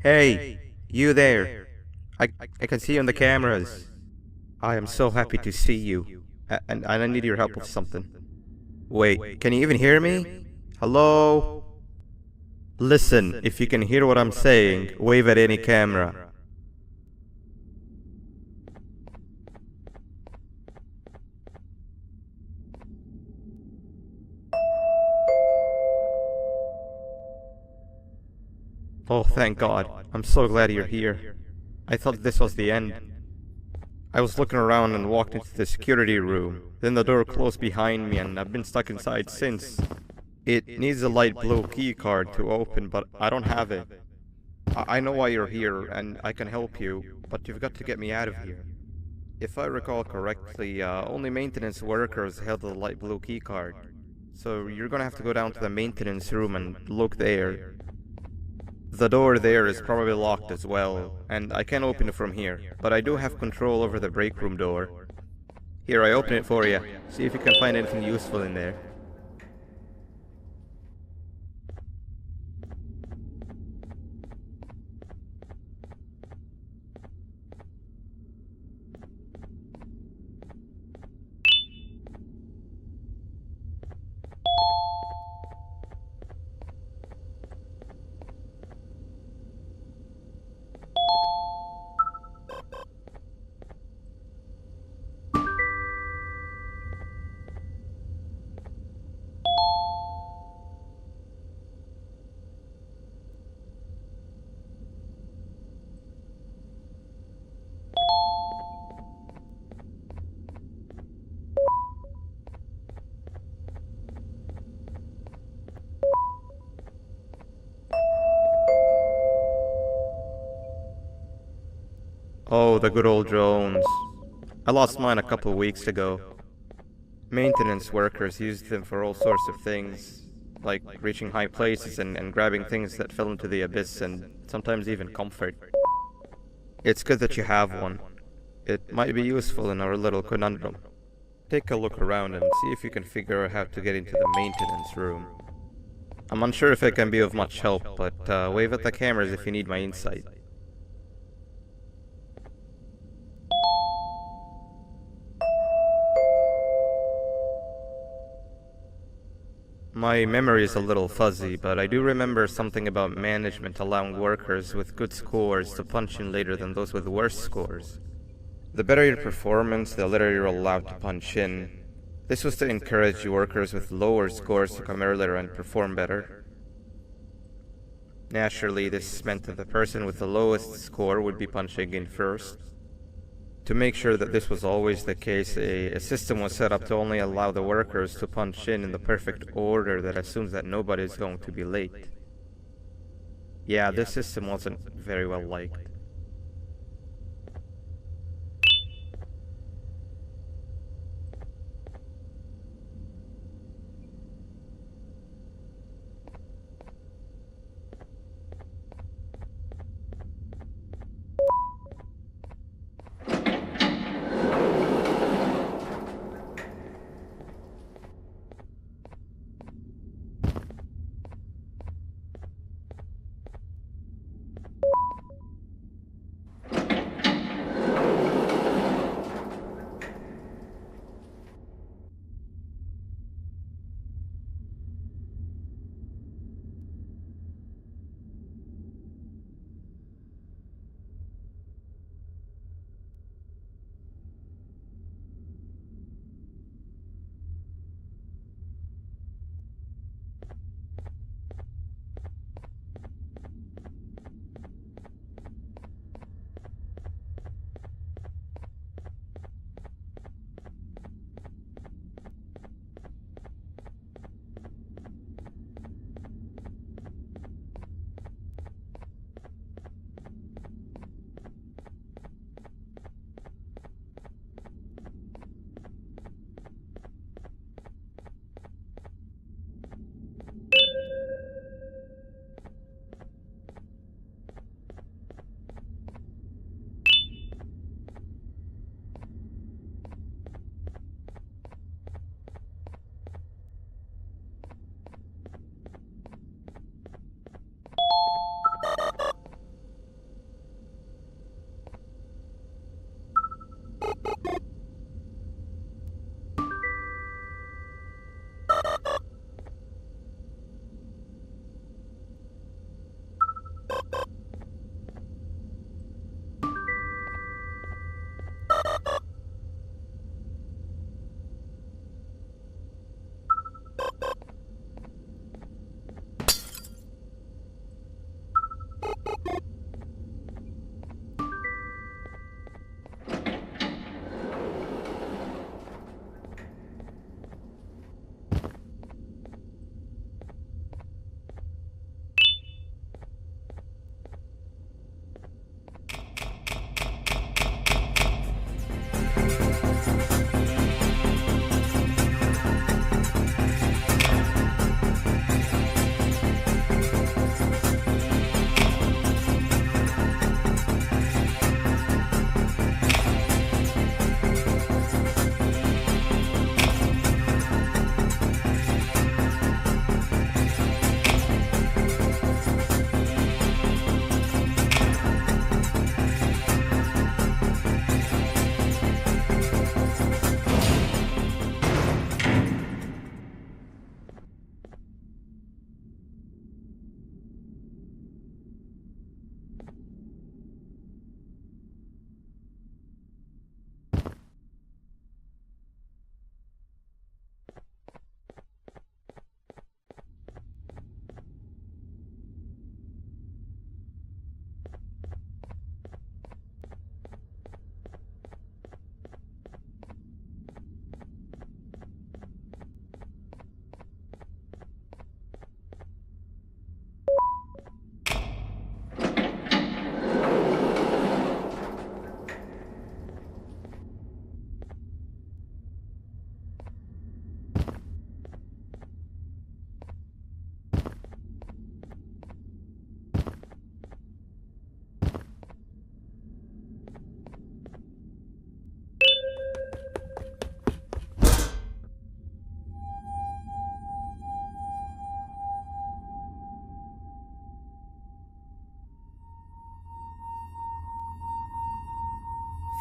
Hey, you there. I can see you on the cameras. I am so happy to see you. And I need your help with something. Wait, can you even hear me? Hello? Listen, if you can hear what I'm saying, wave at any camera. Oh, thank God. I'm so glad you're here. I thought this was the end. I was looking around and walked into the security room. Then the door closed behind me and I've been stuck inside since. It needs a light blue key card to open, but I don't have it. I know why you're here and I can help you, but you've got to get me out of here. If I recall correctly, only maintenance workers held the light blue key card. So you're gonna have to go down to the maintenance room and look there. The door there is probably locked as well, and I can't open it from here, but I do have control over the break room door. Here, I open it for you. See if you can find anything useful in there. Oh, the good old drones. I lost mine a couple weeks ago. Maintenance workers used them for all sorts of things, like reaching high places and grabbing things that fell into the abyss and sometimes even comfort. It's good that you have one. It might be useful in our little conundrum. Take a look around and see if you can figure out how to get into the maintenance room. I'm unsure if it can be of much help, but wave at the cameras if you need my insight. My memory is a little fuzzy, but I do remember something about management allowing workers with good scores to punch in later than those with worse scores. The better your performance, the later you're allowed to punch in. This was to encourage workers with lower scores to come earlier and perform better. Naturally, this meant that the person with the lowest score would be punching in first. To make sure that this was always the case, a system was set up to only allow the workers to punch in the perfect order that assumes that nobody is going to be late. Yeah, this system wasn't very well liked.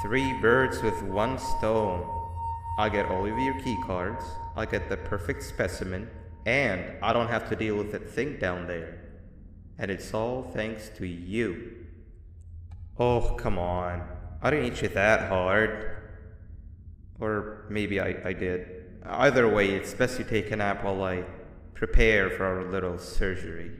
Three birds with one stone. I get all of your key cards, I get the perfect specimen, and I don't have to deal with that thing down there. And it's all thanks to you. Oh, come on. I didn't hit you that hard. Or maybe I did. Either way, it's best you take a nap while I prepare for our little surgery.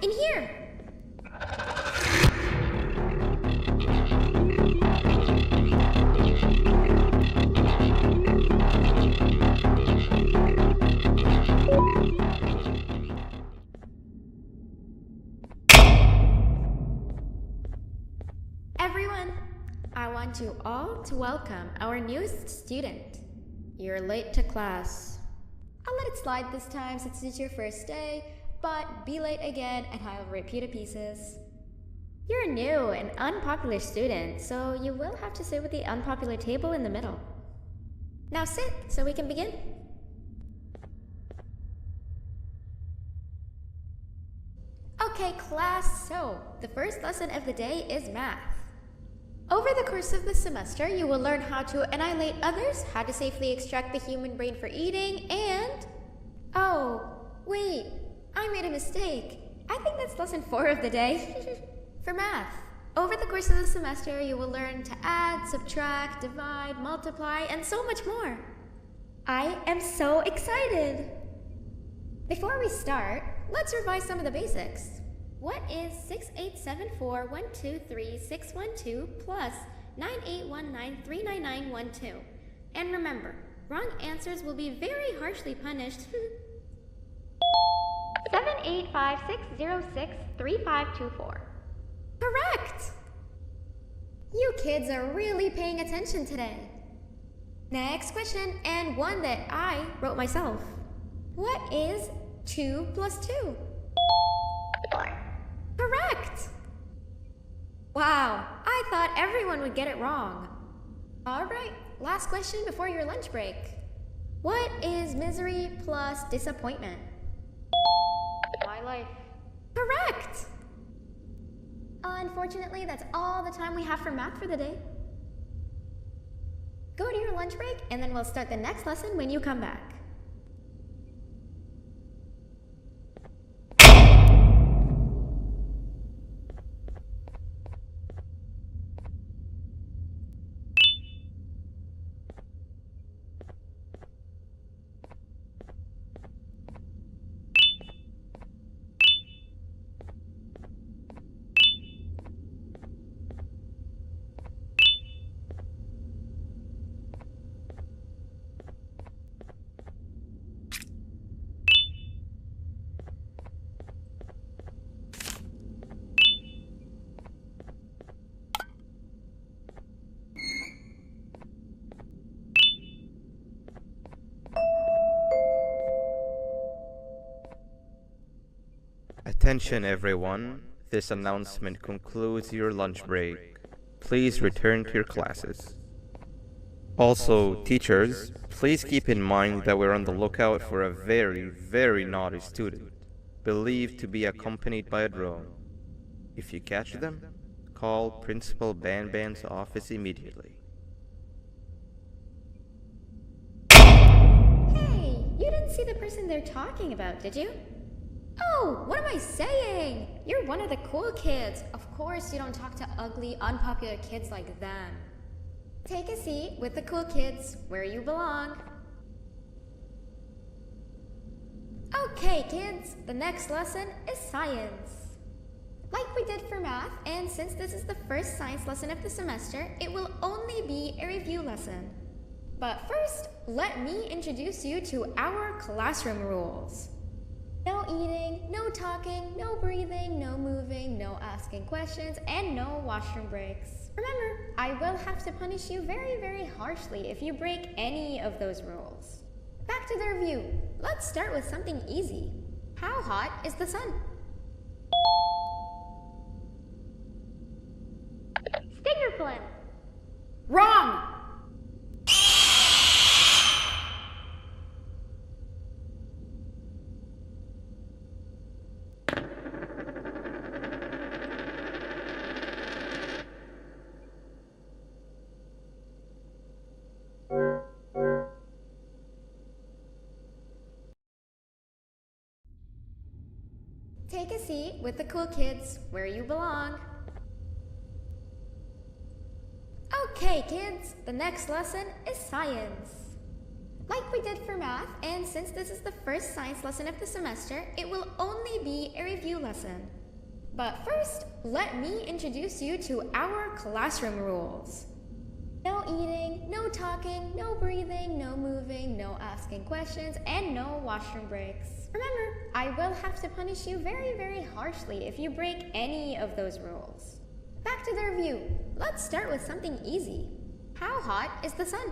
in here! Everyone, I want you all to welcome our newest student. You're late to class. I'll let it slide this time since it's your first day, but be late again and I'll rip you to pieces. You're a new and unpopular student, so you will have to sit with the unpopular table in the middle. Now sit so we can begin. Okay, class, so the first lesson of the day is math. Over the course of the semester, you will learn how to annihilate others, how to safely extract the human brain for eating, and... Oh, wait, I made a mistake. I think that's lesson 4 of the day. For math, over the course of the semester, you will learn to add, subtract, divide, multiply, and so much more. I am so excited! Before we start, let's revise some of the basics. What is 6874123612 plus 9819399912? And remember, wrong answers will be very harshly punished. 785-606-3524. Correct! You kids are really paying attention today. Next question, and one that I wrote myself. What is 2 plus 2? 4. Correct! Wow, I thought everyone would get it wrong. Alright, last question before your lunch break. What is misery plus disappointment? My life. Correct! Unfortunately, that's all the time we have for math for the day. Go to your lunch break, and then we'll start the next lesson when you come back. Attention everyone, this announcement concludes your lunch break. Please return to your classes. Also, teachers, please keep in mind that we're on the lookout for a very naughty student, believed to be accompanied by a drone. If you catch them, call Principal Banban's office immediately. Hey, you didn't see the person they're talking about, did you? Oh, what am I saying? You're one of the cool kids. Of course you don't talk to ugly, unpopular kids like them. Take a seat with the cool kids, where you belong. Okay, kids, the next lesson is science. Like we did for math, and since this is the first science lesson of the semester, it will only be a review lesson. But first, let me introduce you to our classroom rules. No eating, no talking, no breathing, no moving, no asking questions, and no washroom breaks. Remember, I will have to punish you very harshly if you break any of those rules. Back to the review. Let's start with something easy. How hot is the sun? Stinger flame. Wrong! Take a seat with the cool kids, where you belong. Okay, kids, the next lesson is science. Like we did for math, and since this is the first science lesson of the semester, it will only be a review lesson. But first, let me introduce you to our classroom rules. No eating, no talking, no breathing, no moving, no asking questions, and no washroom breaks. Remember, I will have to punish you very, very harshly if you break any of those rules. Back to the review. Let's start with something easy. How hot is the sun?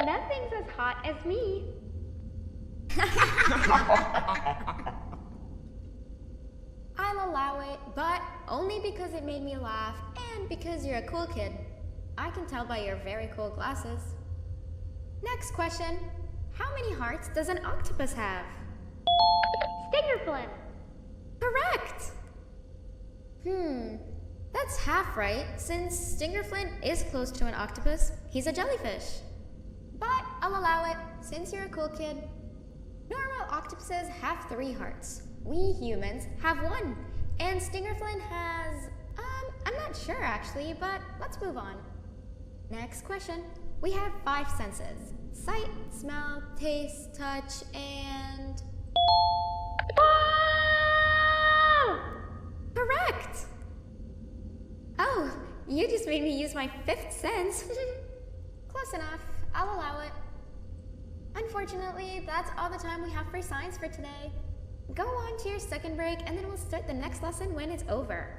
Nothing's as hot as me. I'll allow it, but only because it made me laugh and because you're a cool kid. I can tell by your very cool glasses. Next question. How many hearts does an octopus have? Stinger flip. Correct! That's half right, since Stingerflint is close to an octopus. He's a jellyfish. But I'll allow it, since you're a cool kid. Normal octopuses have 3 hearts. We humans have 1. And Stingerflint has... I'm not sure actually, but let's move on. Next question. We have 5 senses. Sight, smell, taste, touch, and... Whoa! Correct! Oh, you just made me use my 5th sense. Close enough. I'll allow it. Unfortunately, that's all the time we have for science for today. Go on to your second break, and then we'll start the next lesson when it's over.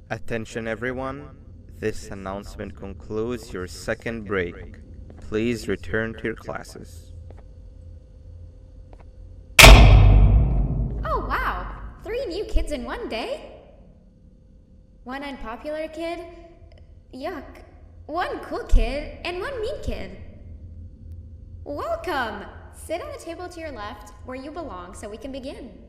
Attention everyone, this announcement concludes your second break. Please return to your classes. Oh wow! 3 new kids in one day? 1 unpopular kid? Yuck. 1 cool kid and 1 mean kid. Welcome! Sit on the table to your left, where you belong, so we can begin.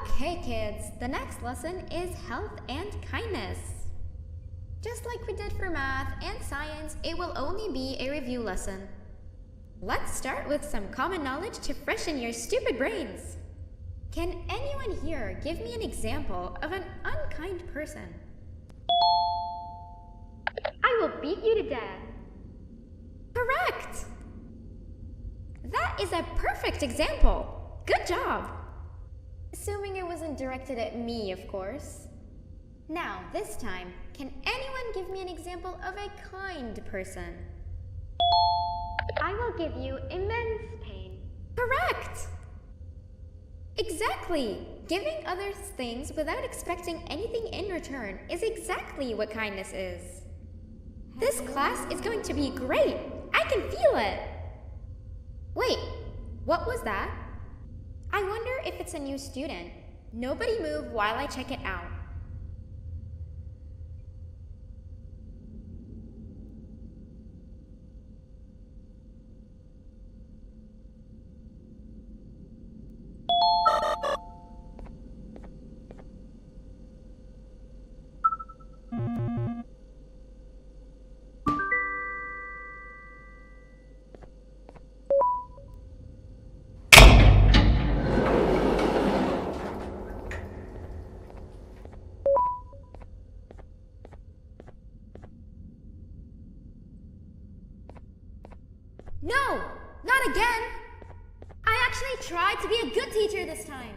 Okay, kids, the next lesson is health and kindness. Just like we did for math and science, it will only be a review lesson. Let's start with some common knowledge to freshen your stupid brains. Can anyone here give me an example of an unkind person? I will beat you to death. Correct! That is a perfect example. Good job. Assuming it wasn't directed at me, of course. Now, this time, can anyone give me an example of a kind person? I will give you immense pain. Correct! Exactly! Giving others things without expecting anything in return is exactly what kindness is. This class is going to be great! I can feel it! Wait, what was that? I wonder if it's a new student. Nobody move while I check it out. No! Not again! I actually tried to be a good teacher this time.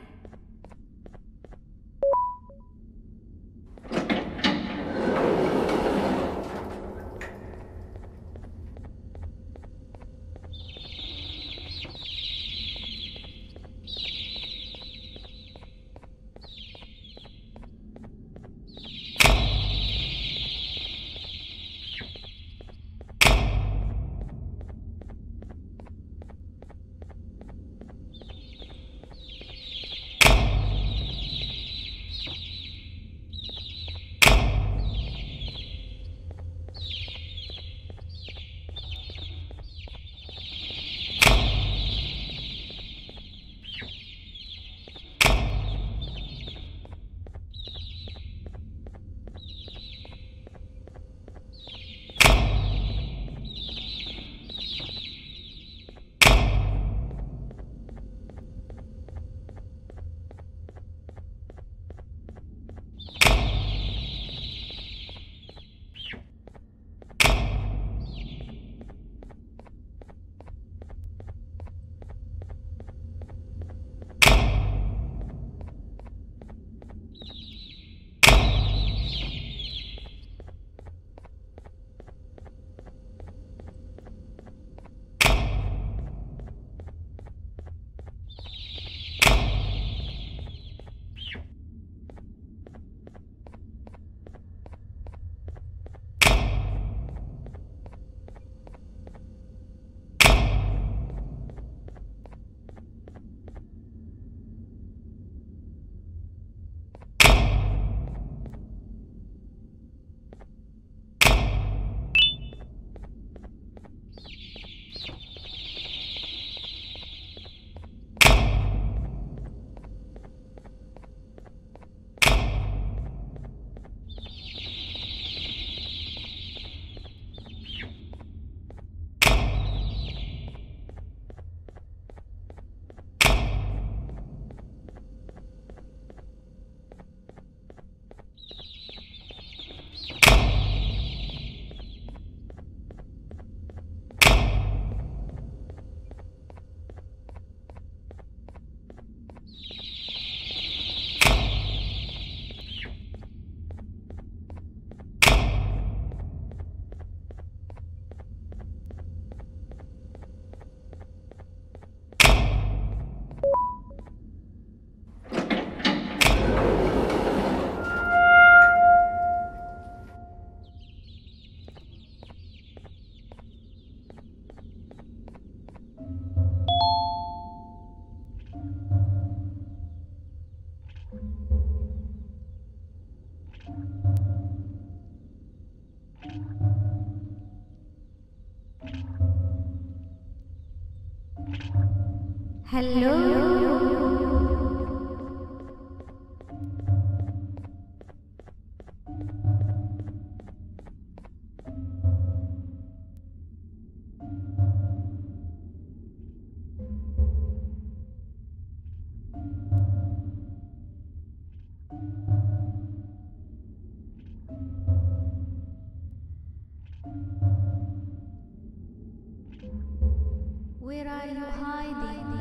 Where are you hiding?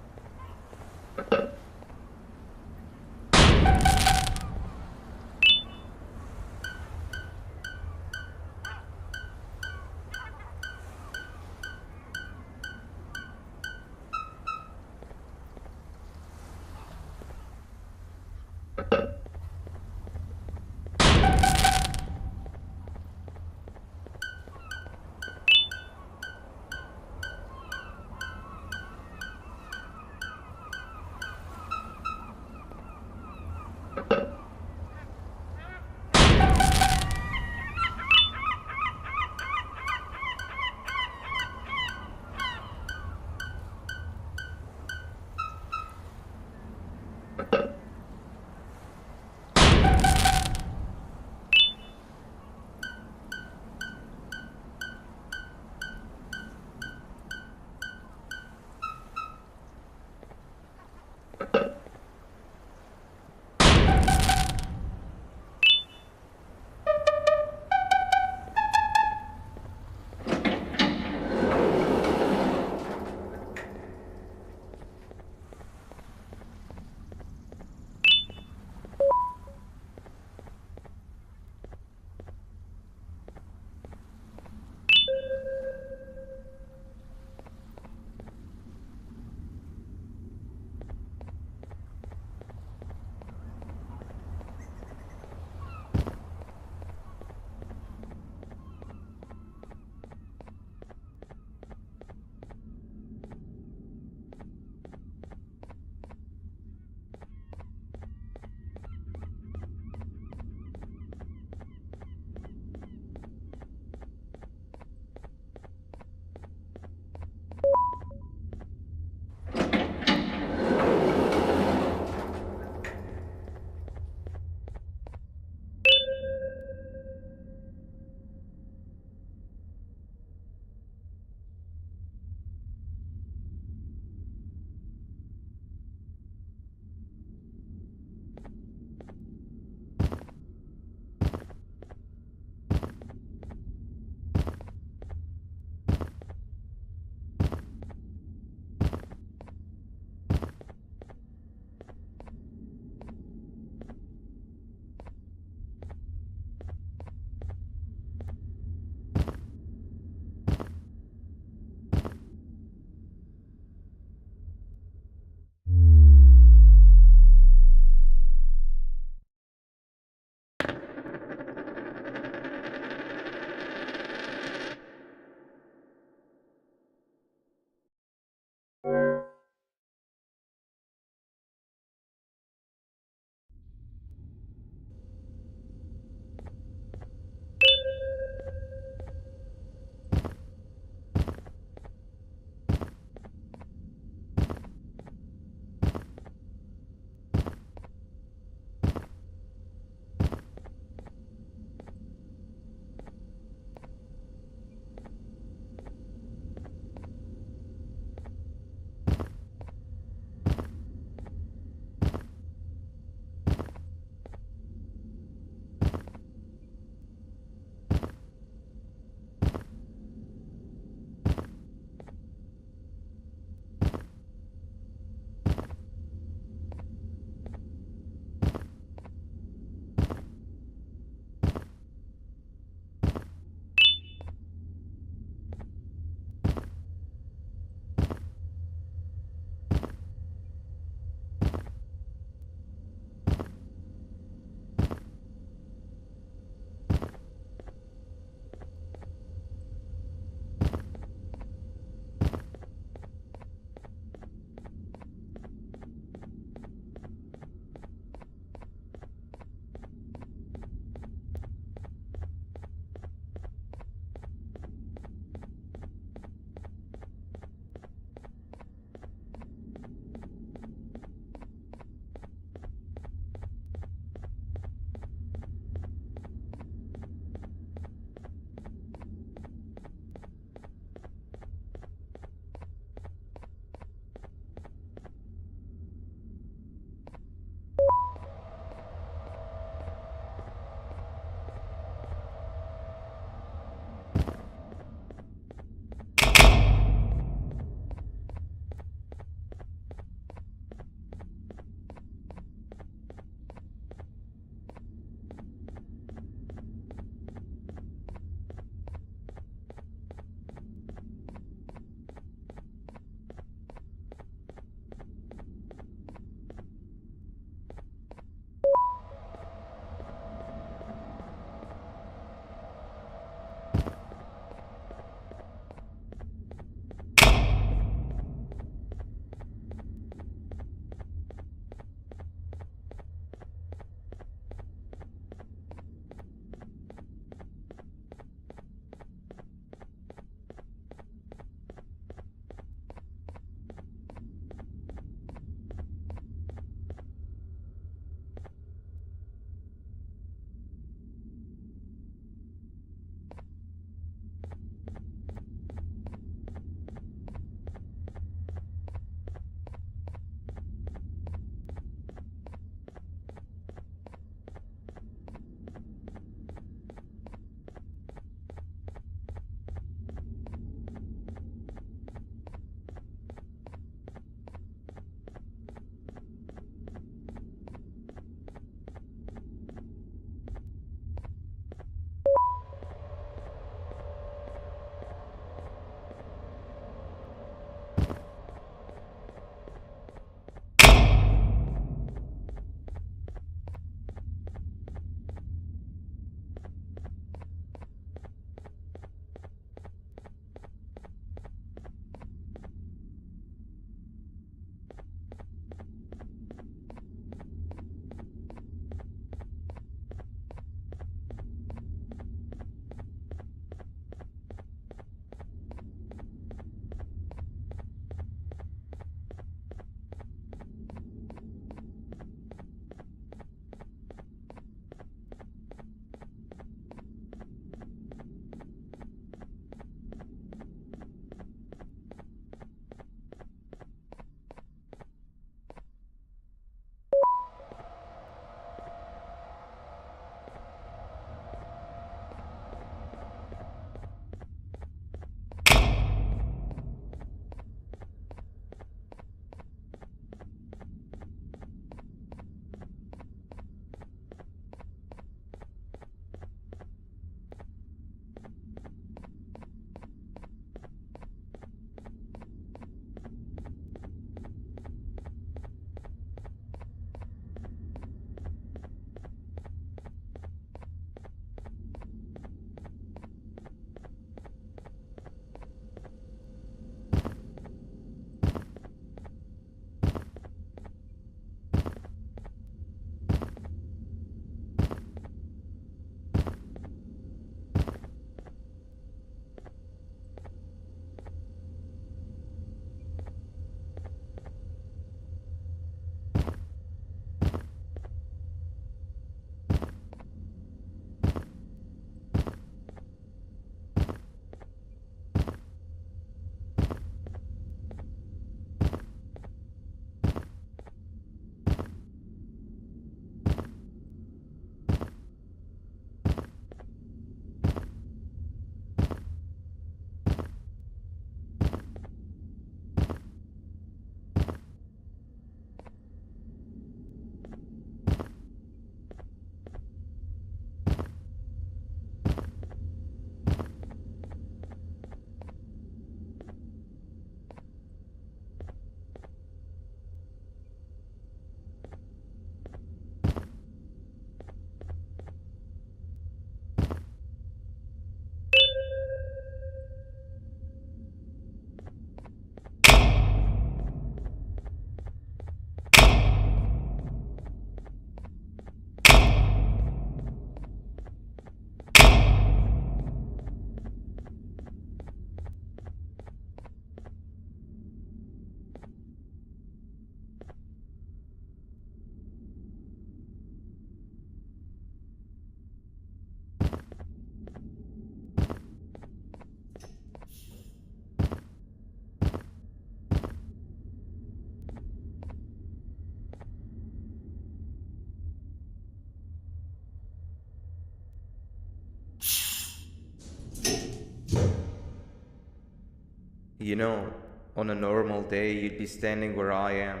You know, on a normal day, you'd be standing where I am,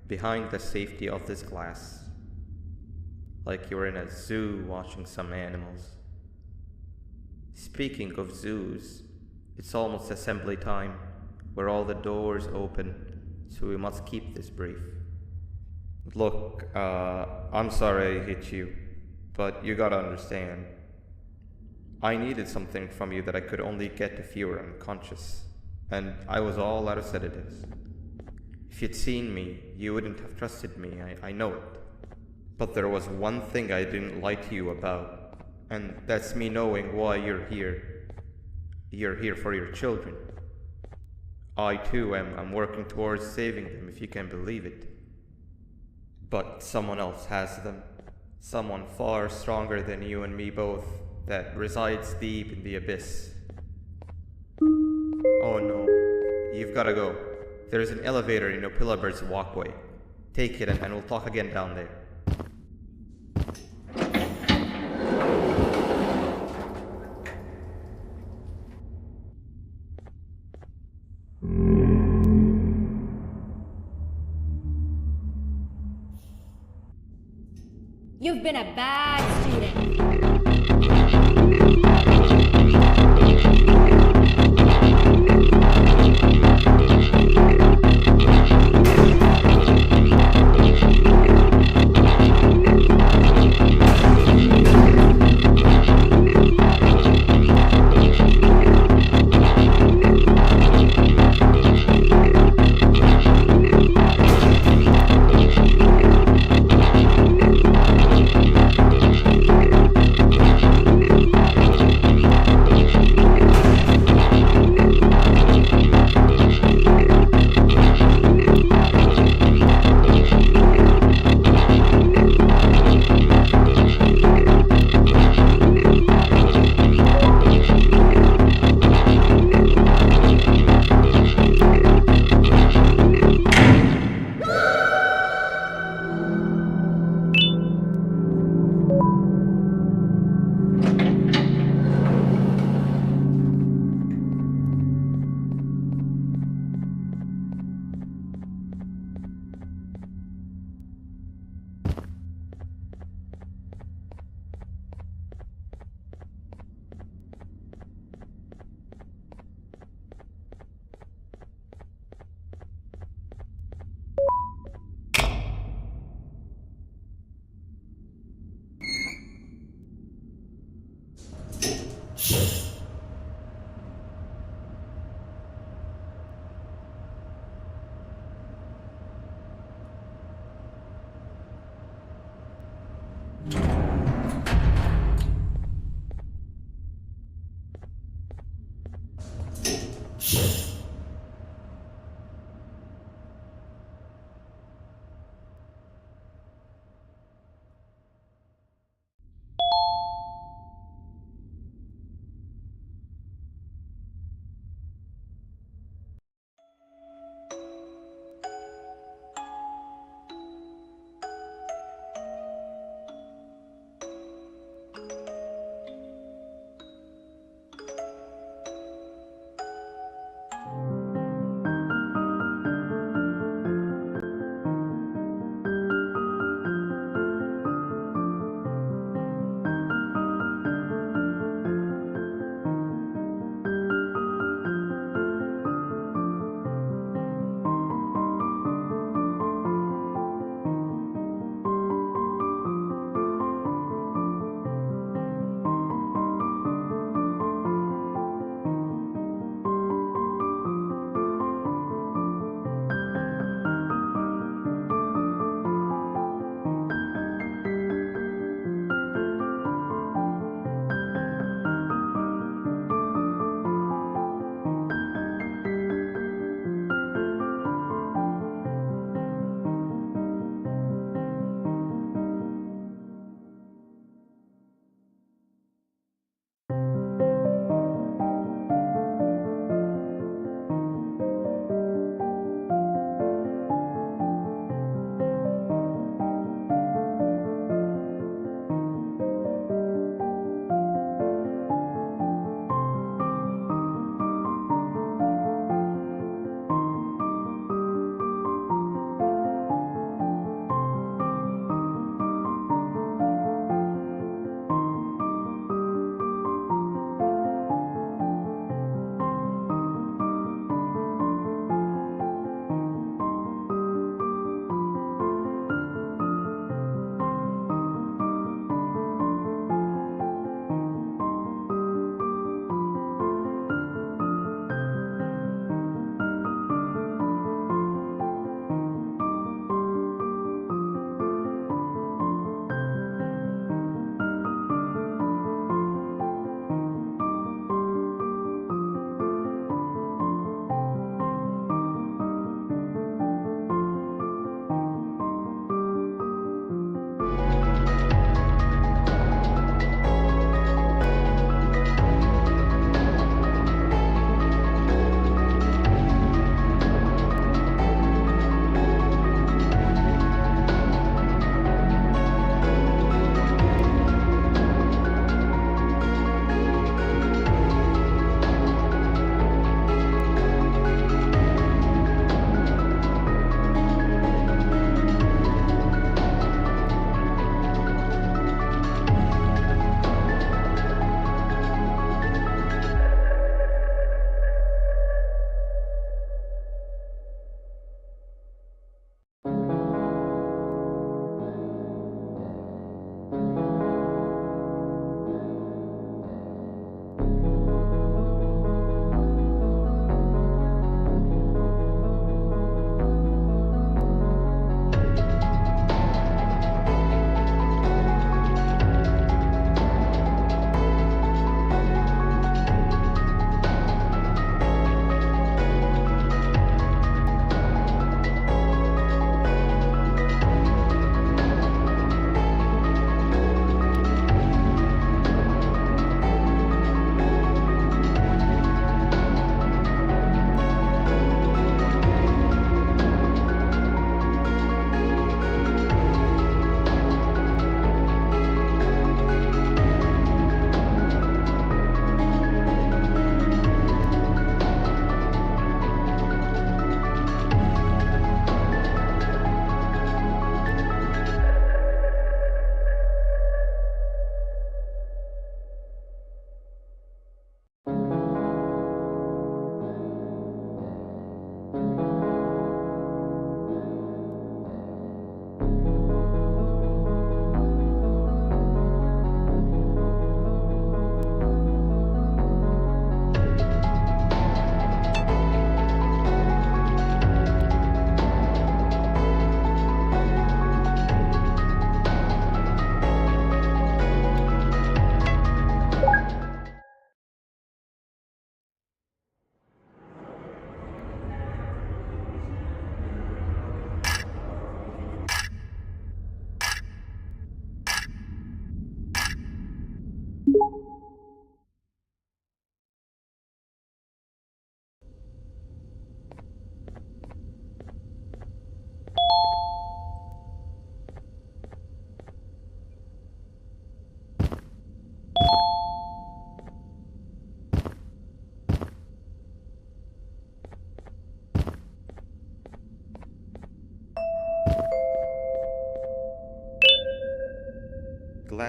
behind the safety of this glass. Like you're in a zoo watching some animals. Speaking of zoos, it's almost assembly time, where all the doors open, so we must keep this brief. Look, I'm sorry I hit you, but you gotta understand. I needed something from you that I could only get if you were unconscious, and I was all out of sedatives. If you'd seen me, you wouldn't have trusted me, I know it. But there was one thing I didn't lie to you about, and that's me knowing why you're here. You're here for your children. I too am working towards saving them, if you can believe it. But someone else has them. Someone far stronger than you and me both, that resides deep in the abyss. Oh no, you've gotta go. There's an elevator in Opillabird's walkway. Take it and we'll talk again down there. You've been a bad student.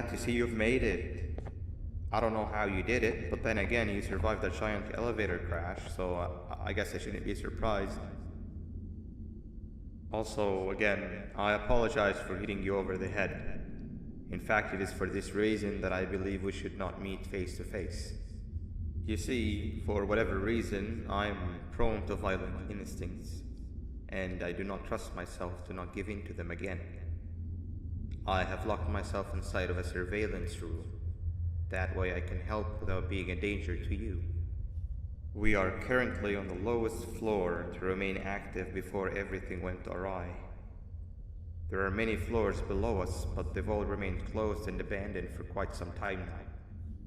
glad to see you've made it. I don't know how you did it, but then again, you survived a giant elevator crash, so I guess I shouldn't be surprised. Also, again, I apologize for hitting you over the head. In fact, it is for this reason that I believe we should not meet face to face. You see, for whatever reason, I'm prone to violent instincts, and I do not trust myself to not give in to them again. I have locked myself inside of a surveillance room. That way I can help without being a danger to you. We are currently on the lowest floor to remain active before everything went awry. There are many floors below us, but they've all remained closed and abandoned for quite some time now.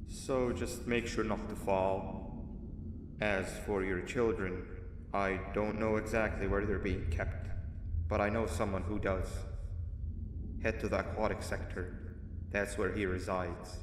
So just make sure not to fall. As for your children, I don't know exactly where they're being kept, but I know someone who does. Head to the aquatic sector. That's where he resides.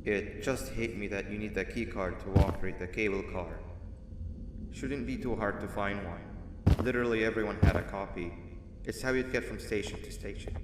It just hit me that you need the keycard to operate the cable car. Shouldn't be too hard to find one. Literally everyone had a copy. It's how you'd get from station to station.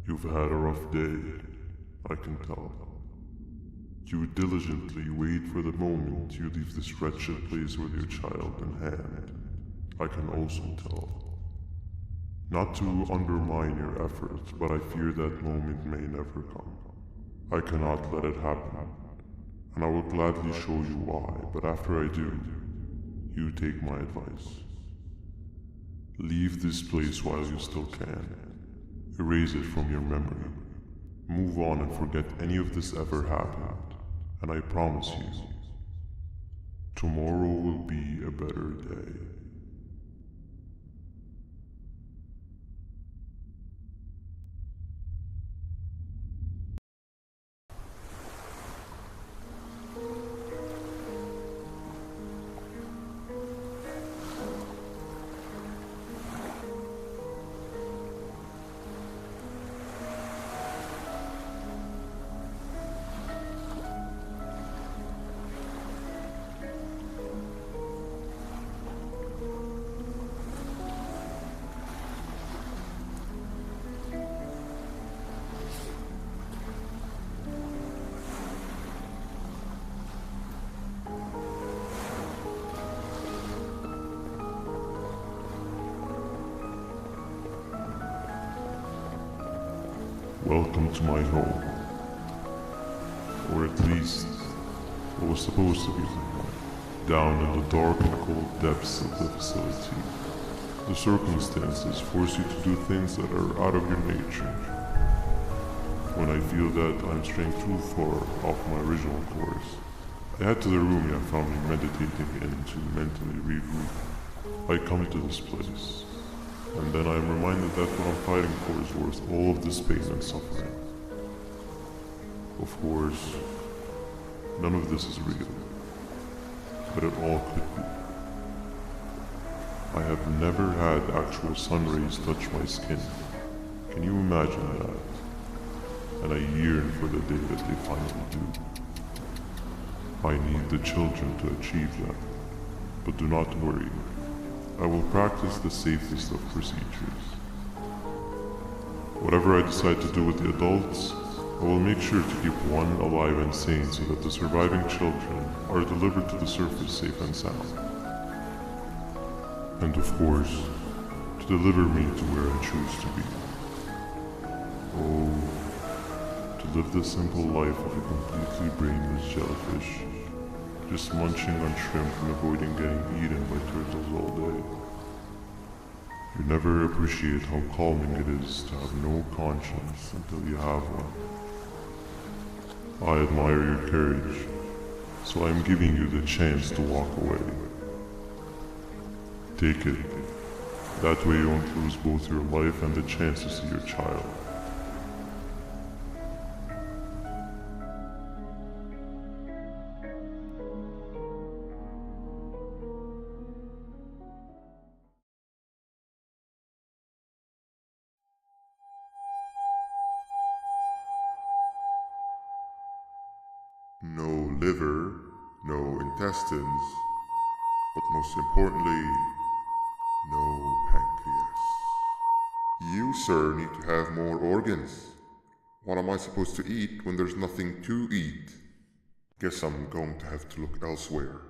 You've had a rough day, I can tell. You diligently wait for the moment you leave this wretched place with your child in hand, I can also tell. Not to undermine your efforts, but I fear that moment may never come. I cannot let it happen, and I will gladly show you why, but after I do, you take my advice. Leave this place while you still can. Erase it from your memory. Move on and forget any of this ever happened, and I promise you, tomorrow will be a better day. Welcome to my home. Or at least, what was supposed to be my home. Down in the dark and cold depths of the facility, the circumstances force you to do things that are out of your nature. When I feel that I'm straying too far off my original course, I head to the room you have found me meditating in to mentally regroup. I come to this place, and then I am reminded that what I'm fighting for is worth all of this pain and suffering. Of course, none of this is real, but it all could be. I have never had actual sun rays touch my skin. Can you imagine that? And I yearn for the day that they finally do. I need the children to achieve that, but do not worry. I will practice the safest of procedures. Whatever I decide to do with the adults, I will make sure to keep one alive and sane so that the surviving children are delivered to the surface safe and sound. And of course, to deliver me to where I choose to be. Oh, to live the simple life of a completely brainless jellyfish, just munching on shrimp and avoiding getting eaten by turtles all day. You never appreciate how calming it is to have no conscience until you have one. I admire your courage, so I am giving you the chance to walk away. Take it. That way you won't lose both your life and the chance to see your child. No liver, no intestines, but most importantly, no pancreas. You, sir, need to have more organs. What am I supposed to eat when there's nothing to eat? Guess I'm going to have to look elsewhere.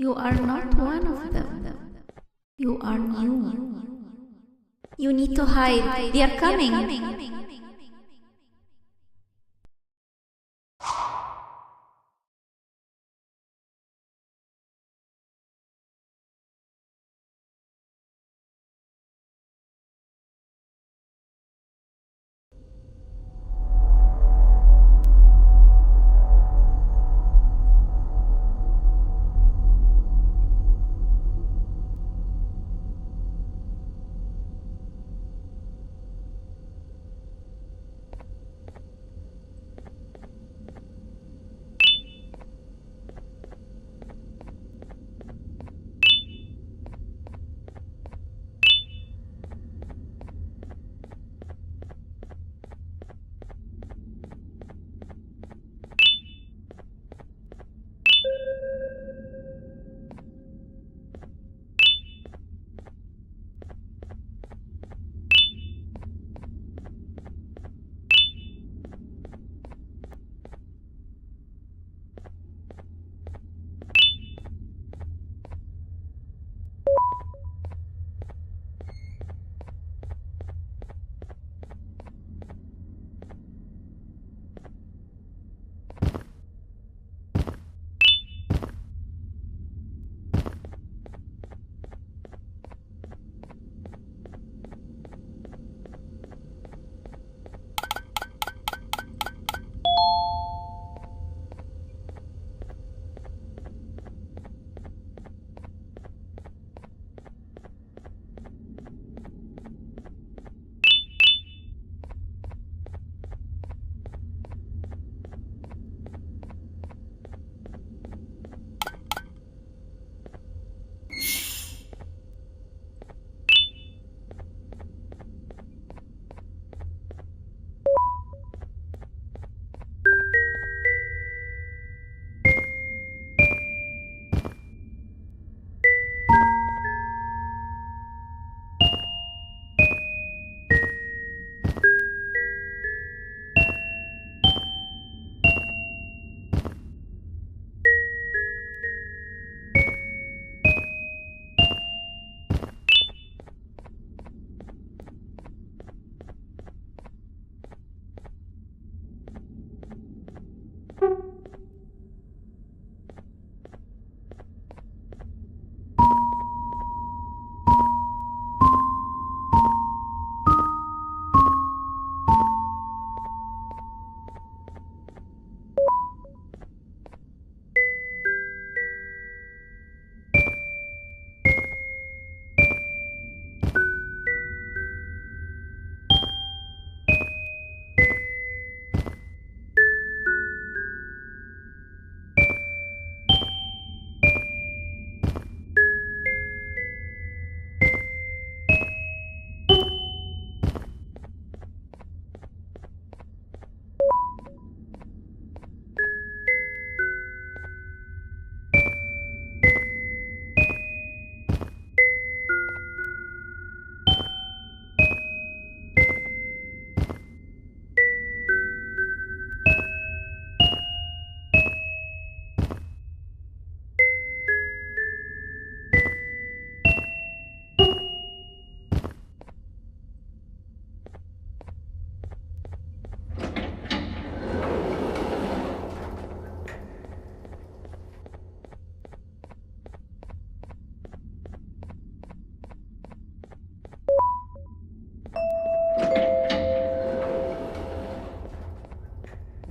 You are not one of them. You are new. You need to hide. They are coming.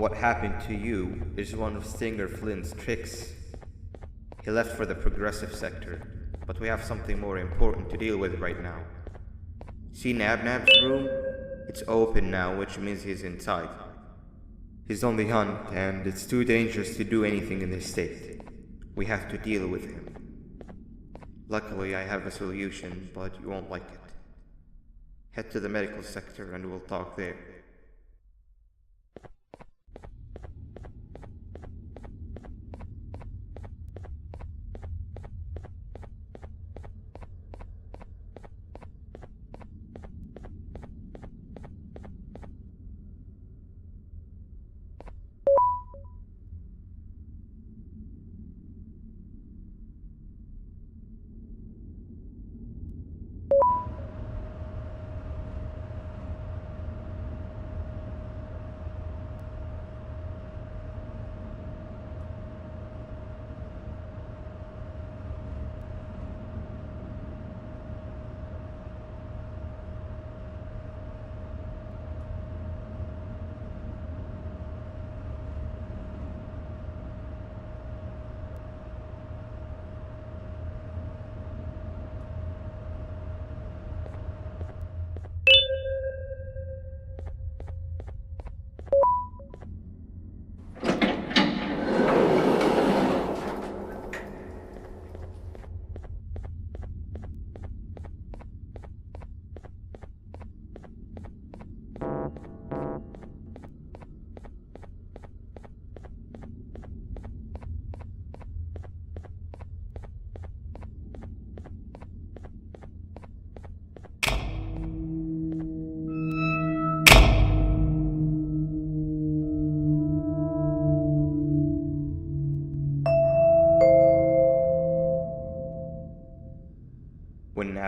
What happened to you is one of Stinger Flynn's tricks. He left for the progressive sector, but we have something more important to deal with right now. See Nabnab's room? It's open now, which means he's inside. He's on the hunt, and it's too dangerous to do anything in this state. We have to deal with him. Luckily, I have a solution, but you won't like it. Head to the medical sector and we'll talk there.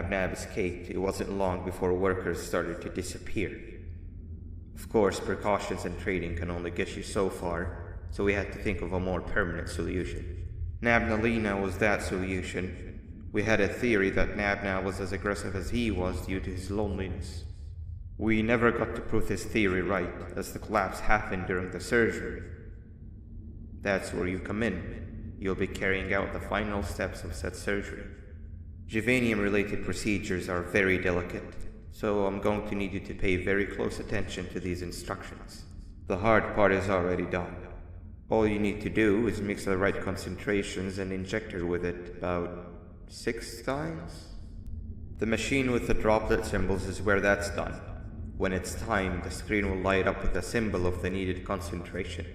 Nab escaped, it wasn't long before workers started to disappear. Of course, precautions and trading can only get you so far, so we had to think of a more permanent solution. Nabnalina was that solution. We had a theory that Nabna was as aggressive as he was due to his loneliness. We never got to prove this theory right, as the collapse happened during the surgery. That's where you come in. You'll be carrying out the final steps of said surgery. Juvanium-related procedures are very delicate, so I'm going to need you to pay very close attention to these instructions. The hard part is already done. All you need to do is mix the right concentrations and inject her with it about 6 times? The machine with the droplet symbols is where that's done. When it's timed, the screen will light up with a symbol of the needed concentration.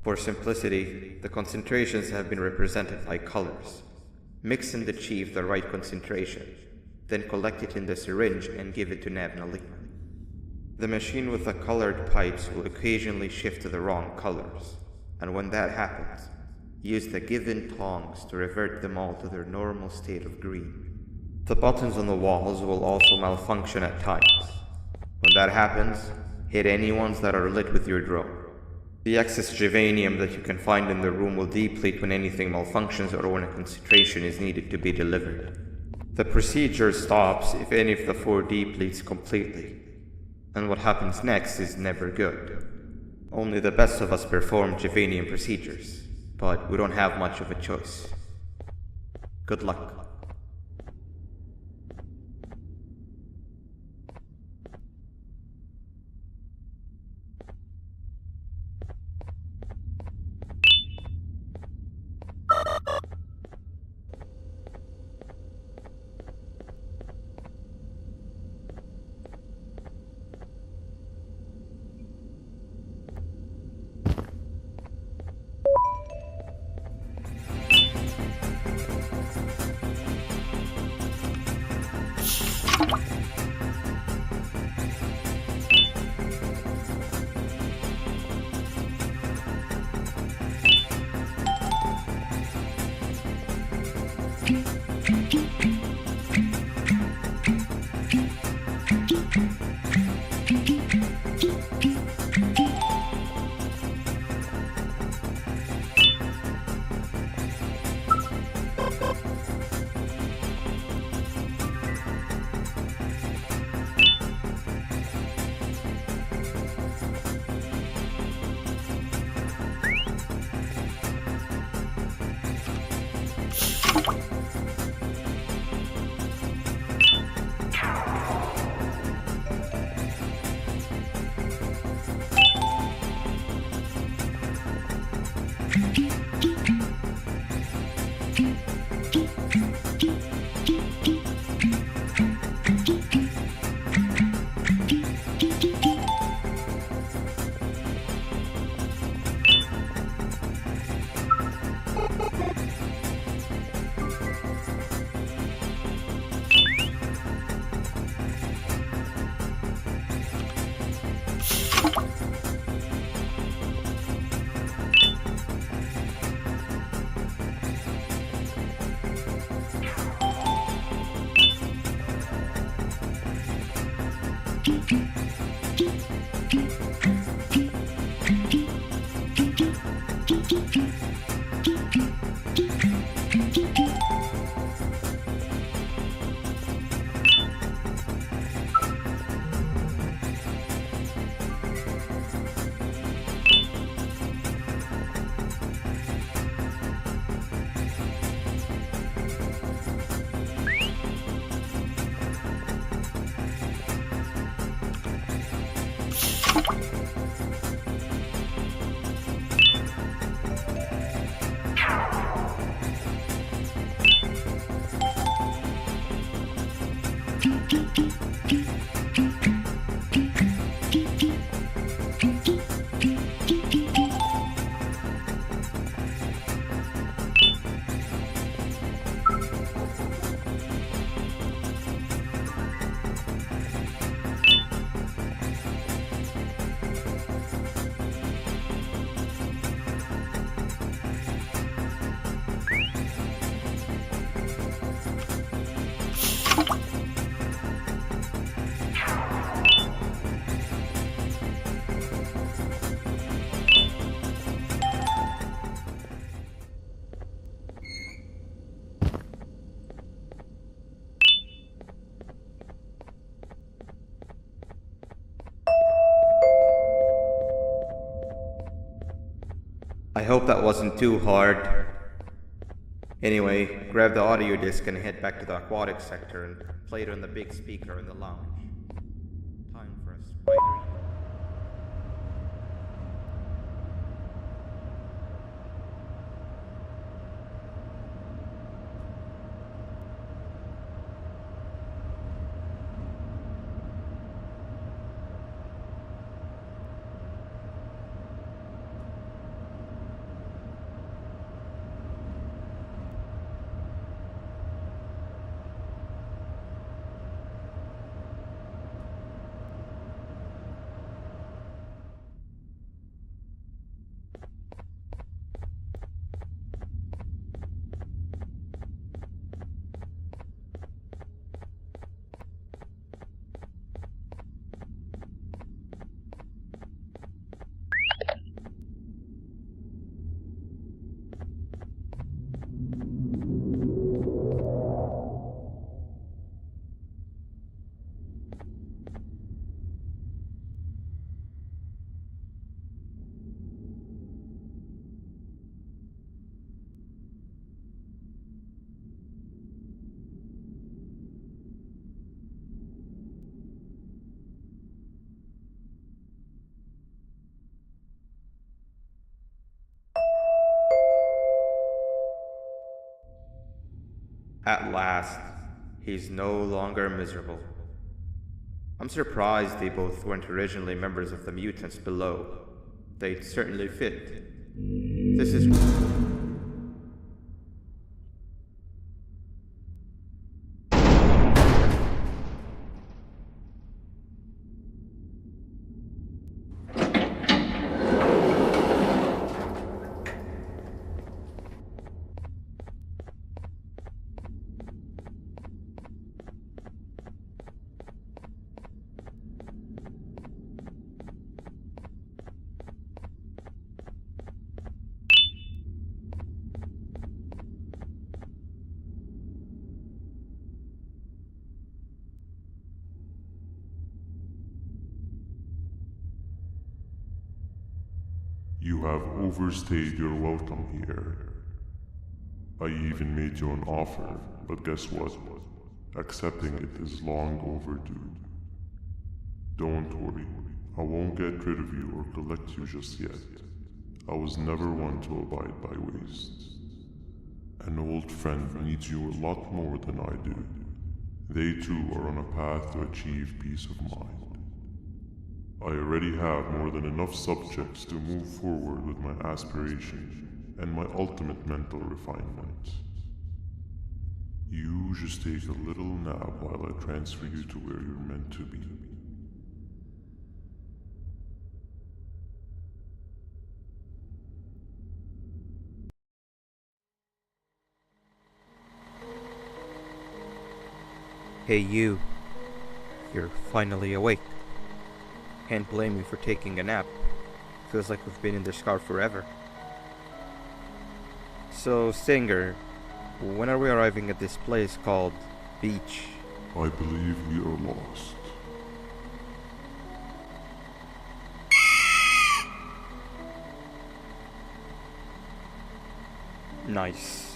For simplicity, the concentrations have been represented by colors. Mix and achieve the right concentration, then collect it in the syringe and give it to Nabnalina. The machine with the colored pipes will occasionally shift to the wrong colors, and when that happens, use the given tongs to revert them all to their normal state of green. The buttons on the walls will also malfunction at times. When that happens, hit any ones that are lit with your drone. The excess Juvanium that you can find in the room will deplete when anything malfunctions or when a concentration is needed to be delivered. The procedure stops if any of the 4 depletes completely, and what happens next is never good. Only the best of us perform Juvanium procedures, but we don't have much of a choice. Good luck. I hope that wasn't too hard. Anyway, grab the audio disc and head back to the aquatic sector and play it on the big speaker in the lounge. Time for a spidery... At last, he's no longer miserable. I'm surprised they both weren't originally members of the mutants below. They'd certainly fit. This is... You have overstayed your welcome here. I even made you an offer, but guess what? Accepting it is long overdue. Don't worry, I won't get rid of you or collect you just yet. I was never one to abide by waste. An old friend needs you a lot more than I do. They too are on a path to achieve peace of mind. I already have more than enough subjects to move forward with my aspiration and my ultimate mental refinement. You just take a little nap while I transfer you to where you're meant to be. Hey you. You're finally awake. Can't blame you for taking a nap. Feels like we've been in this car forever. So, Stinger, when are we arriving at this place called Beach? I believe we are lost. Nice.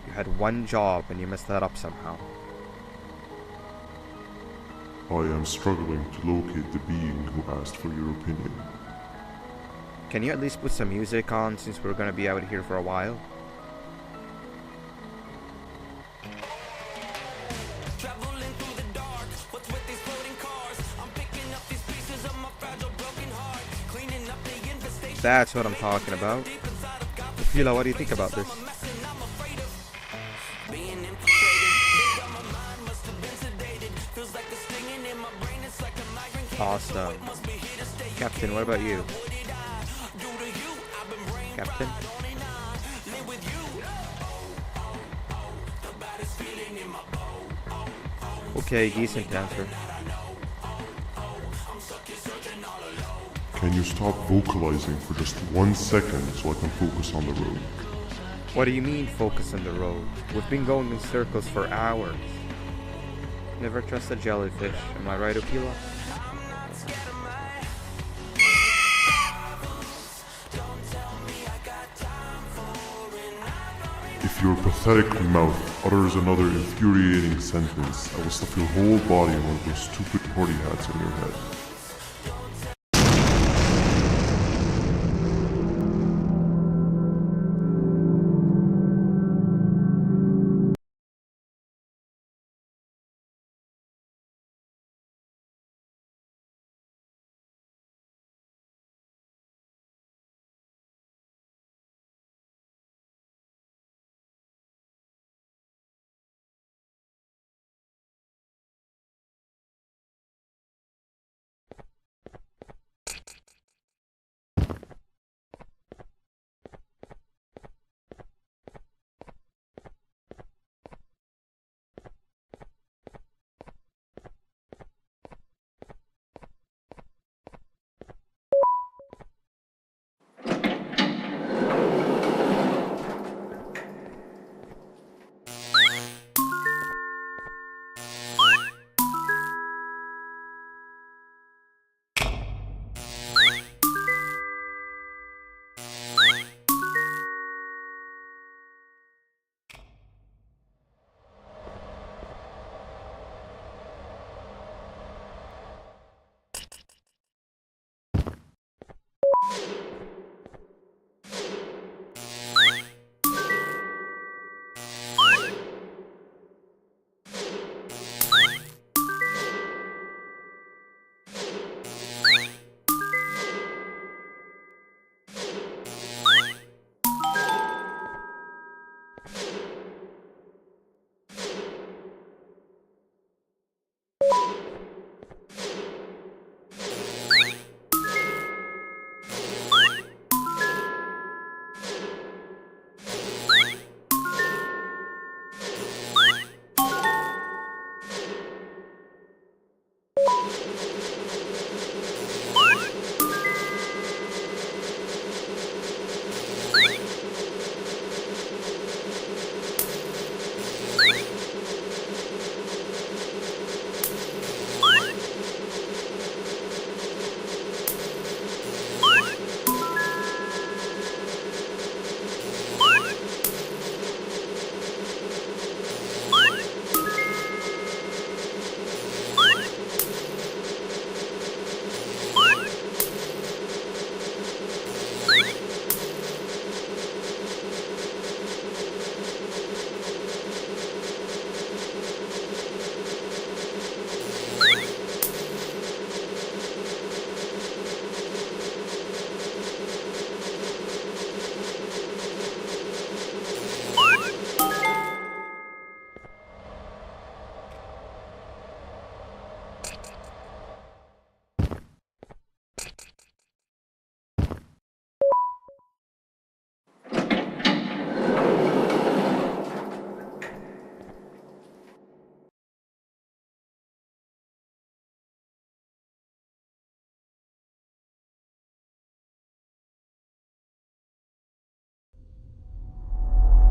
You had one job and you messed that up somehow. I am struggling to locate the being who asked for your opinion. Can you at least put some music on since we're gonna be out here for a while? That's what I'm talking about. Fila, what do you think about this? Awesome. Captain, what about you? Captain? Okay, decent answer. Can you stop vocalizing for just 1 second so I can focus on the road? What do you mean focus on the road? We've been going in circles for hours. Never trust a jellyfish, am I right, Opila? If your pathetic mouth utters another infuriating sentence, I will stuff your whole body in one of those stupid party hats on your head.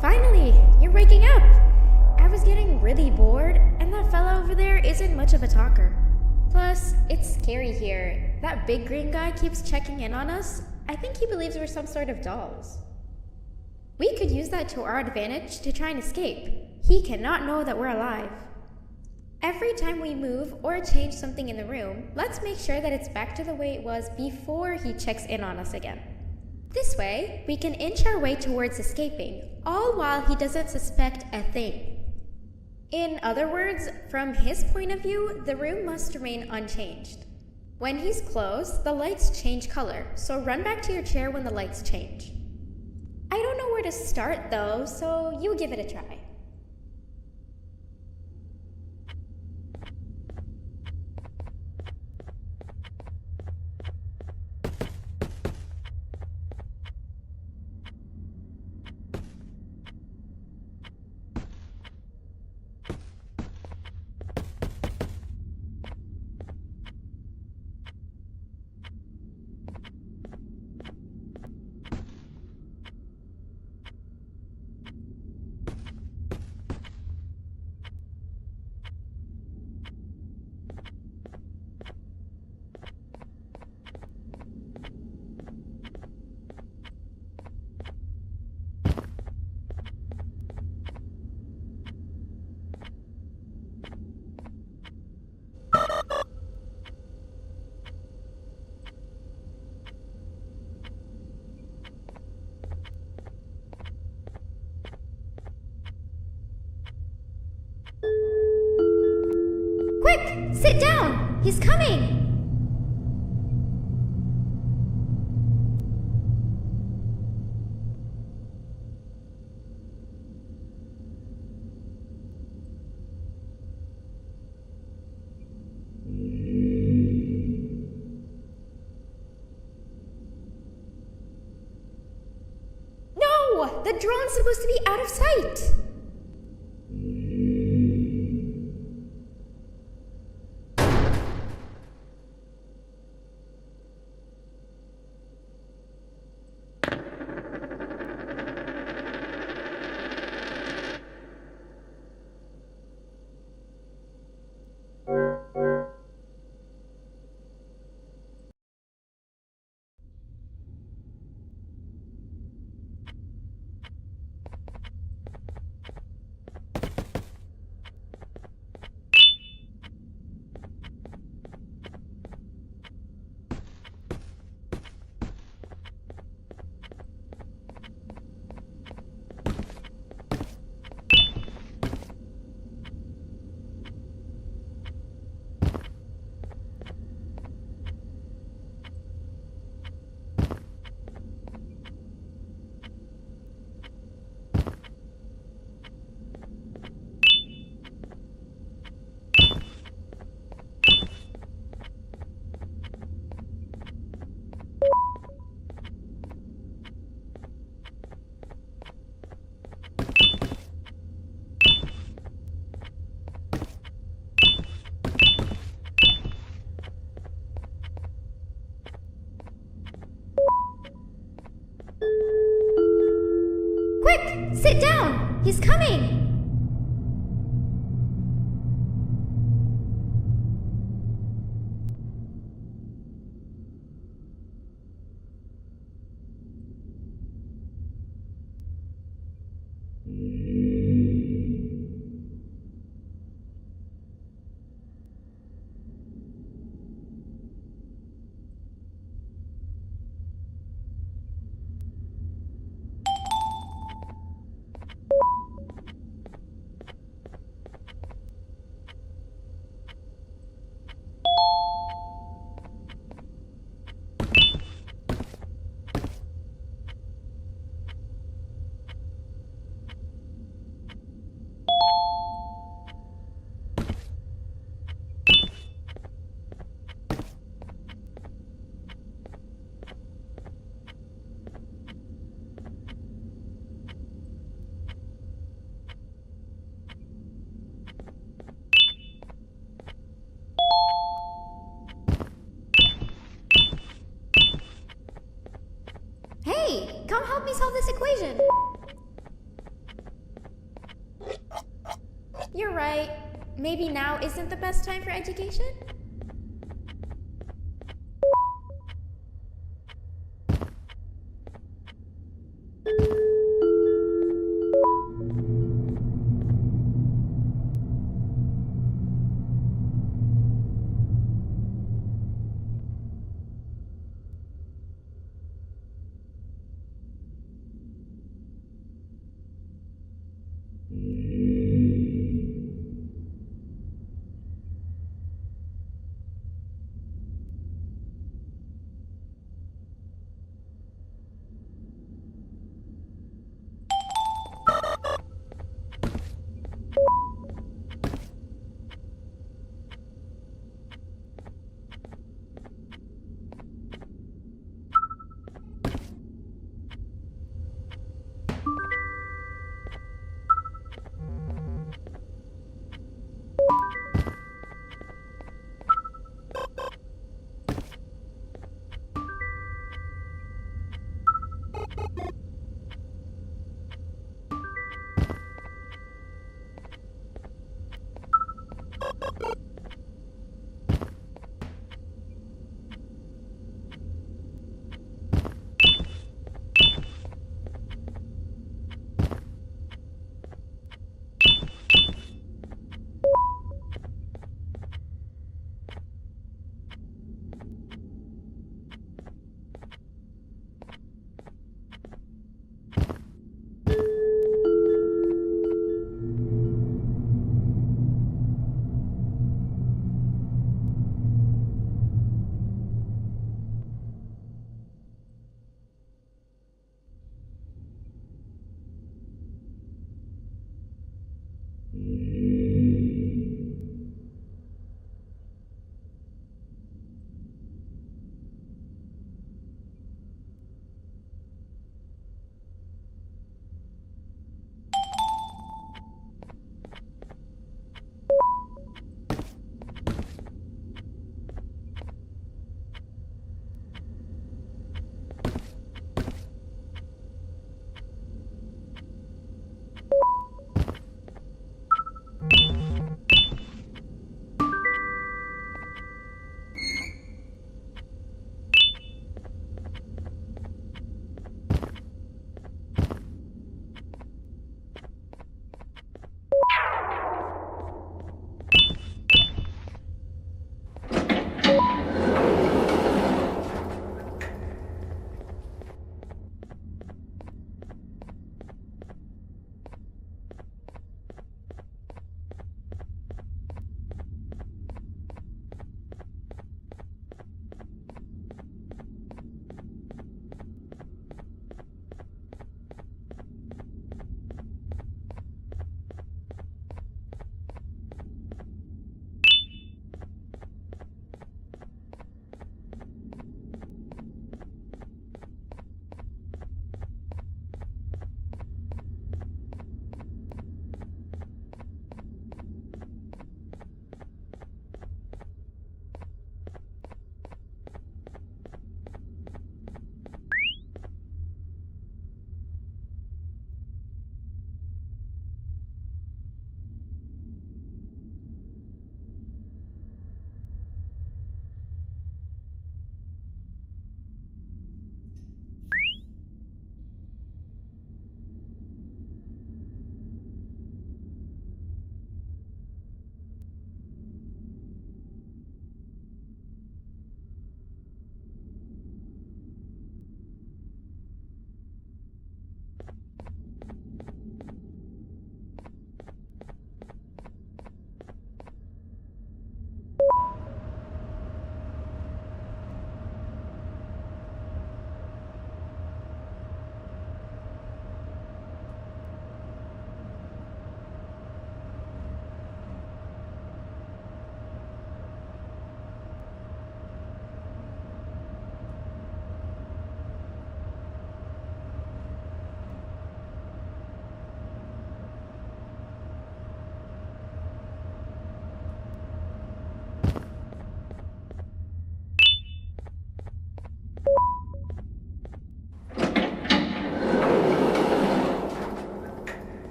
Finally, you're waking up! I was getting really bored, and that fella over there isn't much of a talker. Plus, it's scary here. That big green guy keeps checking in on us. I think he believes we're some sort of dolls. We could use that to our advantage to try and escape. He cannot know that we're alive. Every time we move or change something in the room, let's make sure that it's back to the way it was before he checks in on us again. This way, we can inch our way towards escaping, all while he doesn't suspect a thing. In other words, from his point of view, the room must remain unchanged. When he's close, the lights change color, so run back to your chair when the lights change. I don't know where to start though, so you give it a try. sit down! He's coming! No! The drone's supposed to be out of sight! Quick! Sit down! He's coming! Hey, come help me solve this equation. You're right. Maybe now isn't the best time for education?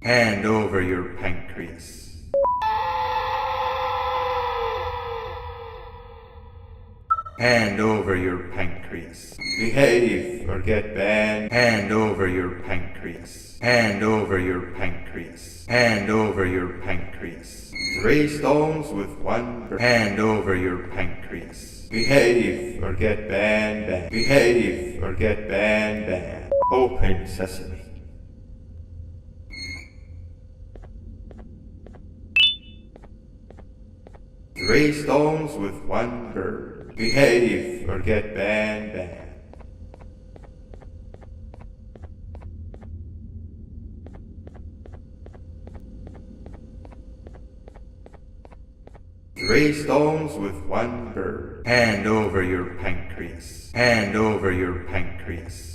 Hand over your pancreas. Hand over your pancreas. Behave or get banned. Hand over your pancreas. Hand over your pancreas. Hand over your pancreas. 3 stones with 1. Hand over your pancreas. Behave or get banned. Behave or get banned. Open sesame. Three stones with 1 bird. Behave or get banned. 3 stones with 1 bird. Hand over your pancreas. Hand over your pancreas.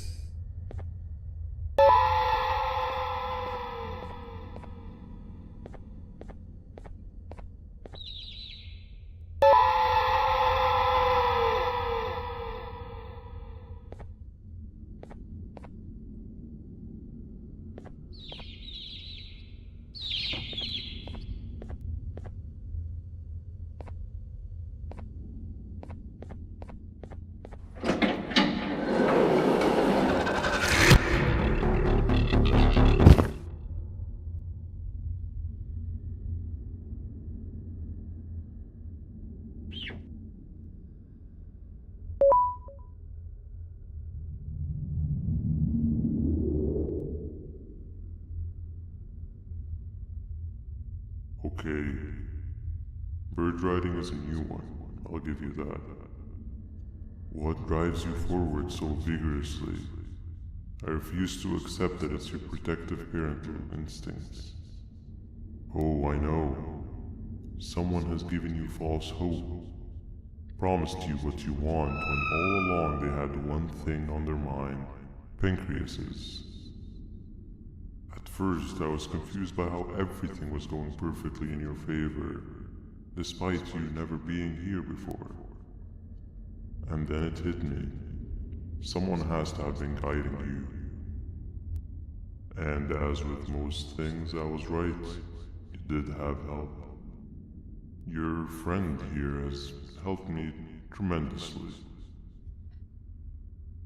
Okay. Bird riding is a new one, I'll give you that. What drives you forward so vigorously? I refuse to accept that it's your protective parental instincts. Oh, I know. Someone has given you false hope. Promised you what you want when all along they had one thing on their mind. Pancreases. At first, I was confused by how everything was going perfectly in your favor, despite you never being here before. And then it hit me. Someone has to have been guiding you. And as with most things, I was right. You did have help. Your friend here has helped me tremendously.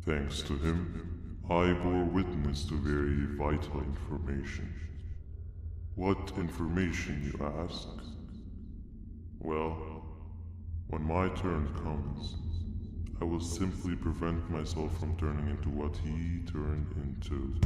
Thanks to him, I bore witness to very vital information. What information, you ask? Well, when my turn comes, I will simply prevent myself from turning into what he turned into.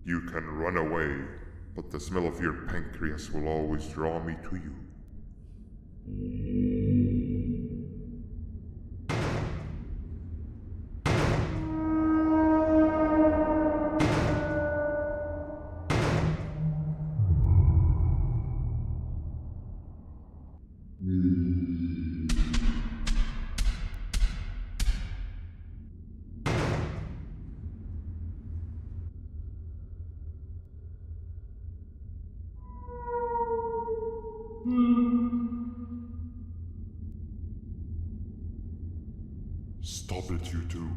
You can run away, but the smell of your pancreas will always draw me to you. Stop it, you two.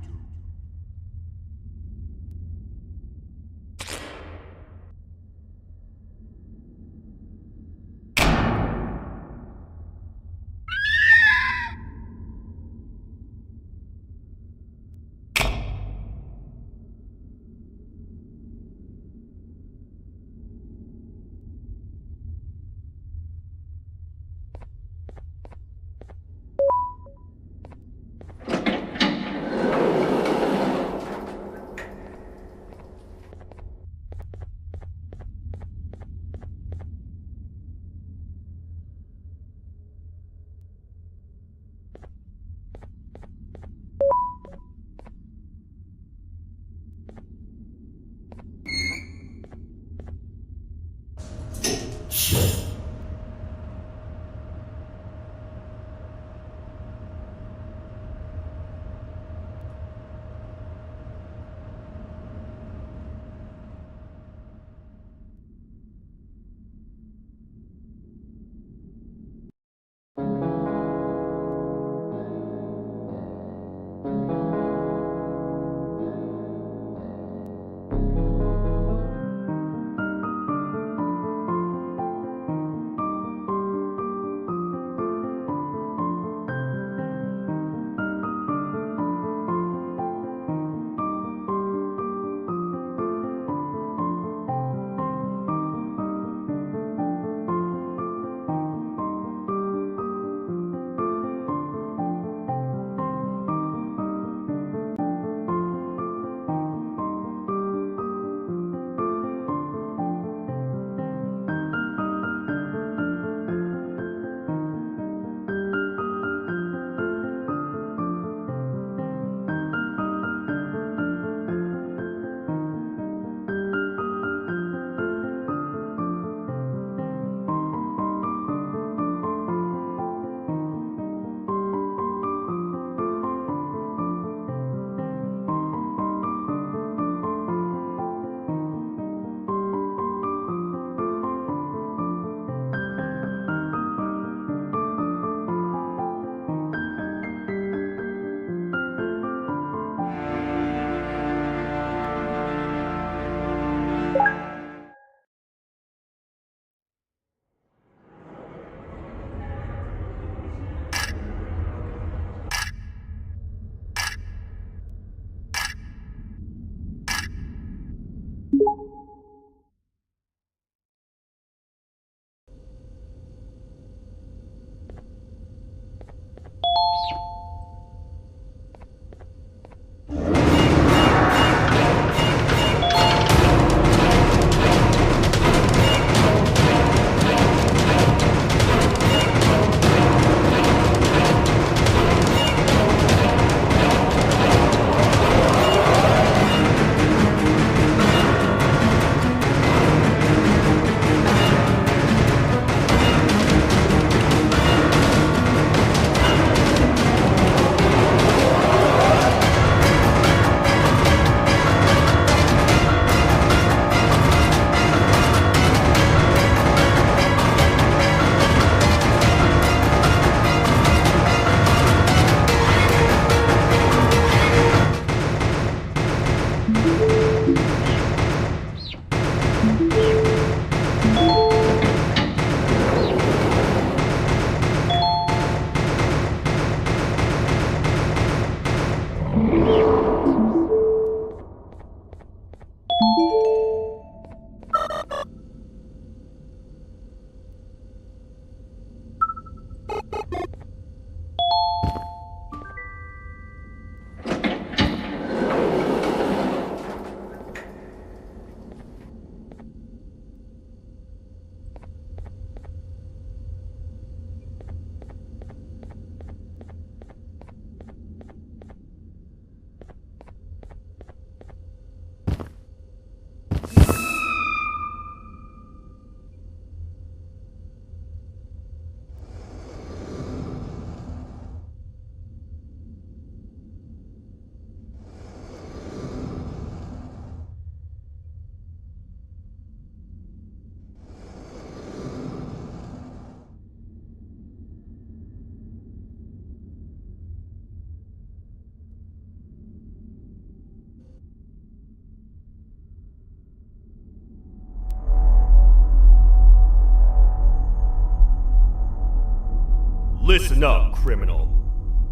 Listen up, criminal.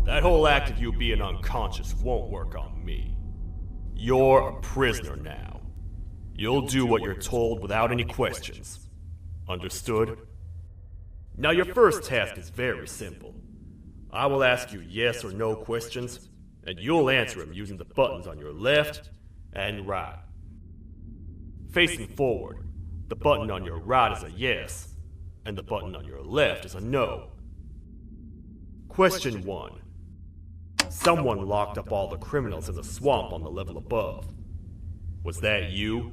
That whole act of you being unconscious won't work on me. You're a prisoner now. You'll do what you're told without any questions. Understood? Now your first task is very simple. I will ask you yes or no questions, and you'll answer them using the buttons on your left and right. Facing forward, the button on your right is a yes, and the button on your left is a no. Question 1. Someone locked up all the criminals in the swamp on the level above. Was that you?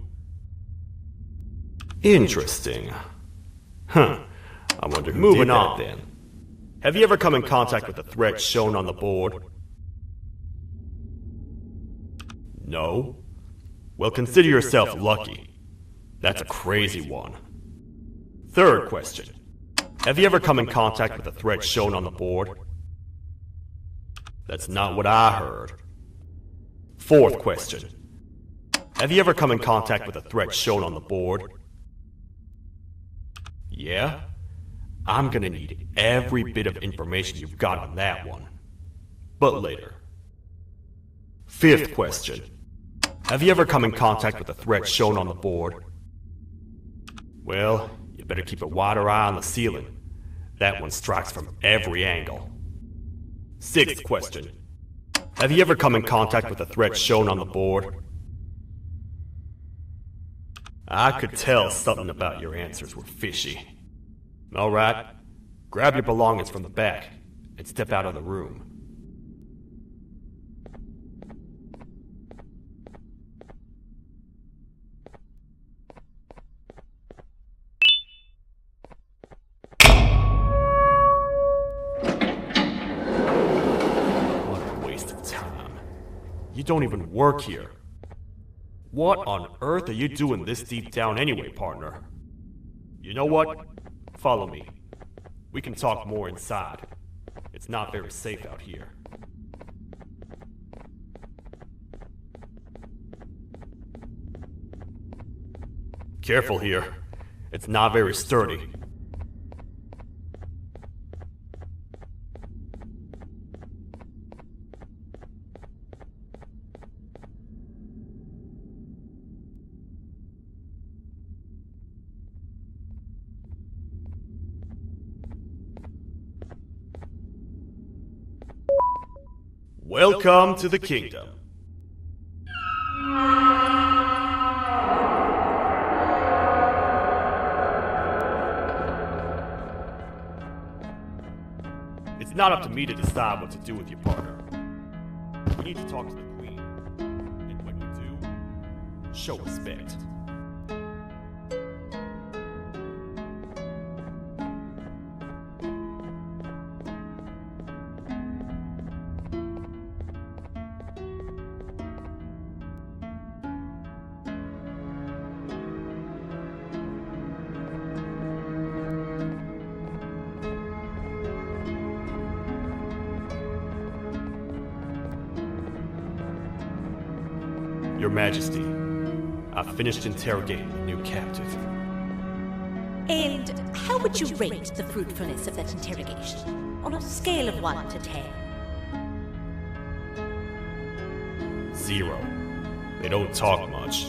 Interesting. Huh. I wonder who Moving on then. Have you ever come in contact with the threat shown on the board? No? Well, consider yourself lucky. That's a crazy one. Third question. Have you ever come in contact with the threat shown on the board? That's not what I heard. Fourth question. Have you ever come in contact with the threat shown on the board? Yeah? I'm gonna need every bit of information you've got on that one. But later. Fifth question. Have you ever come in contact with the threat shown on the board? Well, you better keep a wider eye on the ceiling. That one strikes from every angle. Sixth question. Have you ever come in contact with the threat shown on the board? I could tell something about your answers were fishy. Alright, grab your belongings from the back and step out of the room. What a waste of time. You don't even work here. What on earth are you doing this deep down anyway, partner? You know what? Follow me. We can talk more inside. It's not very safe out here. Careful here. It's not very sturdy. Welcome to the kingdom. It's not up to me to decide what to do with your partner. We need to talk to the queen. And when we do, show respect. Your Majesty, I've finished interrogating the new captive. And how would you rate the fruitfulness of that interrogation? On a scale of 1 to 10? 0. They don't talk much,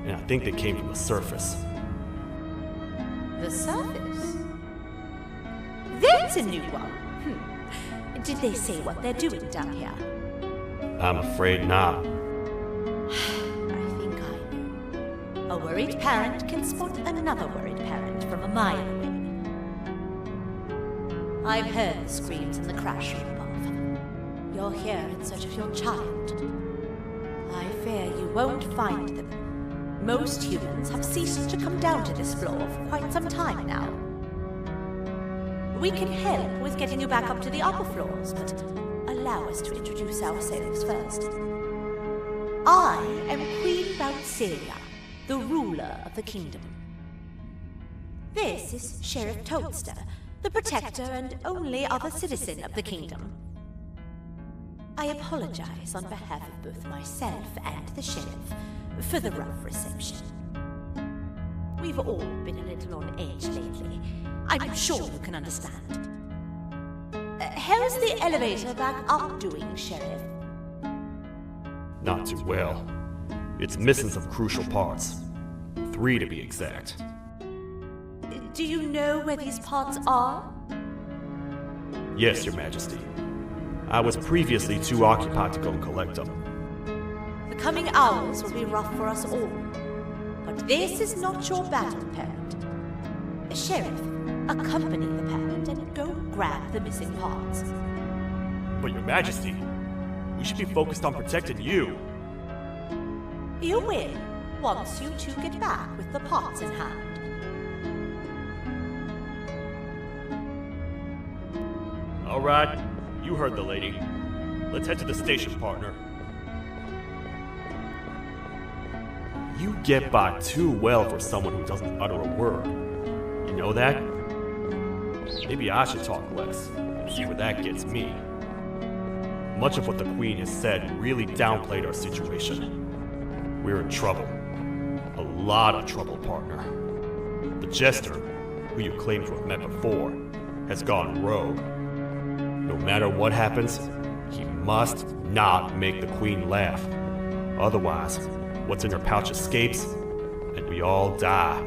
and I think they came from the surface. The surface? That's a new one. Did they say what they're doing down here? I'm afraid not. I think I know. A worried parent can spot another worried parent from a mile away. I've heard the screams in the crash room above. You're here in search of your child. I fear you won't find them. Most humans have ceased to come down to this floor for quite some time now. We can help with getting you back up to the upper floors, but allow us to introduce ourselves first. I am Queen Boutsilia, the ruler of the kingdom. This is Sheriff Toadster, the protector and only other citizen of the kingdom. I apologize on behalf of both myself and the sheriff for the rough reception. We've all been a little on edge lately. I'm sure you can understand. How's the elevator back up doing, Sheriff? Not too well. It's missing some crucial parts. 3 to be exact. Do you know where these parts are? Yes, Your Majesty. I was previously too occupied to go and collect them. The coming hours will be rough for us all. But this is not your battle, Parent. Sheriff, accompany the Parent and go grab the missing parts. But Your Majesty, we should be focused on protecting you. You will, once you two get back with the parts in hand. All right, you heard the lady. Let's head to the station, partner. You get by too well for someone who doesn't utter a word. You know that? Maybe I should talk less and see where that gets me. Much of what the Queen has said really downplayed our situation. We're in trouble. A lot of trouble, partner. The Jester, who you claim to have met before, has gone rogue. No matter what happens, he must not make the Queen laugh. Otherwise, what's in her pouch escapes, and we all die.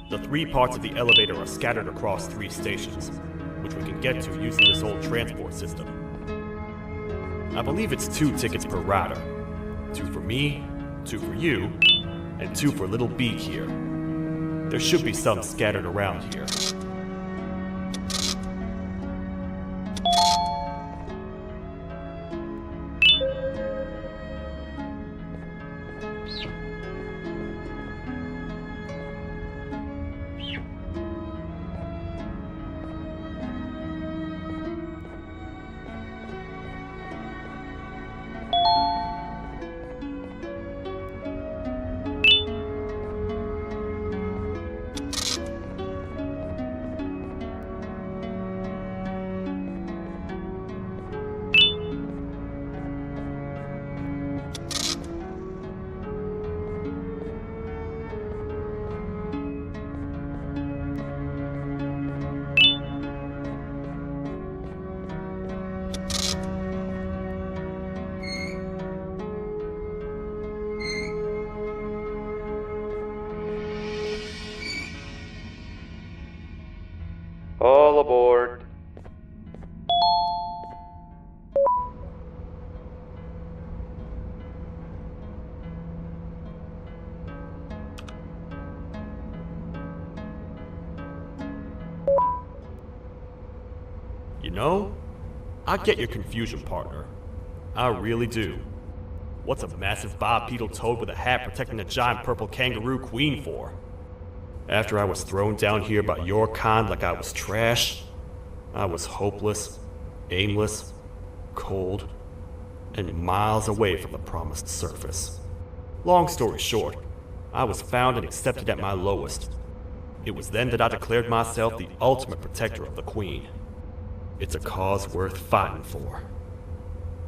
The 3 parts of the elevator are scattered across 3 stations, which we can get to using this old transport system. I believe it's 2 tickets per rider. 2 for me, 2 for you, and 2 for Little Beak here. There should be some scattered around here. All aboard. You know, I get your confusion, partner. I really do. What's a massive bipedal toad with a hat protecting a giant purple kangaroo queen for? After I was thrown down here by your kind like I was trash, I was hopeless, aimless, cold, and miles away from the promised surface. Long story short, I was found and accepted at my lowest. It was then that I declared myself the ultimate protector of the Queen. It's a cause worth fighting for.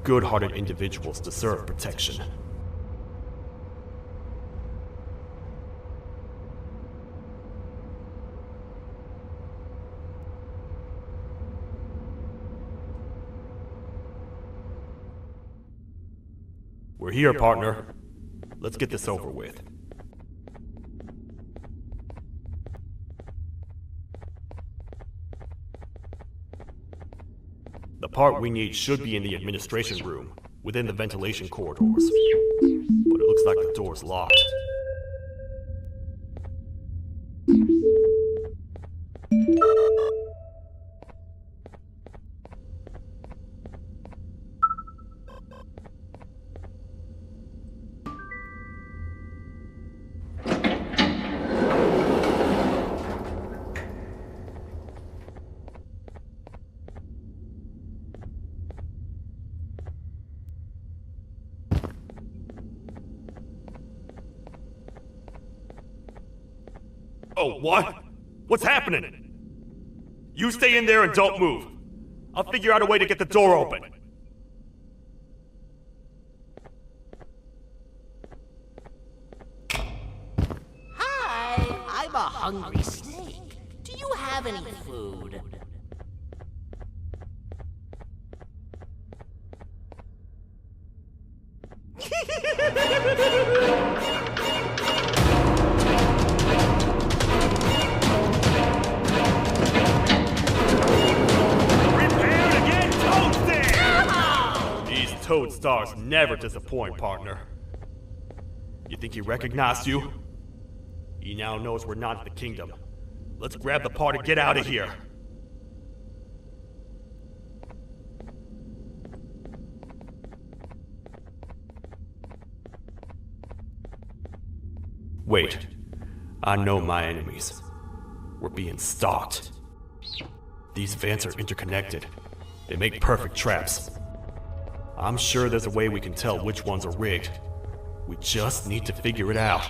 Good-hearted individuals deserve protection. We're here, partner. Let's get this over with. The part we need should be in the administration room, within the ventilation corridors. But it looks like the door's locked. Oh, what? What's happening? You stay in there and don't move. I'll figure out a way to get the door open. Hi, I'm a hungry snake. Do you have any food? Toad stars never disappoint, partner. You think he recognized you? He now knows we're not in the kingdom. Let's grab the part and get out of here. Wait. I know my enemies. We're being stalked. These vents are interconnected. They make perfect traps. I'm sure there's a way we can tell which ones are rigged. We just need to figure it out.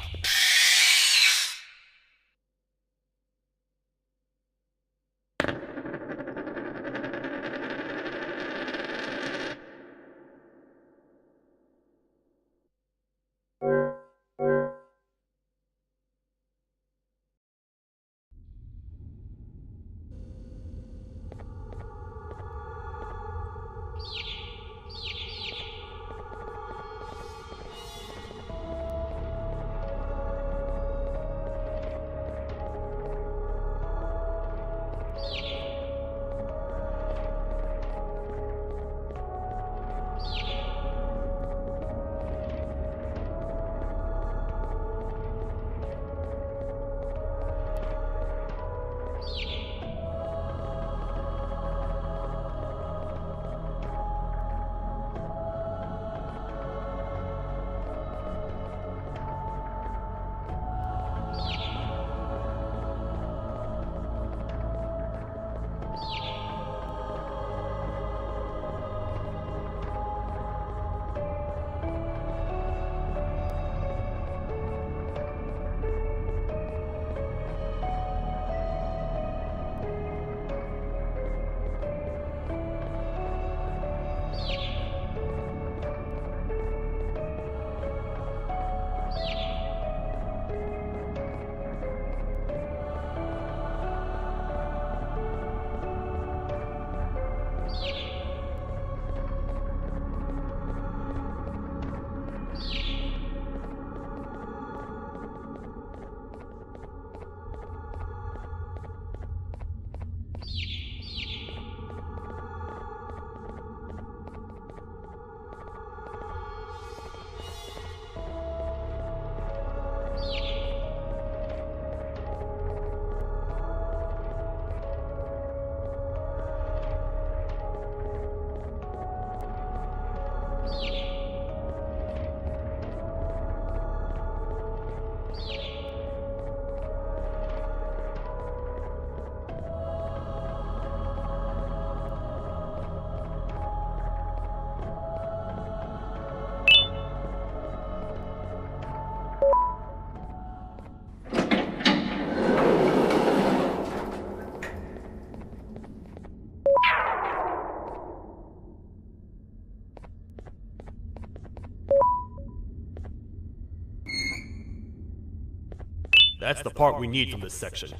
That's the part we need from this section.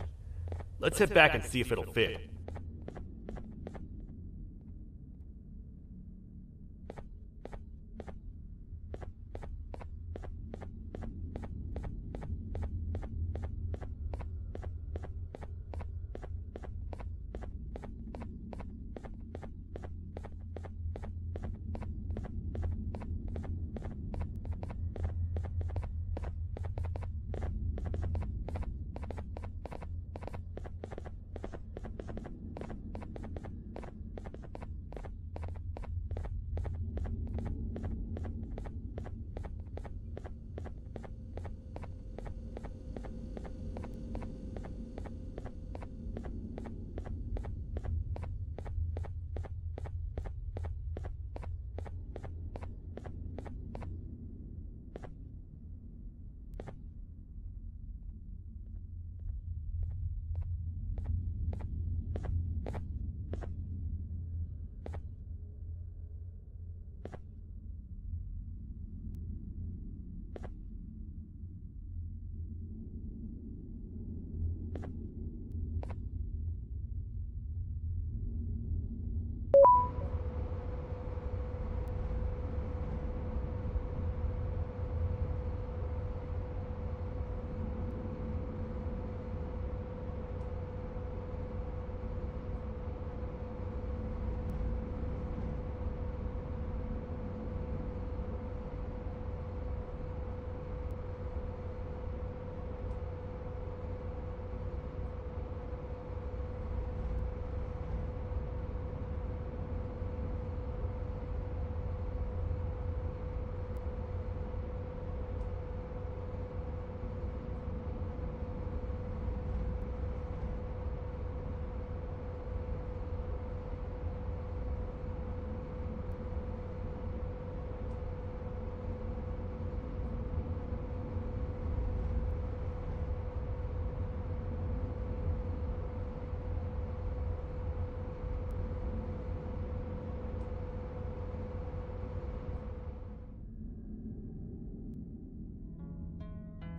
Let's head back and see if it'll fit.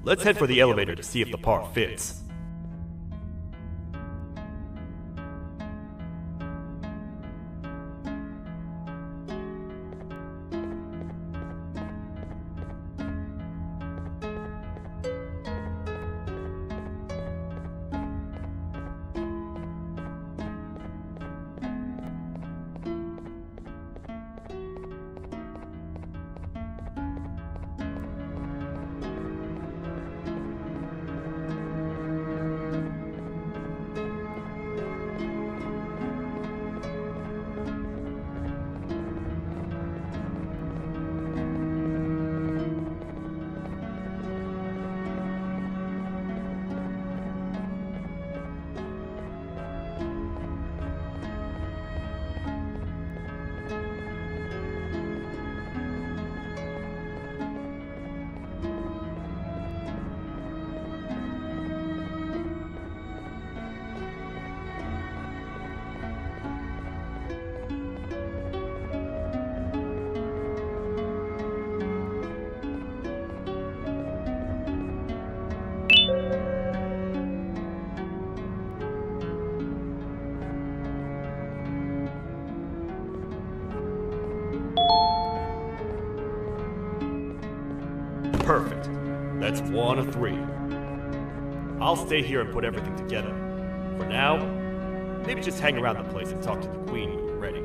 Let's head for the elevator to see if the part fits. Perfect. That's 1 of 3. I'll stay here and put everything together. For now, maybe just hang around the place and talk to the Queen when you're ready.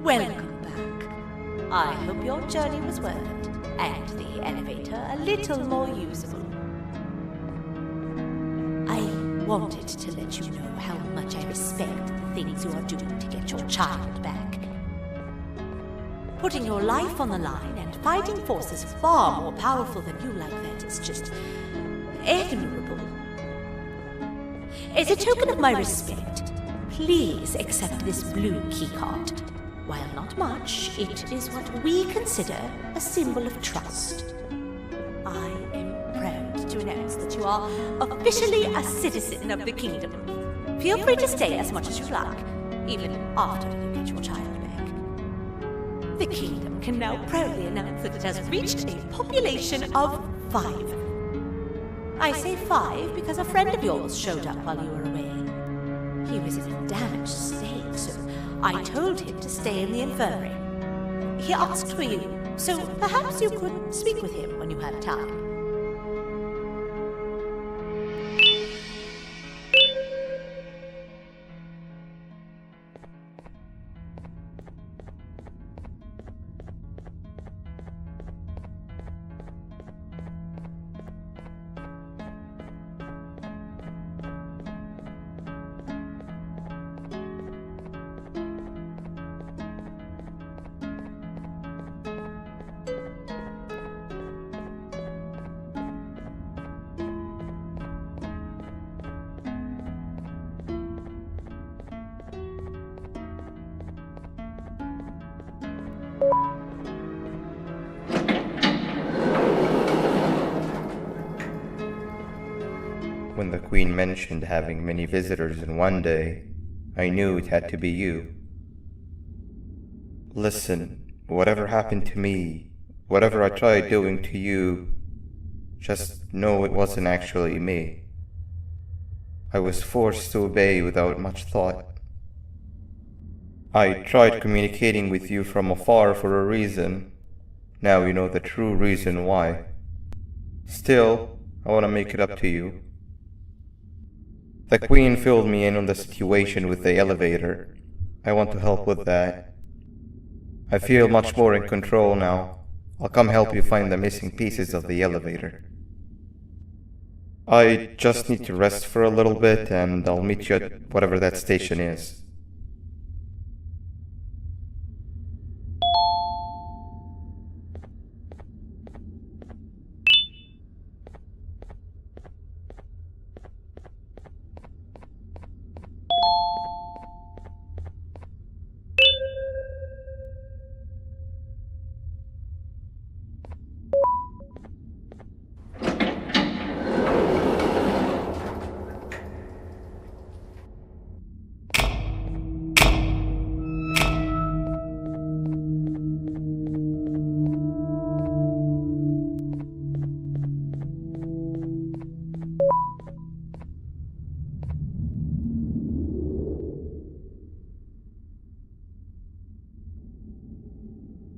Welcome back. I hope your journey was worth it, and the elevator a little more usable. I wanted to let you know how much I respect the things you are doing to get your child back. Putting your life on the line and fighting forces far more powerful than you like that is just admirable. As a token of my respect, please accept this blue keycard. While not much, it is what we consider a symbol of trust. I am proud to announce that you are officially a citizen of the kingdom. Feel free to stay as much as you like, even after you get your child back. The kingdom can now proudly announce that it has reached a population of 5. I say 5 because a friend of yours showed up while you were away. He was in a damaged state, so I told him to stay in the infirmary. He asked for you, so perhaps you could speak with him when you have time. When the Queen mentioned having many visitors in one day, I knew it had to be you. Listen, whatever happened to me, whatever I tried doing to you, just know it wasn't actually me. I was forced to obey without much thought. I tried communicating with you from afar for a reason. Now you know the true reason why. Still, I want to make it up to you. The Queen filled me in on the situation with the elevator. I want to help with that. I feel much more in control now. I'll come help you find the missing pieces of the elevator. I just need to rest for a little bit, and I'll meet you at whatever that station is.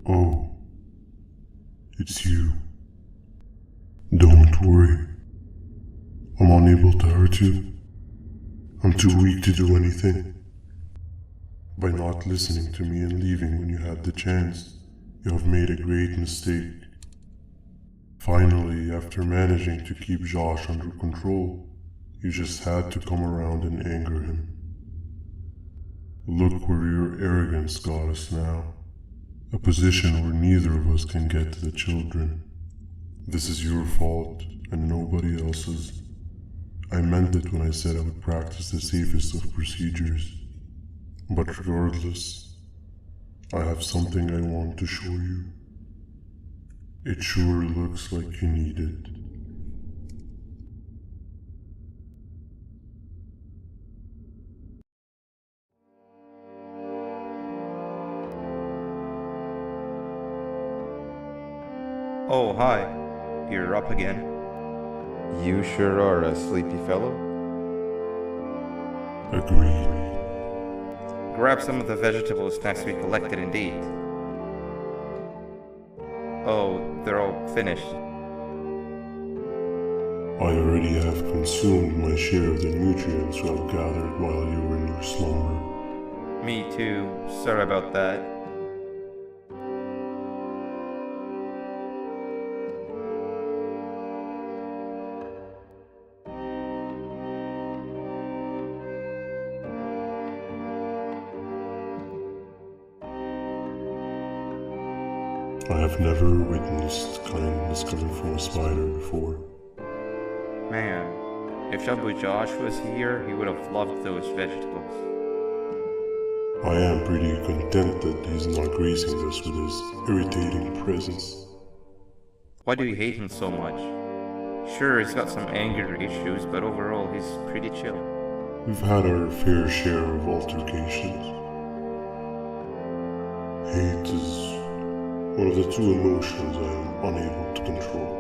Oh, it's you. Don't worry. I'm unable to hurt you. I'm too weak to do anything. By not listening to me and leaving when you had the chance, you have made a great mistake. Finally, after managing to keep Josh under control, you just had to come around and anger him. Look where your arrogance got us now. A position where neither of us can get to the children. This is your fault and nobody else's. I meant it when I said I would practice the safest of procedures. But regardless, I have something I want to show you. It sure looks like you need it. Oh, hi. You're up again. You sure are a sleepy fellow. Agreed. Grab some of the vegetable snacks we collected indeed. Oh, they're all finished. I already have consumed my share of the nutrients you have gathered while you were in your slumber. Me too. Sorry about that. I have never witnessed kindness coming from a spider before. Man, if Shabu Josh was here, he would have loved those vegetables. I am pretty content that he's not gracing us with his irritating presence. Why do you hate him so much? Sure, he's got some anger issues, but overall he's pretty chill. We've had our fair share of altercations. Hate is one of the two emotions I am unable to control.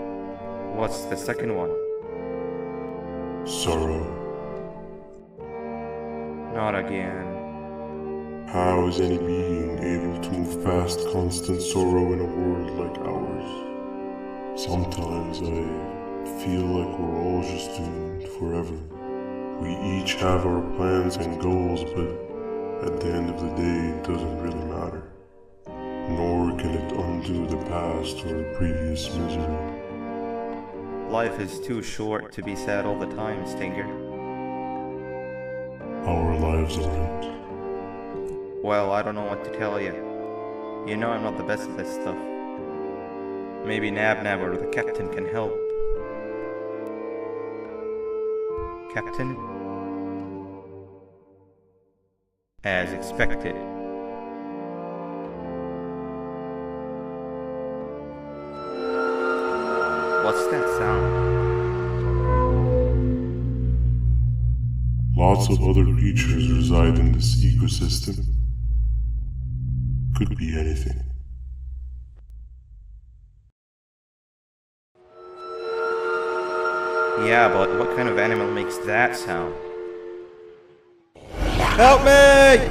What's the second one? Sorrow. Not again. How is any being able to move past constant sorrow in a world like ours? Sometimes I feel like we're all just doomed forever. We each have our plans and goals, but at the end of the day, it doesn't really matter. Nor can it undo the past or previous misery. Life is too short to be sad all the time, Stinger. Our lives aren't. Well, I don't know what to tell you. You know I'm not the best at this stuff. Maybe Nab or the captain can help. Captain? As expected. What's that sound? Lots of other creatures reside in this ecosystem. Could be anything. Yeah, but what kind of animal makes that sound? Help me!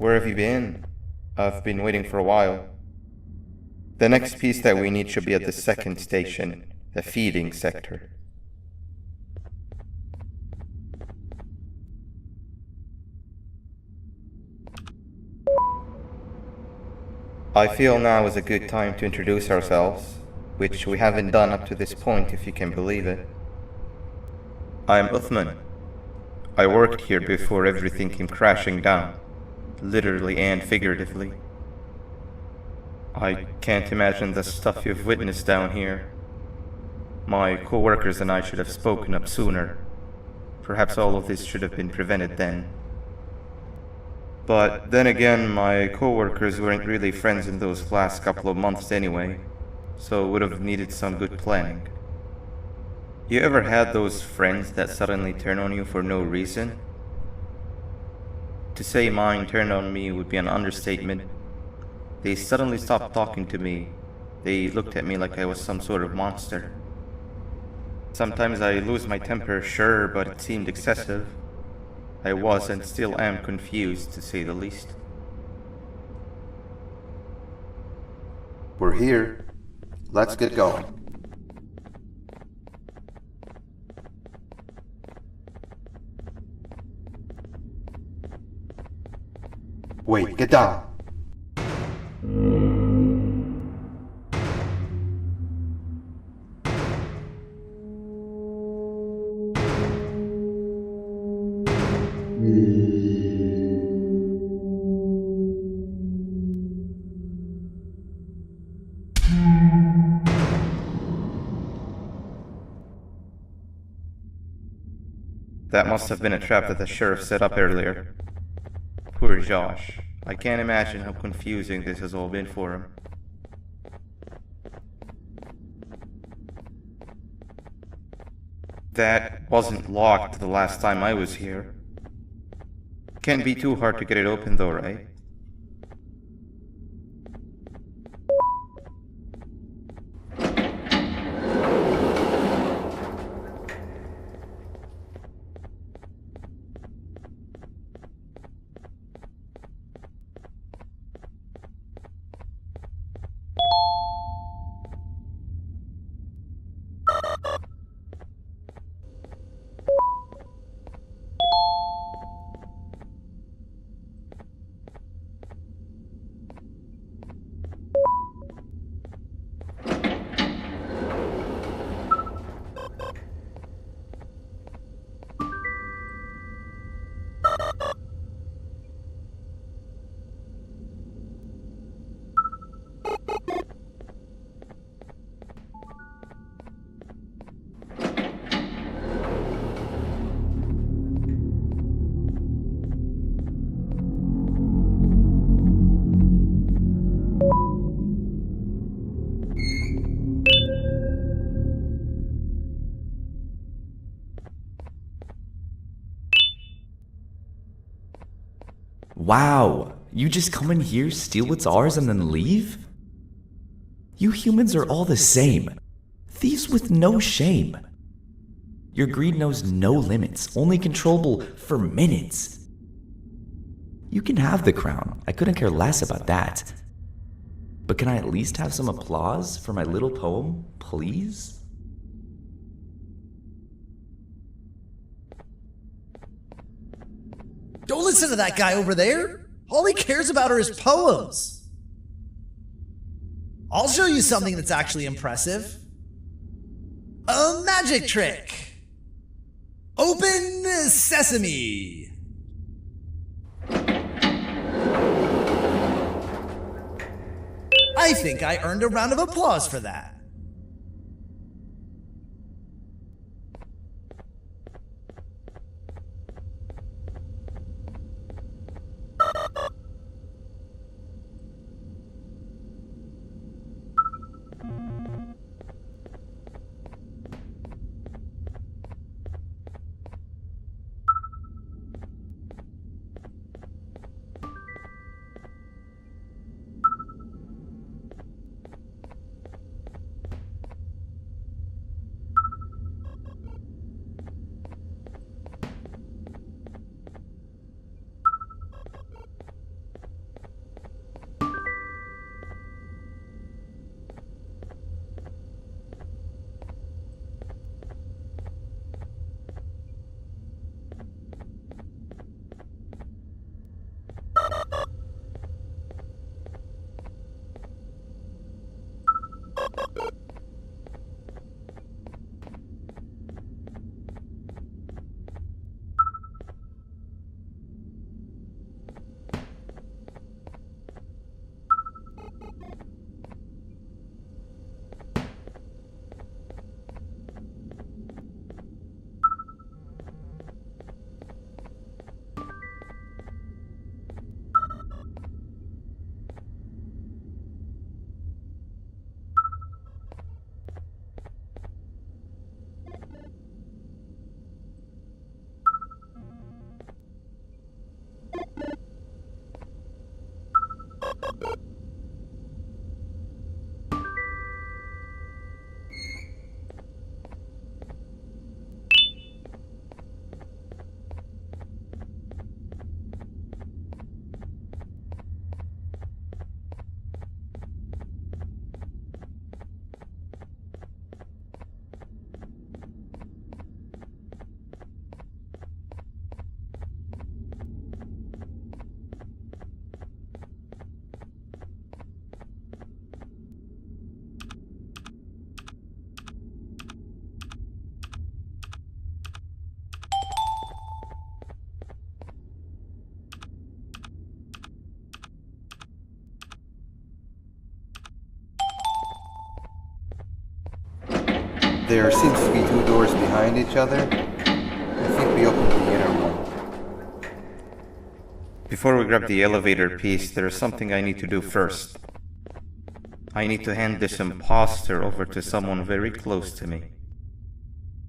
Where have you been? I've been waiting for a while. The next piece that we need should be at the second station, the feeding sector. I feel now is a good time to introduce ourselves, which we haven't done up to this point if you can believe it. I'm Uthman. I worked here before everything came crashing down, literally and figuratively. I can't imagine the stuff you've witnessed down here. My co-workers and I should have spoken up sooner. Perhaps all of this should have been prevented then. But then again, my co-workers weren't really friends in those last couple of months anyway, so would have needed some good planning. You ever had those friends that suddenly turn on you for no reason? To say mine turned on me would be an understatement. They suddenly stopped talking to me. They looked at me like I was some sort of monster. Sometimes I lose my temper, sure, but it seemed excessive. I was and still am confused, to say the least. We're here. Let's get going. Wait, get down. That must have been a trap that the sheriff set up earlier. Poor Josh. I can't imagine how confusing this has all been for him. That wasn't locked the last time I was here. Can't be too hard to get it open though, right? Wow, you just come in here, steal what's ours, and then leave? You humans are all the same. Thieves with no shame. Your greed knows no limits, only controllable for minutes. You can have the crown, I couldn't care less about that. But can I at least have some applause for my little poem, please? Don't listen to that guy over there. All he cares about are his poems. I'll show you something that's actually impressive. A magic trick. Open sesame. I think I earned a round of applause for that. There seems to be two doors behind each other. I think we opened the inner one. Before we grab the elevator piece, there is something I need to do first. I need to hand this imposter over to someone very close to me.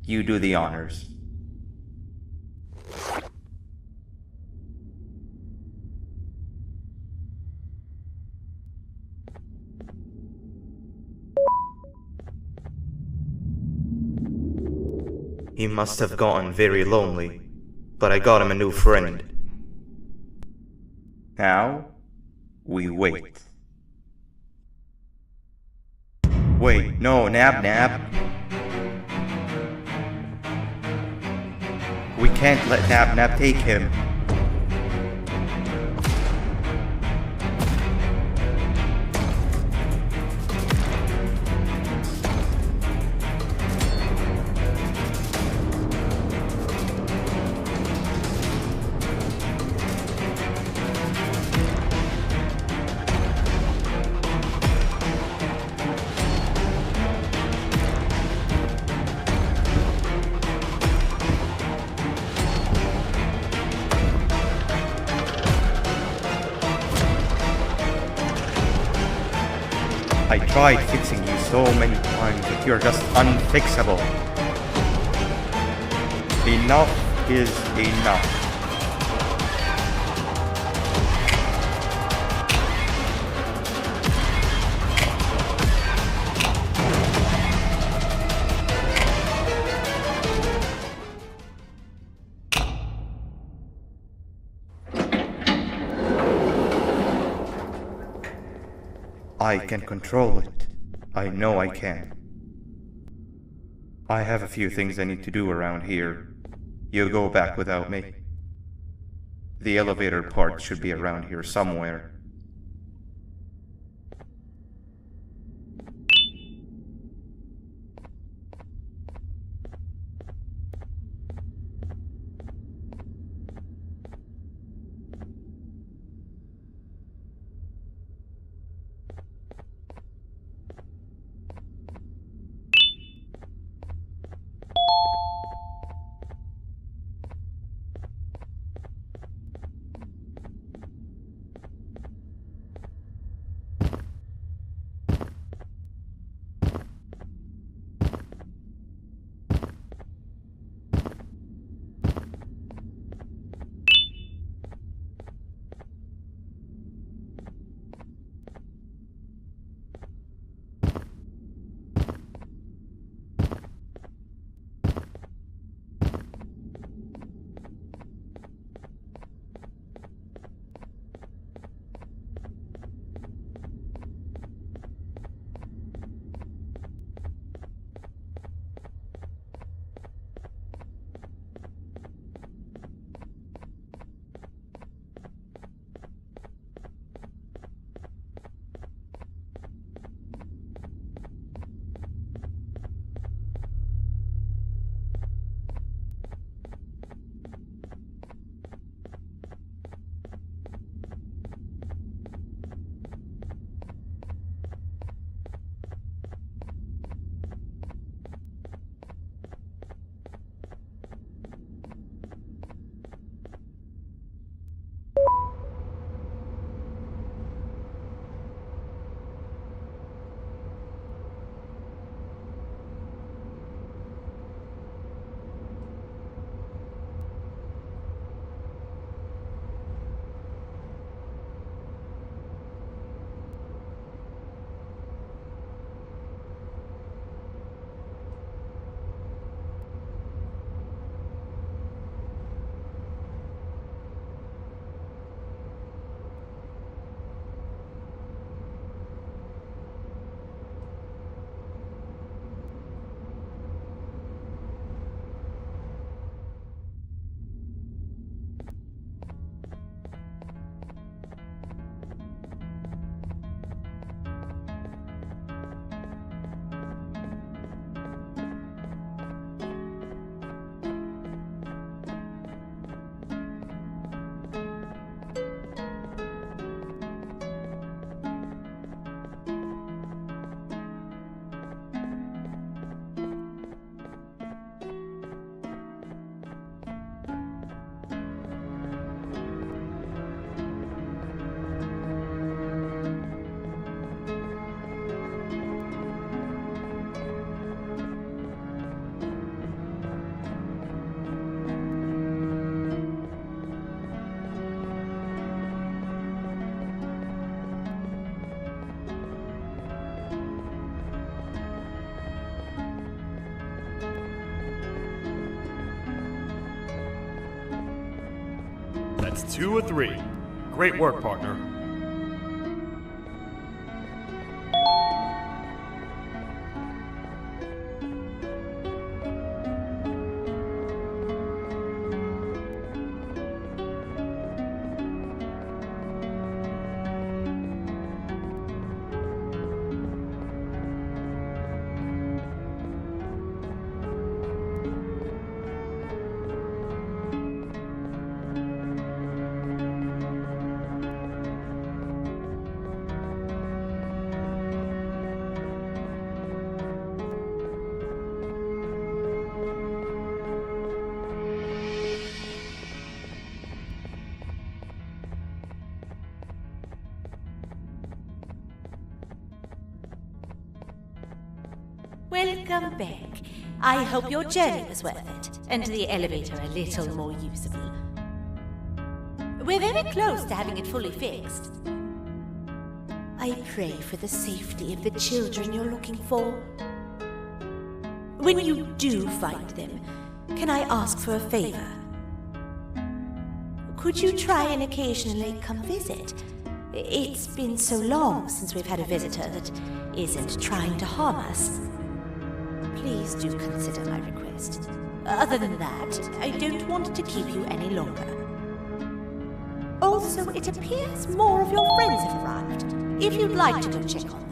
You do the honors. He must have gotten very lonely, but I got him a new friend. Now, we wait. Wait, no, Nab. We can't let Nab take him. I tried fixing you so many times, but you're just unfixable. Enough is enough. I can control it. I know I can. I have a few things I need to do around here. You go back without me. The elevator part should be around here somewhere. That's 2 of 3. Great work, partner. Welcome back. I hope your journey was worth it, and the elevator a little more usable. We're very close to having it fully fixed. I pray for the safety of the children you're looking for. When you do find them, can I ask for a favor? Could you try and occasionally come visit? It's been so long since we've had a visitor that isn't trying to harm us. Please do consider my request. Other than that, I don't want to keep you any longer. Also, it appears more of your friends have arrived, if you'd like to go check on them.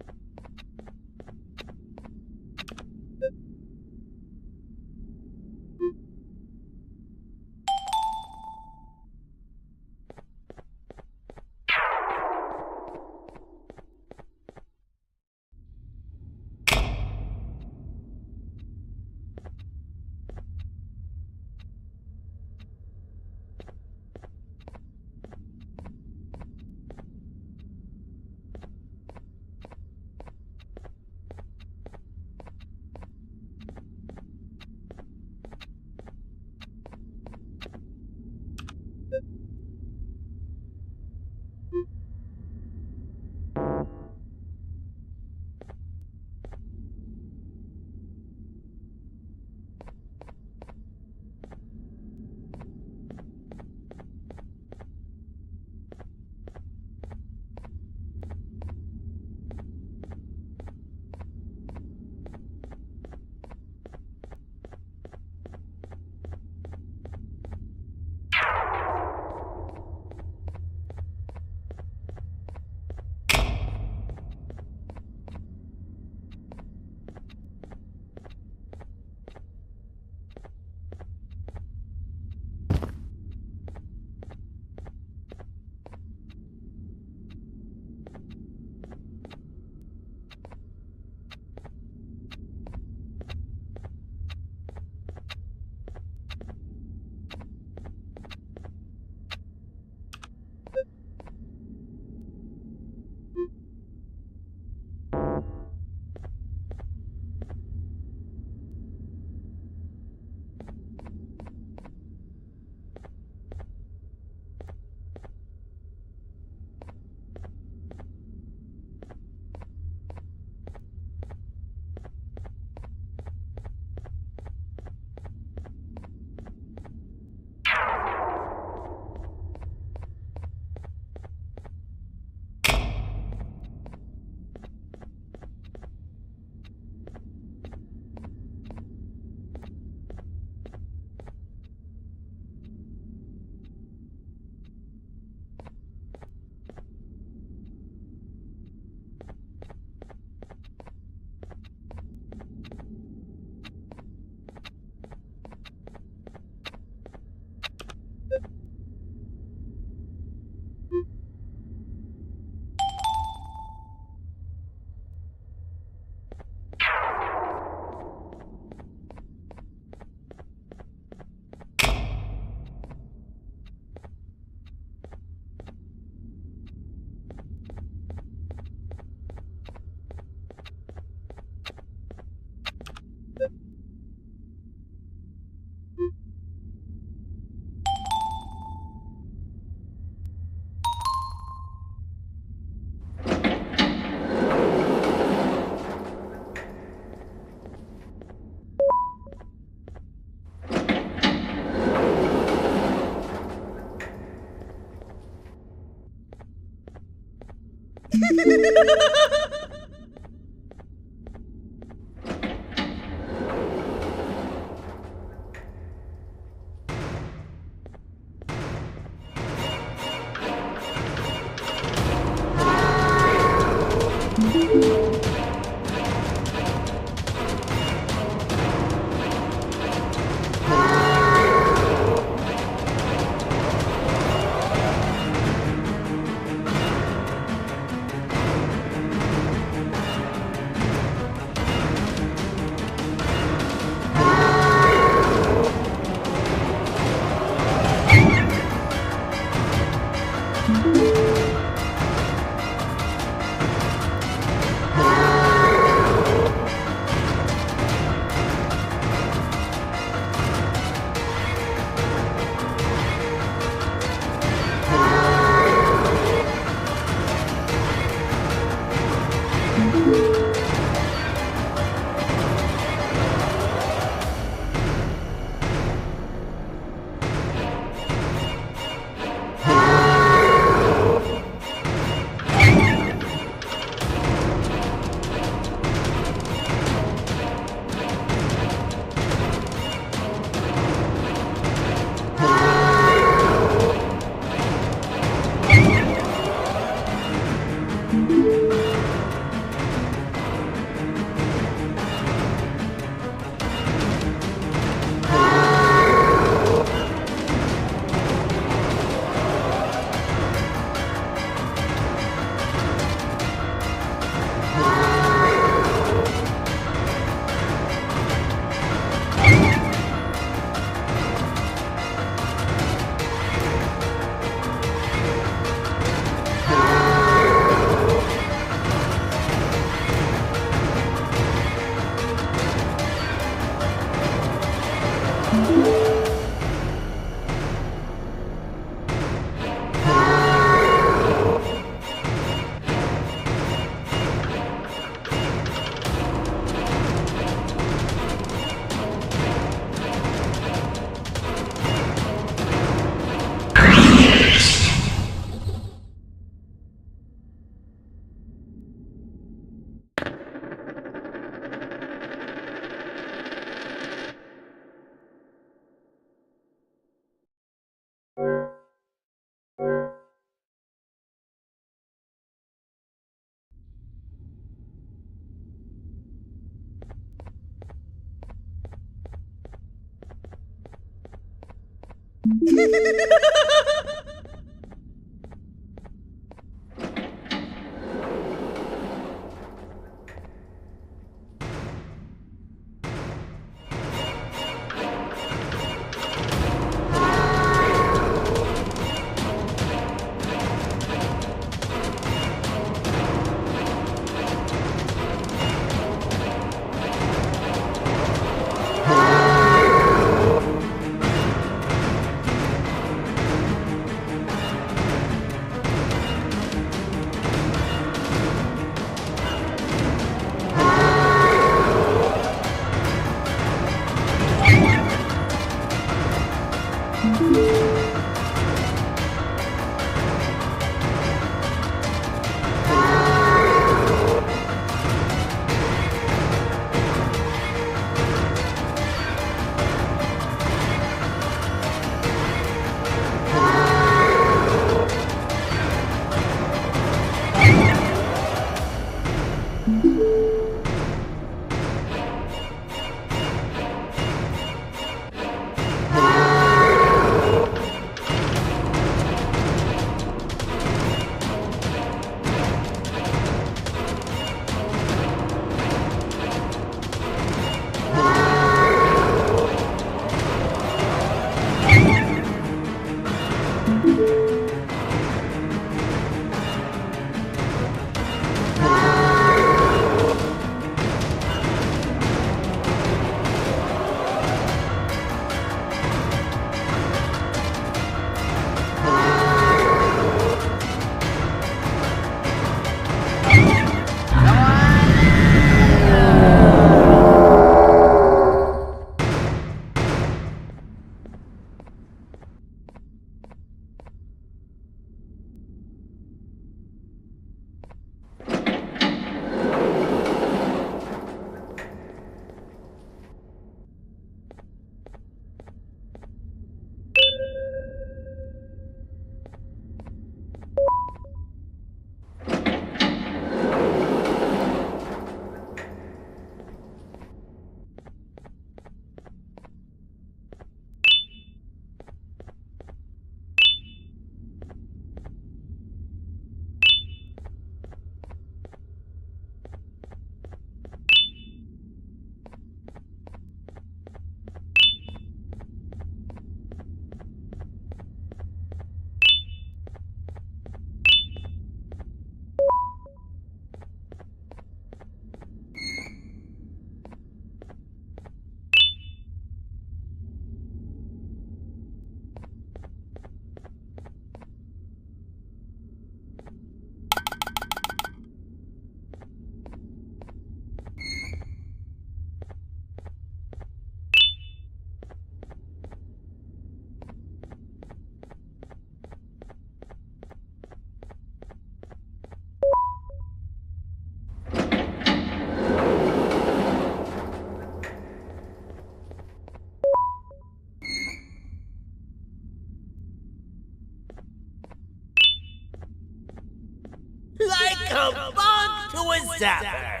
Like a bug to a zapper.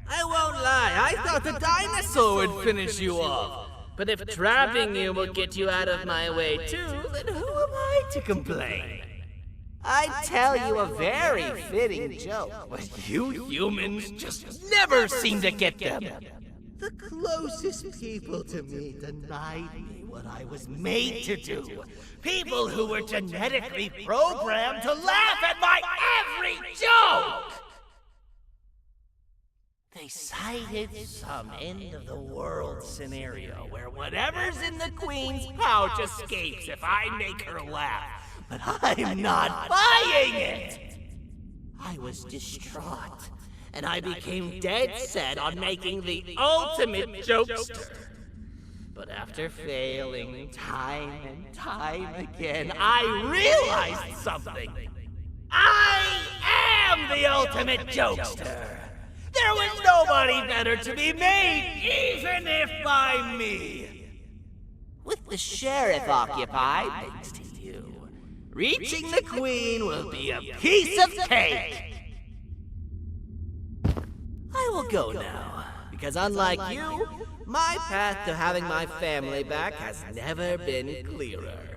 I won't lie, I thought the dinosaur would finish you off. But if trapping you will get you out of my way too, then who am I to complain? I'd tell you a very fitting joke, but you humans just never seem to get them. The closest people to me denied me what I was made to do. People who were genetically programmed to laugh at my every joke! They cited some end-of-the-world scenario where whatever's in the Queen's pouch escapes if I make her laugh. But I'm not buying it! I was distraught, and I became dead set on making the ultimate jokester. But after failing time and time again, I realized something. I am the ultimate jokester! There was nobody better to be made, even if by me! With the sheriff occupied, thanks to you, reaching the Queen will be a piece of cake! I will go now, because unlike you, my path to having my family back has never been clearer.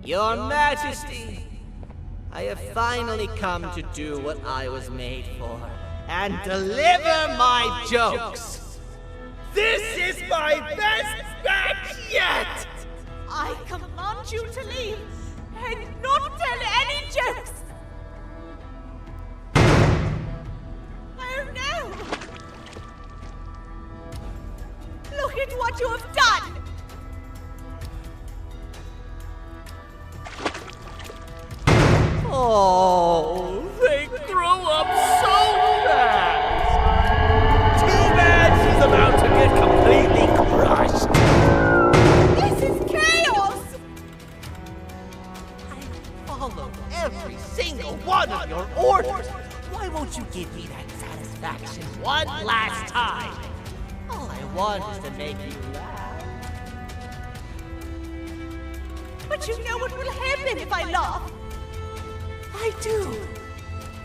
Your Majesty, I have finally come to do what I was made for, and deliver my jokes! This is my best batch yet! I command you to leave and not tell any jokes! Oh no! Look at what you have done! Oh, they grow up so fast! Too bad she's about to get completely crushed! This is chaos! I followed every single one of your orders! Why won't you give me that satisfaction one last time? All I want is to make you laugh. But you know what will happen if I laugh? I do.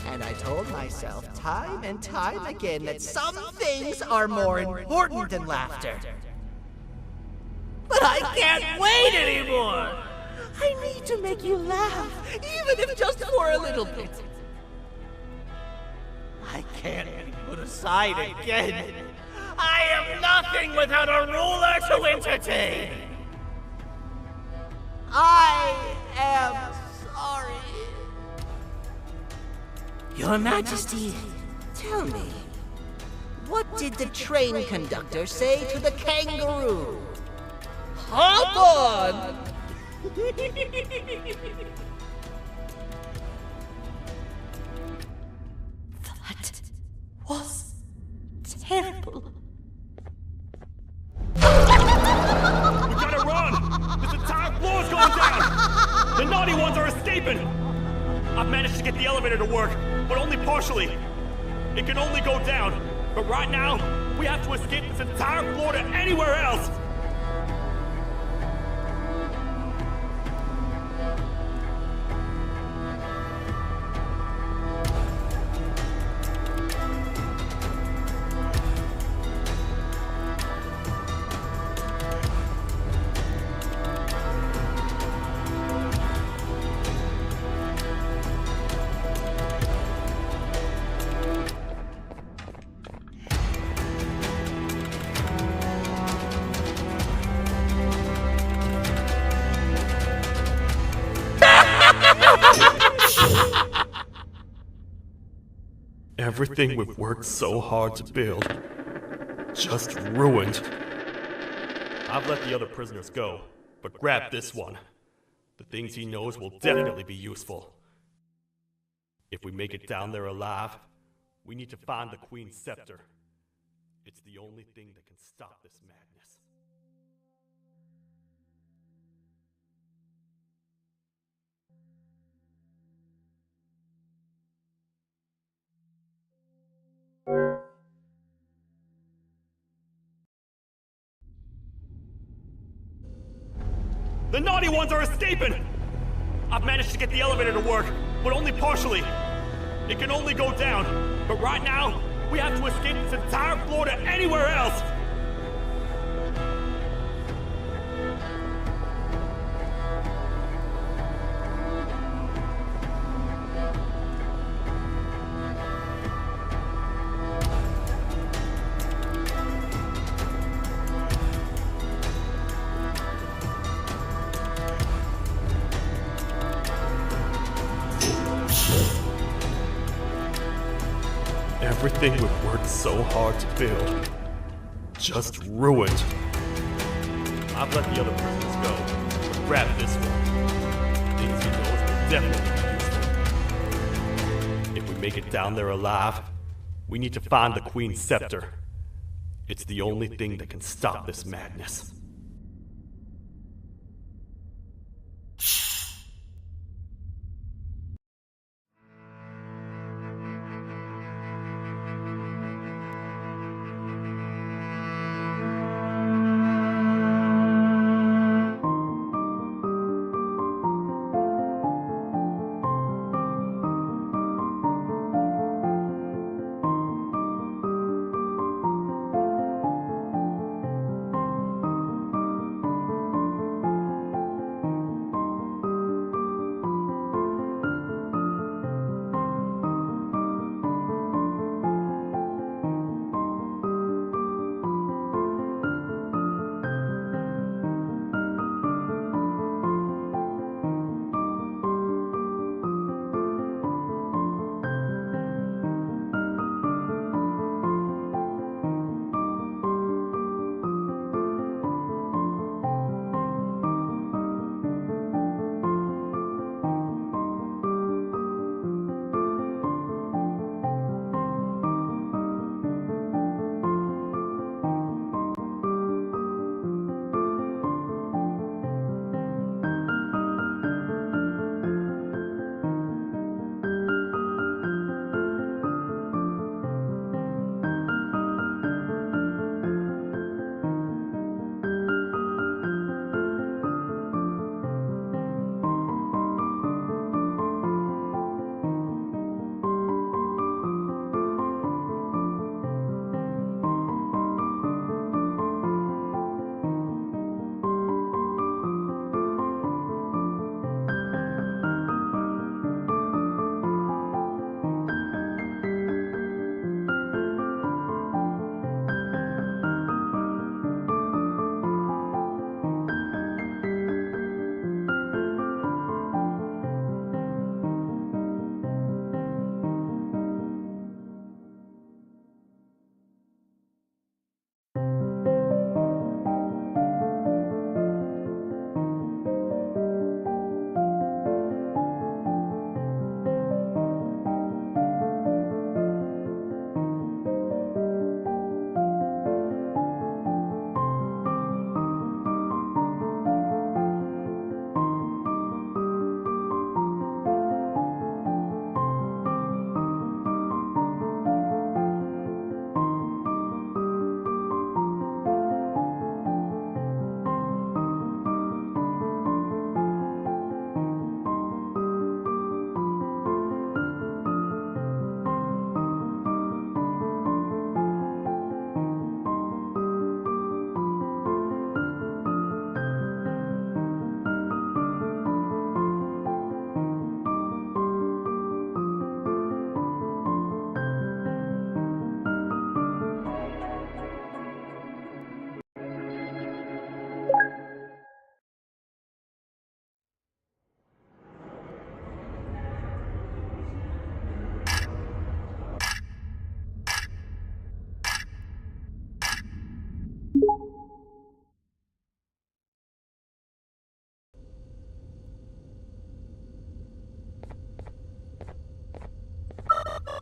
And I told myself time and time again that some things are more important than laughter. But I can't wait anymore! I need to make you laugh, even if just for a little bit. I can't be put aside again. I am nothing without a ruler to entertain. I am sorry. Your Majesty, tell me, what did the train conductor say to the kangaroo? Hop on! That was terrible. We gotta run! This entire floor's going down! The naughty ones are escaping! I've managed to get the elevator to work, but only partially. It can only go down, but right now, we have to escape this entire floor to anywhere else! Everything we've worked so hard to build, just ruined. I've let the other prisoners go, but grab this one. The things he knows will definitely be useful. If we make it down there alive, we need to find the Queen's scepter. It's the only thing that can stop this madness. The naughty ones are escaping! I've managed to get the elevator to work, but only partially. It can only go down, but right now, we have to escape this entire floor to anywhere else! Everything we've worked so hard to build, just ruined. I've let the other prisoners go, but grab this one. Things he knows will definitely be useful. If we make it down there alive, we need to find the Queen's scepter. It's the only thing that can stop this madness.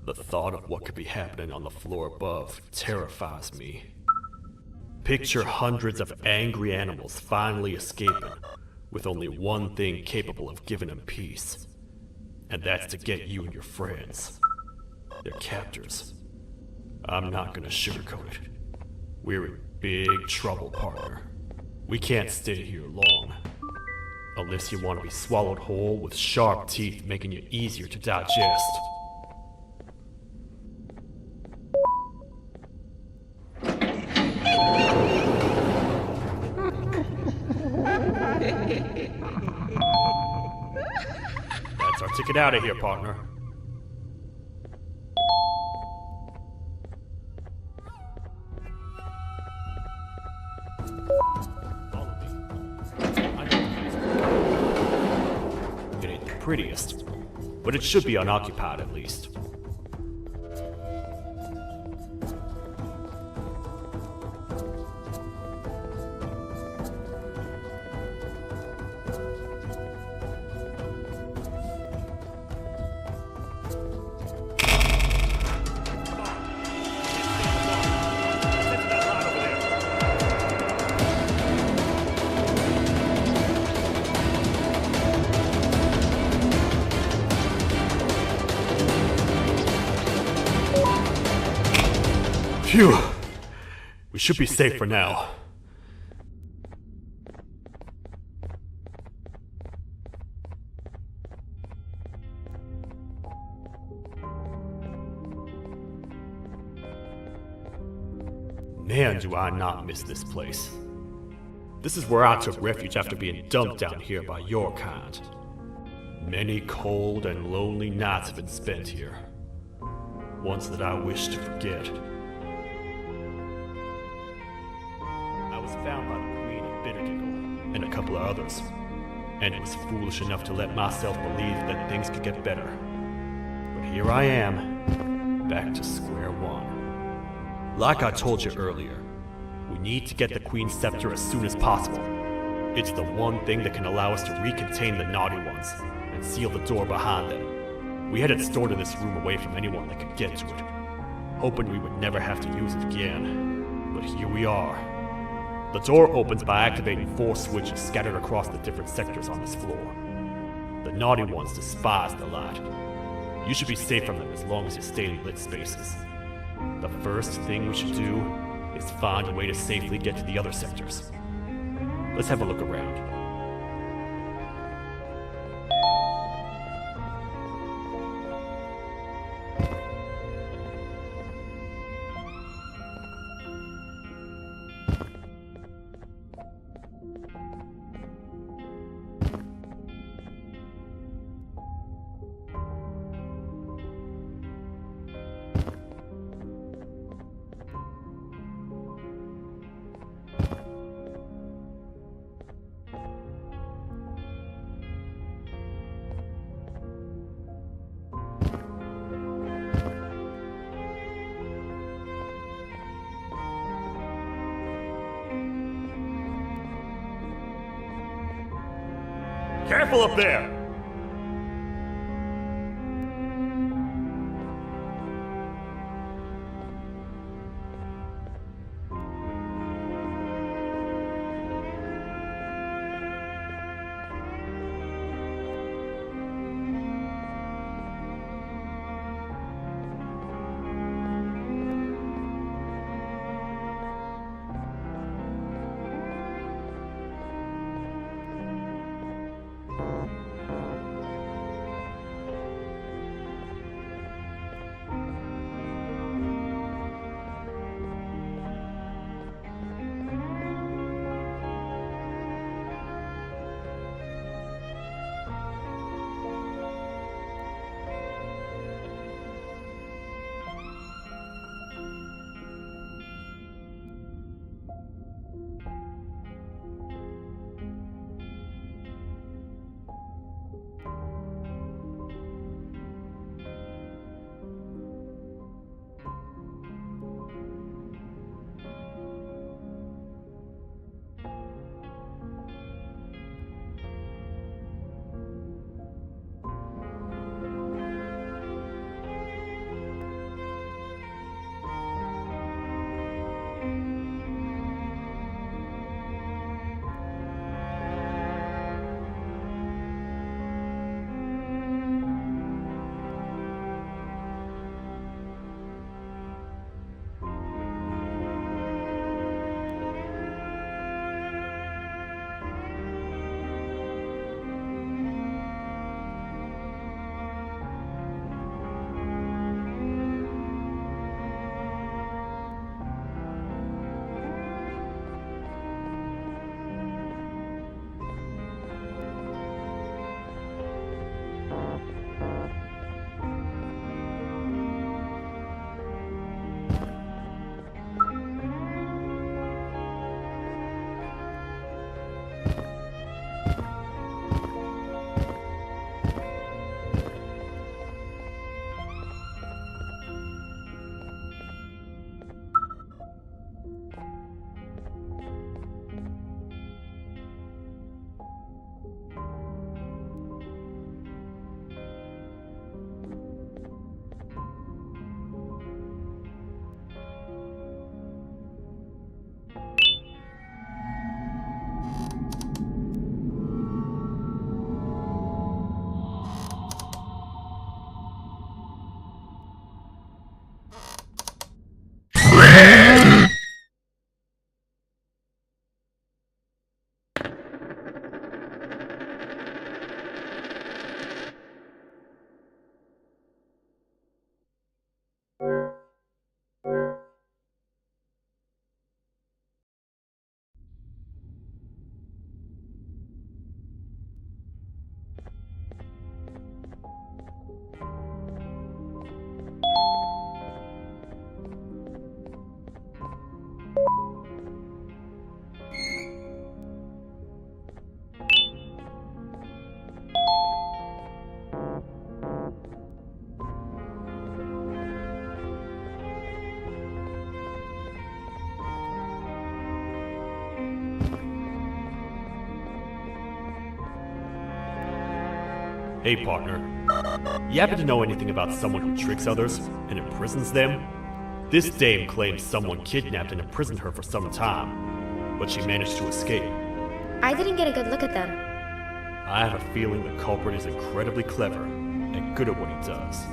The thought of what could be happening on the floor above terrifies me. Picture hundreds of angry animals finally escaping, with only one thing capable of giving them peace. And that's to get you and your friends. Their captors. I'm not gonna sugarcoat it. We're in big trouble, partner. We can't stay here long. Unless you want to be swallowed whole with sharp teeth making you easier to digest. That's our ticket out of here, partner. Follow me. I know it ain't the prettiest, but it should be unoccupied at least. Phew! We should be safe for now. Man, do I not miss this place. This is where I took refuge after being dumped down here by your kind. Many cold and lonely nights have been spent here. Ones that I wish to forget. I was found by the Queen of Bitterdickle and a couple of others, and was foolish enough to let myself believe that things could get better. But here I am, back to square one. Like I told you earlier, we need to get the Queen's scepter as soon as possible. It's the one thing that can allow us to recontain the naughty ones and seal the door behind them. We had it stored in this room away from anyone that could get to it, hoping we would never have to use it again. But here we are. The door opens by activating 4 switches scattered across the different sectors on this floor. The naughty ones despise the light. You should be safe from them as long as you stay in lit spaces. The first thing we should do is find a way to safely get to the other sectors. Let's have a look around. Careful up there! Hey, partner. You happen to know anything about someone who tricks others and imprisons them? This dame claims someone kidnapped and imprisoned her for some time, but she managed to escape. I didn't get a good look at them. I have a feeling the culprit is incredibly clever and good at what he does,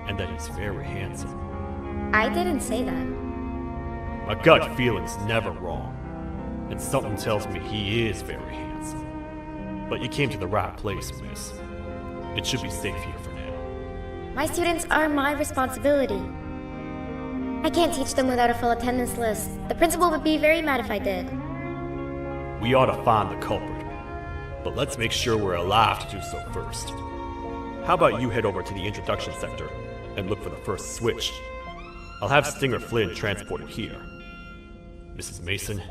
and that he's very handsome. I didn't say that. My gut feeling's never wrong, and something tells me he is very handsome. But you came to the right place, miss. It should be safe here for now. My students are my responsibility. I can't teach them without a full attendance list. The principal would be very mad if I did. We ought to find the culprit, but let's make sure we're alive to do so first. How about you head over to the introduction sector and look for the first switch? I'll have Stinger Flynn transported here. Mrs. Mason,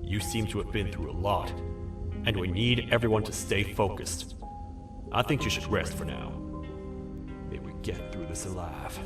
you seem to have been through a lot, and we need everyone to stay focused. I think you should rest for now. May we get through this alive.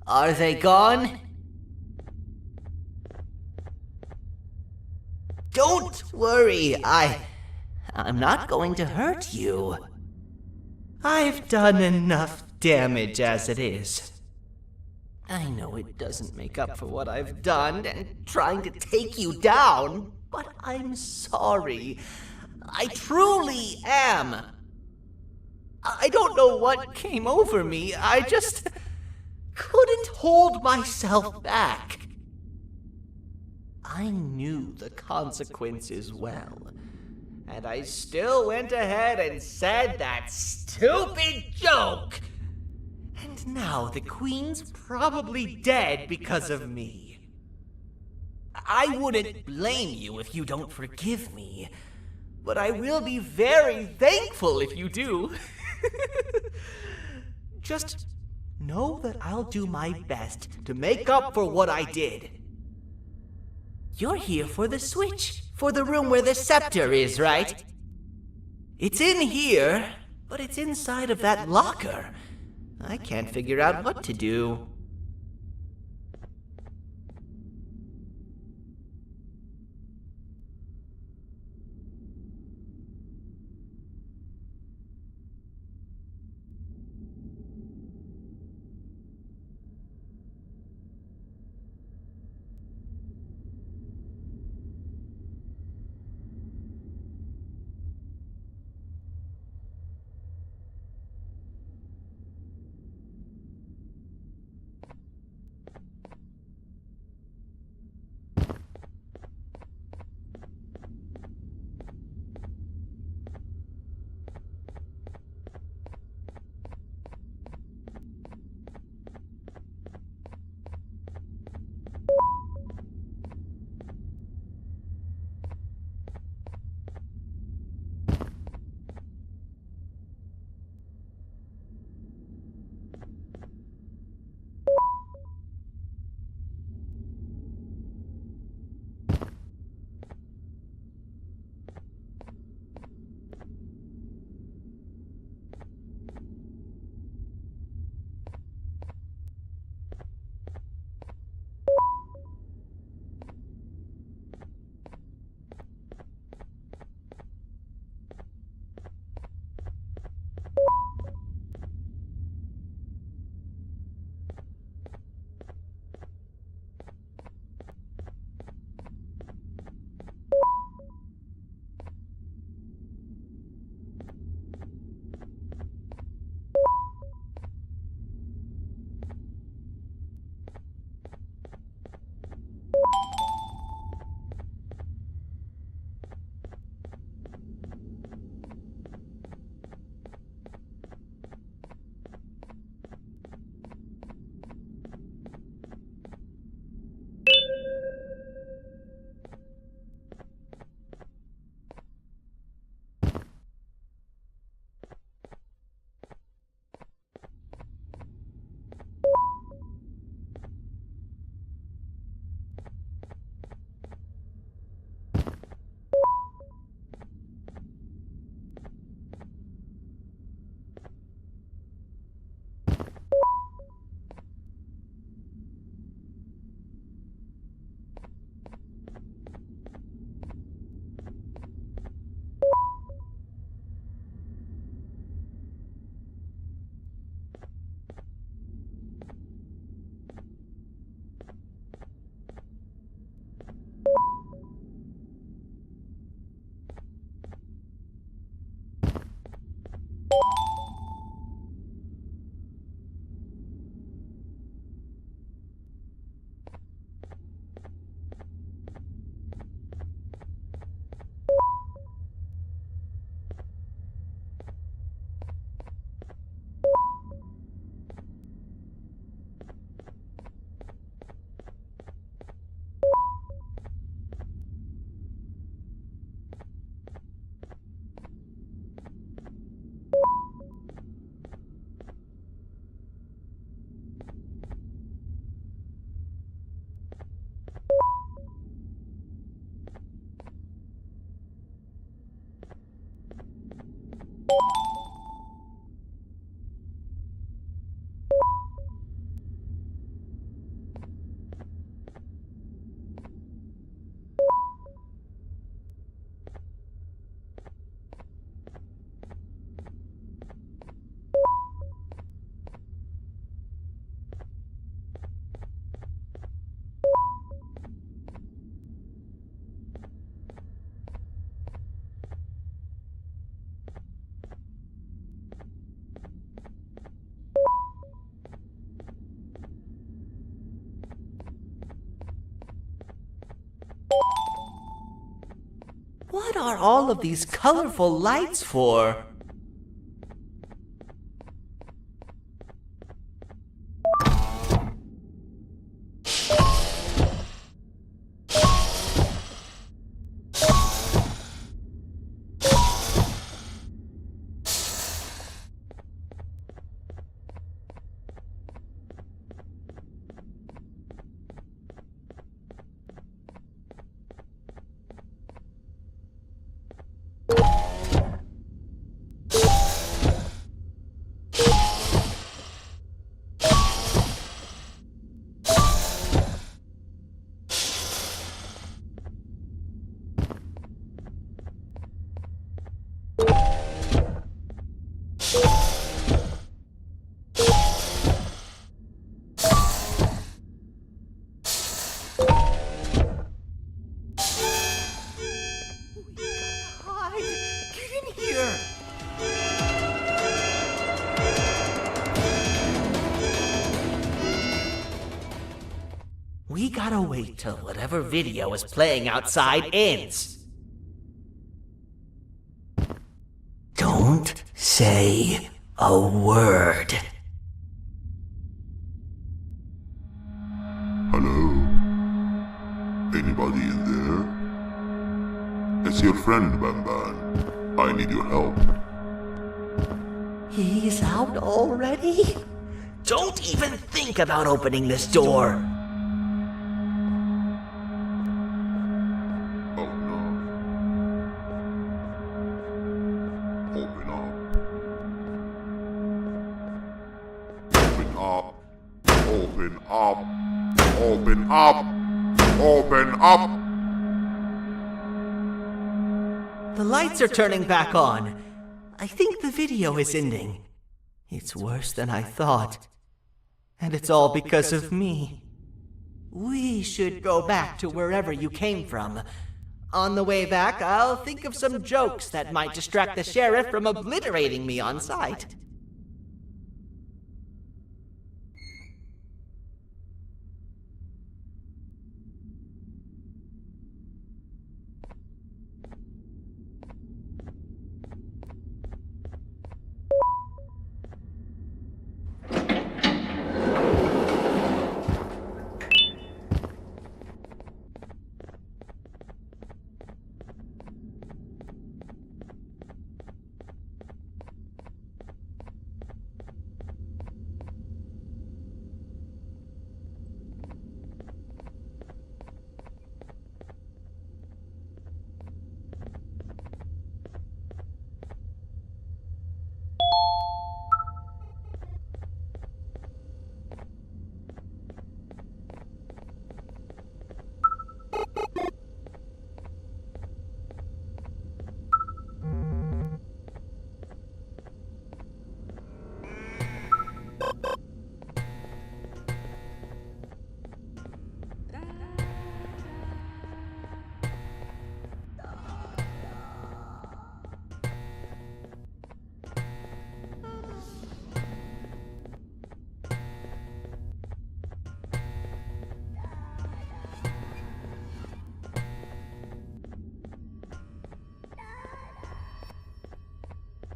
Are they gone? Don't worry, I'm not going to hurt you. I've done enough damage as it is. I know it doesn't make up for what I've done and trying to take you down, but I'm sorry. I truly am. I don't know what came over me. I just couldn't hold myself back. I knew the consequences well, and I still went ahead and said that stupid joke. And now the Queen's probably dead because of me. I wouldn't blame you if you don't forgive me, but I will be very thankful if you do. Just know that I'll do my best to make up for what I did. You're here for the switch, for the room where the scepter is, right? It's in here, but it's inside of that locker. I can't figure out what to do. What are all of these colorful lights for? We gotta wait till whatever video is playing outside ends. Don't say a word. Hello? Anybody in there? It's your friend, Banban. I need your help. He's out already? Don't even think about opening this door. Oh no. Open up. Open up. Open up. Open up. Open up. The lights are turning back on. I think the video is ending. It's worse than I thought. And it's all because of me. We should go back to wherever you came from. On the way back, I'll think of some jokes that might distract the sheriff from obliterating me on sight.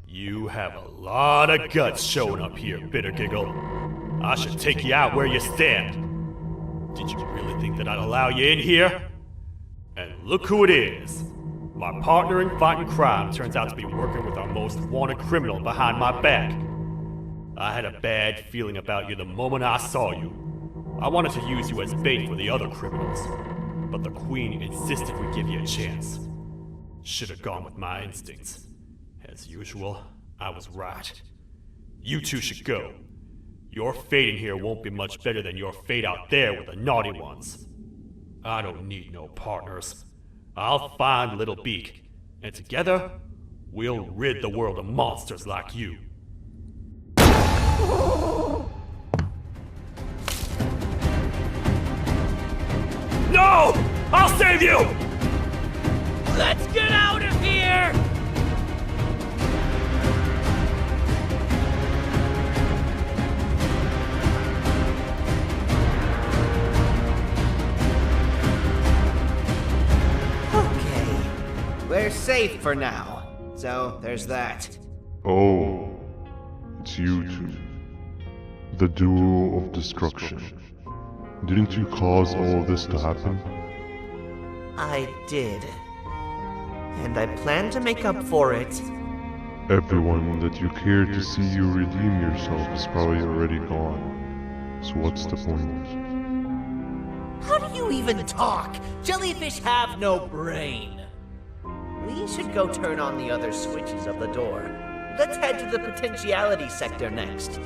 You have a lot of guts showing up here, Bitter Giggle. I should take you out where you stand. Did you really think that I'd allow you in here? And look who it is. My partner in fighting crime turns out to be working with our most wanted criminal behind my back. I had a bad feeling about you the moment I saw you. I wanted to use you as bait for the other criminals, but the Queen insisted we give you a chance. Should have gone with my instincts. As usual, I was right. You two should go. Your fate in here won't be much better than your fate out there with the naughty ones. I don't need no partners. I'll find Little Beak, and together, we'll rid the world of monsters like you. No! I'll save you! Let's get out of here! They're safe for now. So, there's that. Oh, it's you two. The duo of destruction. Didn't you cause all of this to happen? I did. And I plan to make up for it. Everyone that you cared to see you redeem yourself is probably already gone. So what's the point? How do you even talk? Jellyfish have no brain. We should go turn on the other switches of the door. Let's head to the potentiality sector next.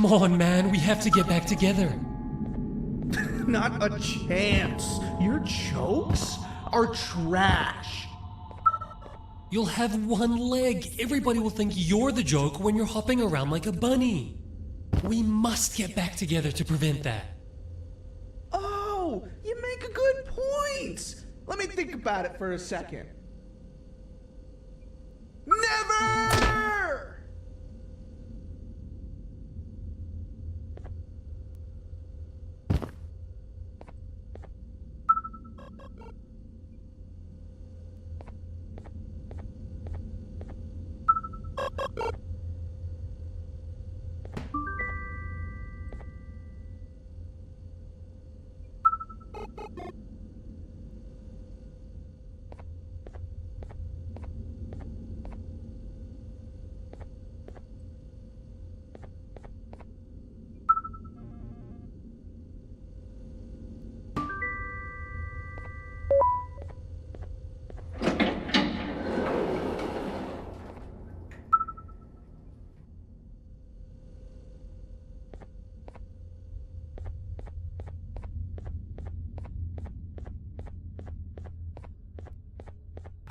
Come on, man, we have to get back together. Not a chance. Your jokes are trash. You'll have one leg. Everybody will think you're the joke when you're hopping around like a bunny. We must get back together to prevent that. Oh, you make a good point. Let me think about it for a second. Never!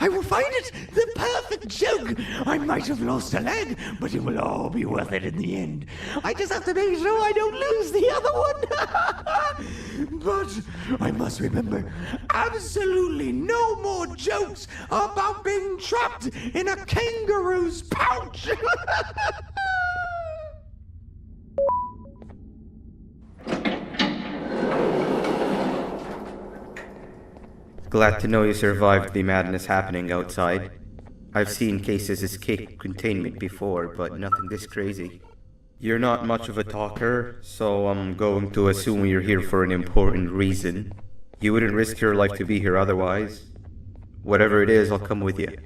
I will find it! The perfect joke! I might have lost a leg, but it will all be worth it in the end. I just have to make sure I don't lose the other one! But I must remember, absolutely no more jokes about being trapped in a kangaroo's pouch! Glad to know you survived the madness happening outside. I've seen cases escape containment before, but nothing this crazy. You're not much of a talker, so I'm going to assume you're here for an important reason. You wouldn't risk your life to be here otherwise. Whatever it is, I'll come with you.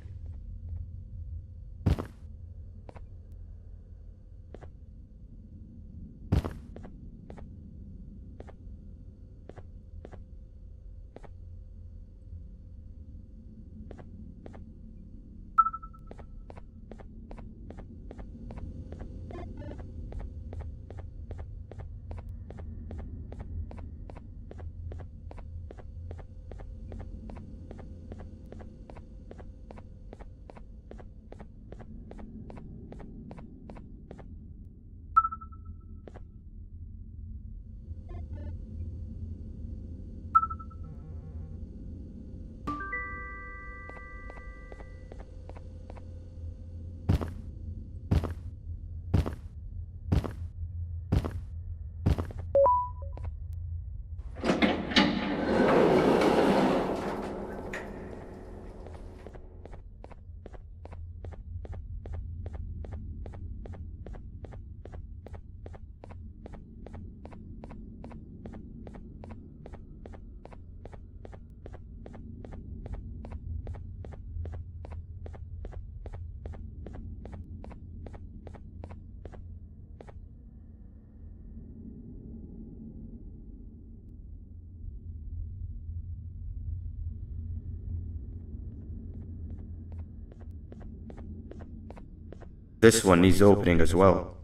This one needs opening as well.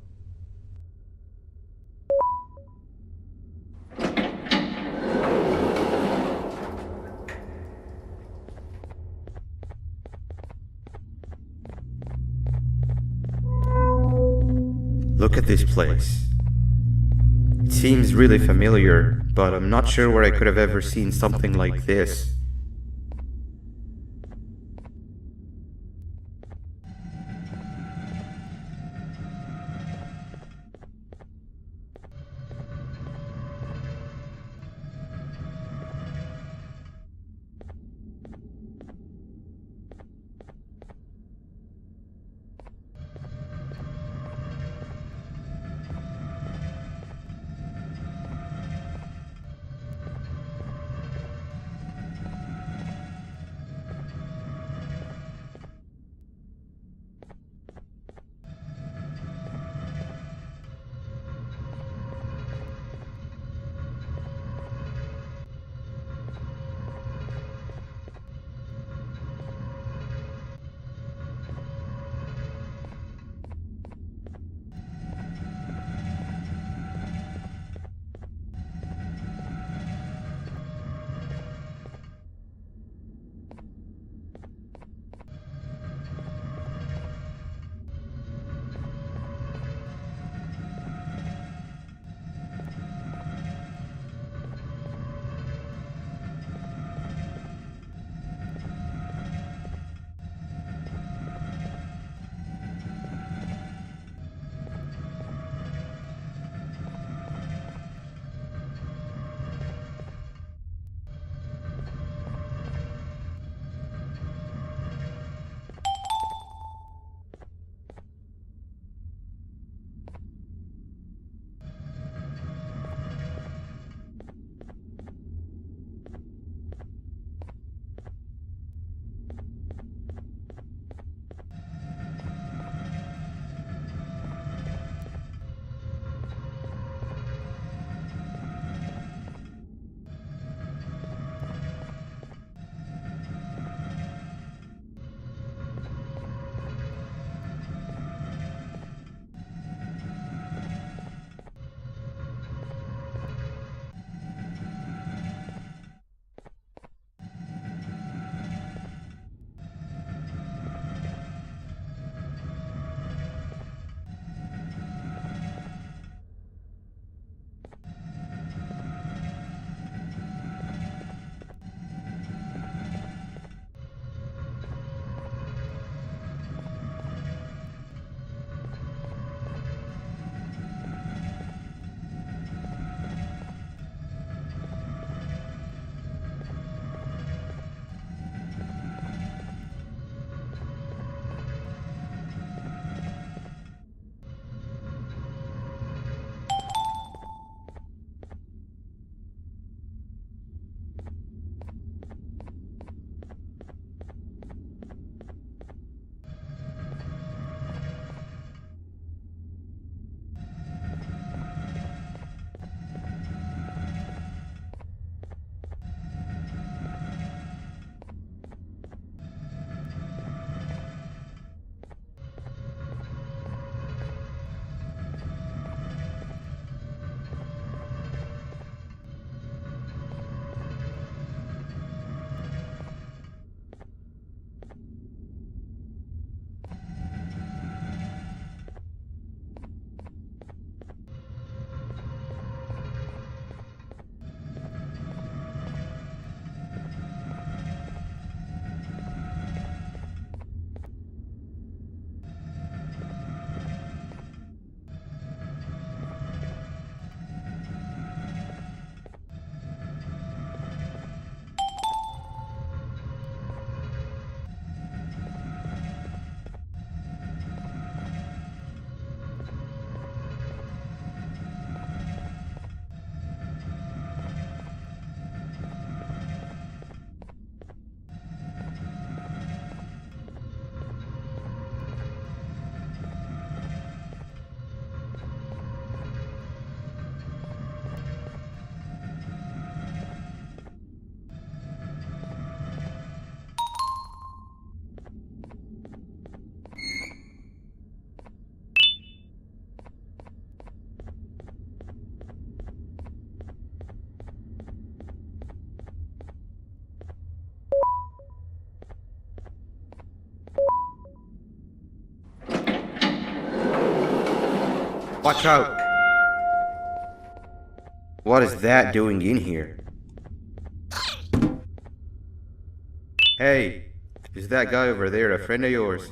Look at this place. It seems really familiar, but I'm not sure where I could have ever seen something like this. Watch out! What is that doing in here? Hey, is that guy over there a friend of yours?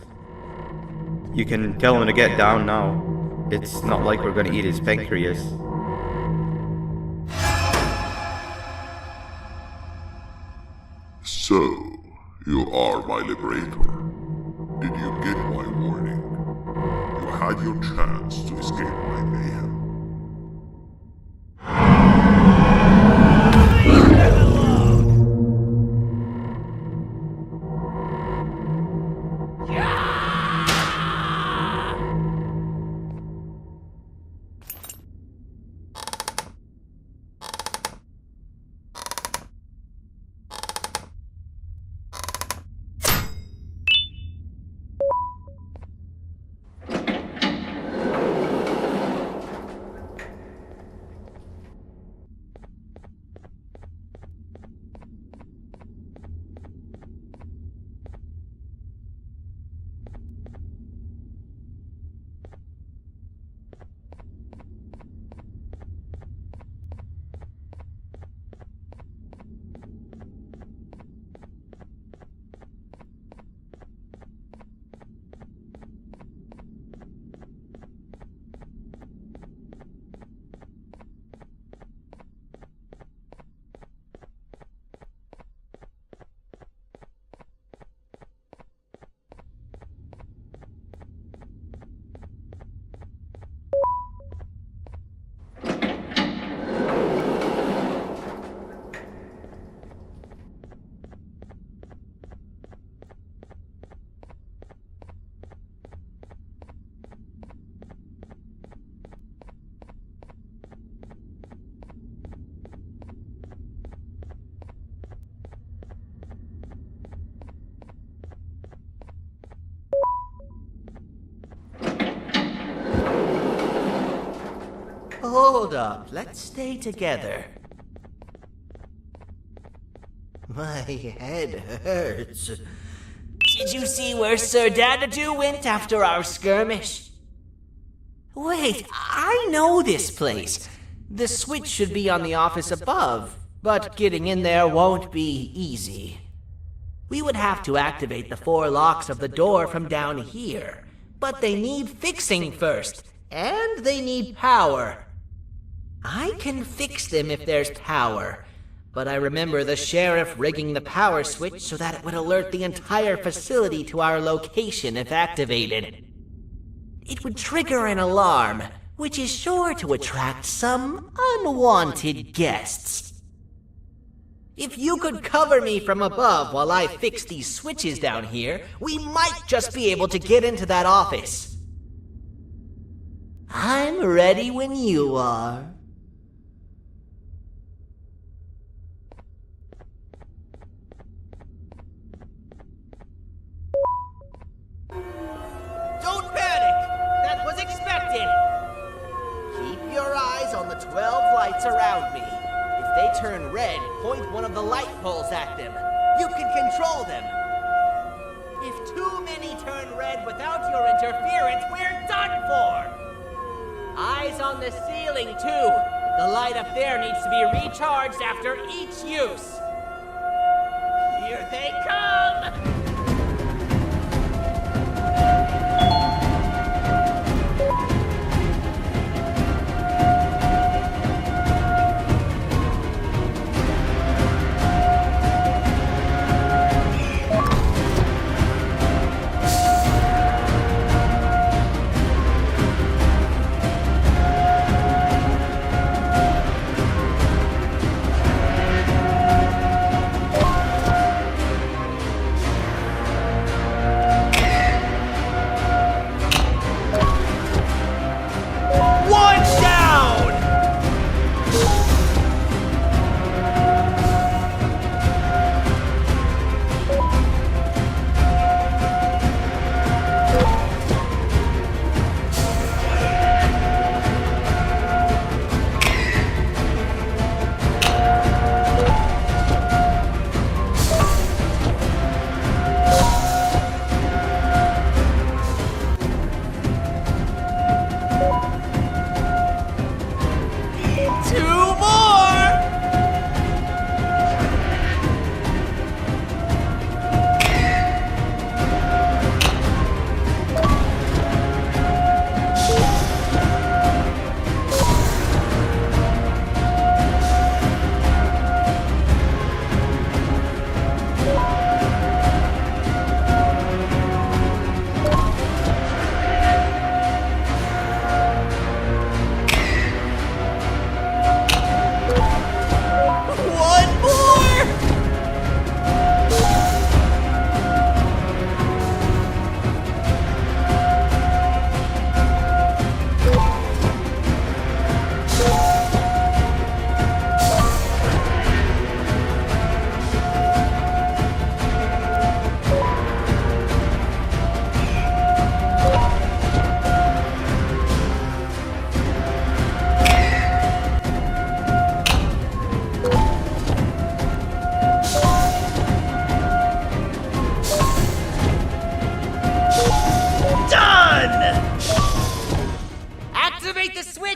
You can tell him to get down now. It's not like we're gonna eat his pancreas. So, you are my liberator. Did you get my warning? You had your chance to escape my mayhem. Hold up, let's stay together. My head hurts. Did you see where Sir Dadadoo went after our skirmish? Wait, I know this place. The switch should be on the office above, but getting in there won't be easy. We would have to activate the 4 locks of the door from down here, but they need fixing first, and they need power. I can fix them if there's power, but I remember the sheriff rigging the power switch so that it would alert the entire facility to our location if activated. It would trigger an alarm, which is sure to attract some unwanted guests. If you could cover me from above while I fix these switches down here, we might just be able to get into that office. I'm ready when you are. Don't panic! That was expected! Keep your eyes on the 12 lights around me. If they turn red, point one of the light poles at them. You can control them. If too many turn red without your interference, we're done for! Eyes on the ceiling, too. The light up there needs to be recharged after each use. Here they come!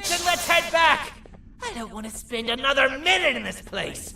switch and let's head back! I don't want to spend another minute in this place!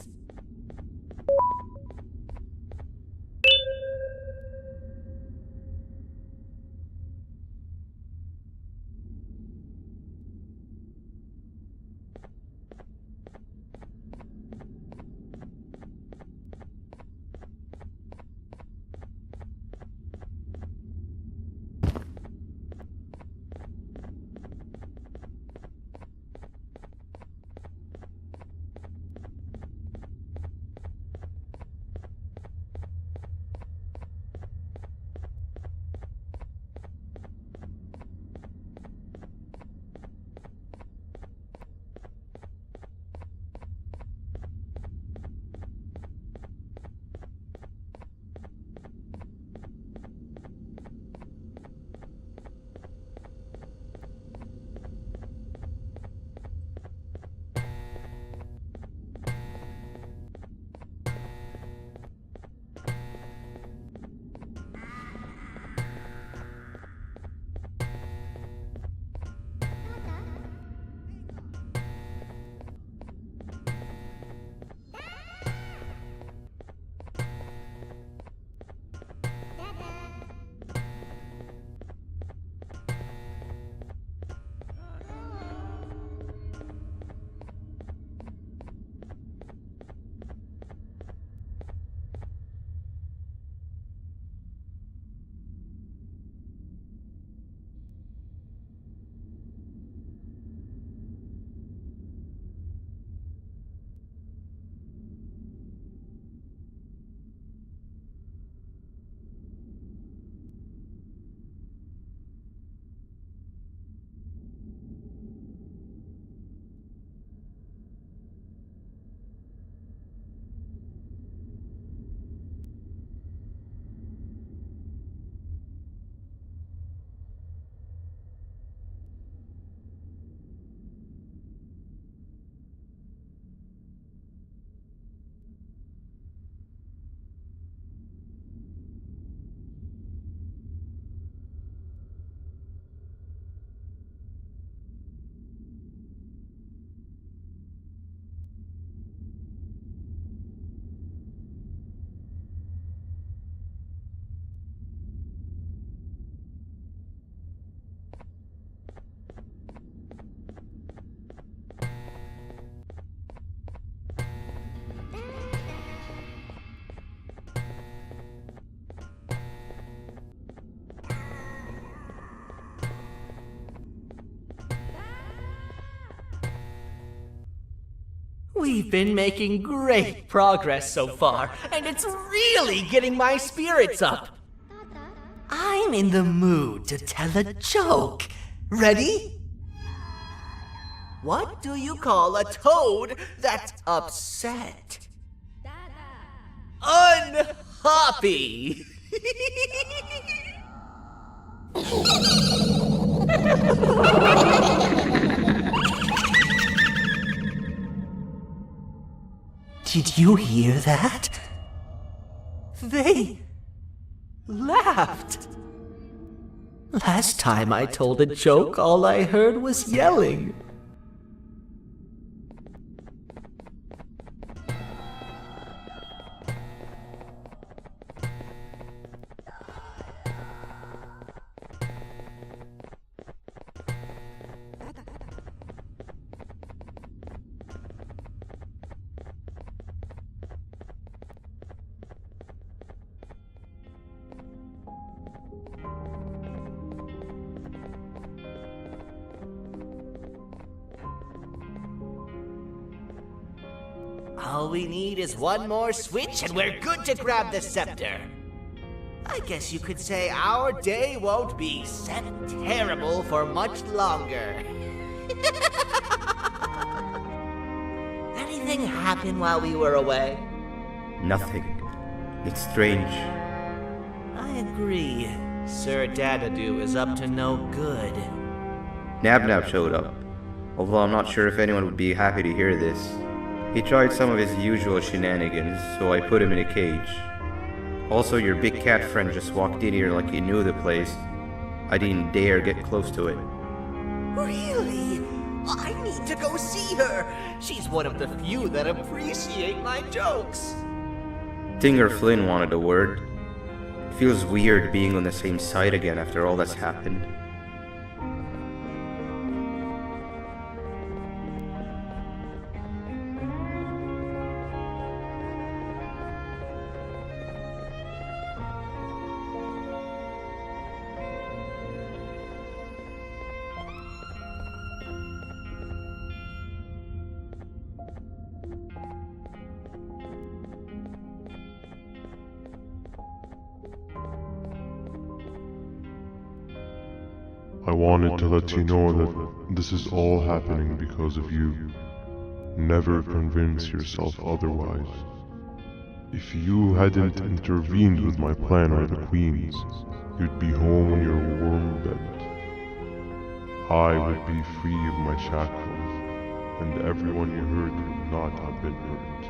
We've been making great progress so far, and it's really getting my spirits up. I'm in the mood to tell a joke. Ready? What do you call a toad that's upset? Unhappy. Did you hear that? They laughed. Last time I told a joke, all I heard was yelling. All we need is one more switch and we're good to grab the scepter. I guess you could say our day won't be terrible for much longer. Anything happen while we were away? Nothing. It's strange. I agree. Sir Dadadoo is up to no good. Nab showed up, although I'm not sure if anyone would be happy to hear this. He tried some of his usual shenanigans, so I put him in a cage. Also, your big cat friend just walked in here like he knew the place. I didn't dare get close to it. Really? I need to go see her. She's one of the few that appreciate my jokes. Stinger Flynn wanted a word. It feels weird being on the same side again after all that's happened. I wanted to let you know that this is all happening because of you. Never convince yourself otherwise. If you hadn't intervened with my plan or the Queen's, you'd be home in your warm bed. I would be free of my shackles, and everyone you hurt would not have been hurt.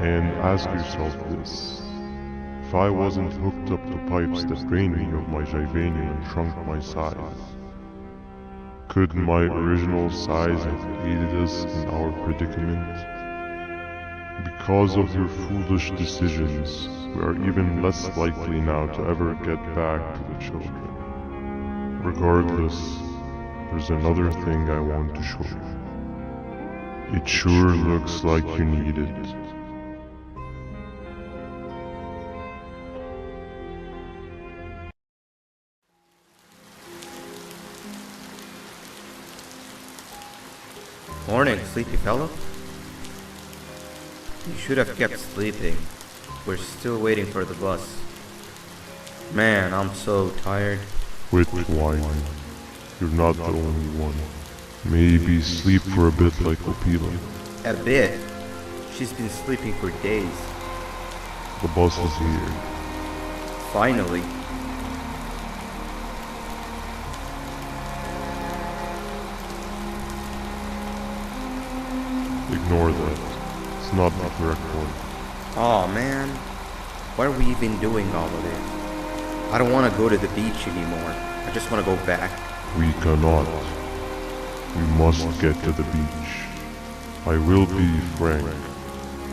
And ask yourself this. If I wasn't hooked up to pipes that drained me of my Jivanium and shrunk my size, could my original size have aided us in our predicament? Because of your foolish decisions, we are even less likely now to ever get back to the children. Regardless, there's another thing I want to show you. It sure looks like you need it. Morning, sleepy fellow. You should have kept sleeping. We're still waiting for the bus. Man, I'm so tired. Quit whining. You're not the only one. Maybe sleep for a bit like Opila. A bit? She's been sleeping for days. The bus is here. Finally. Ignore that. It's not the correct one. Aw, man. Why are we even doing all of this? I don't want to go to the beach anymore. I just want to go back. We cannot. We must get to the beach. I will be frank.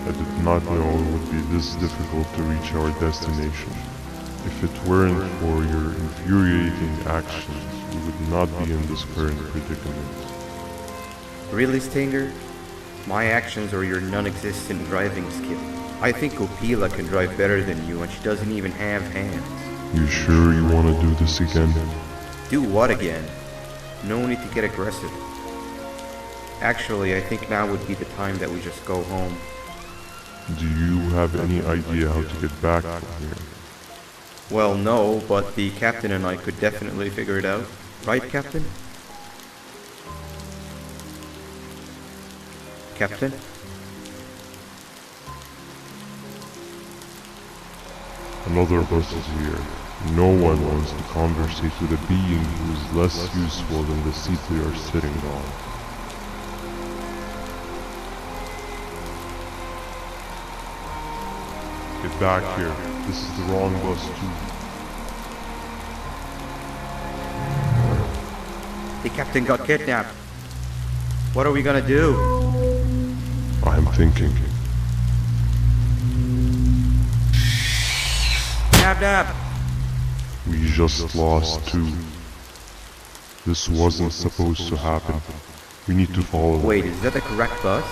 I did not know it would be this difficult to reach our destination. If it weren't for your infuriating actions, we would not be in this current predicament. Really, Stinger? My actions or your non-existent driving skill? I think Opila can drive better than you and she doesn't even have hands. You sure you want to do this again? Do what again? No need to get aggressive. Actually, I think now would be the time that we just go home. Do you have any idea how to get back from here? Well, no, but the captain and I could definitely figure it out. Right, Captain? Captain? Another bus is here. No one wants to conversate with a being who is less useful than the seat we are sitting on. Get back here. This is the wrong bus too. The captain got kidnapped. What are we gonna do? I'm thinking. Dab dab! We just lost two. This wasn't supposed to happen. We need to follow. Wait, is that the correct bus?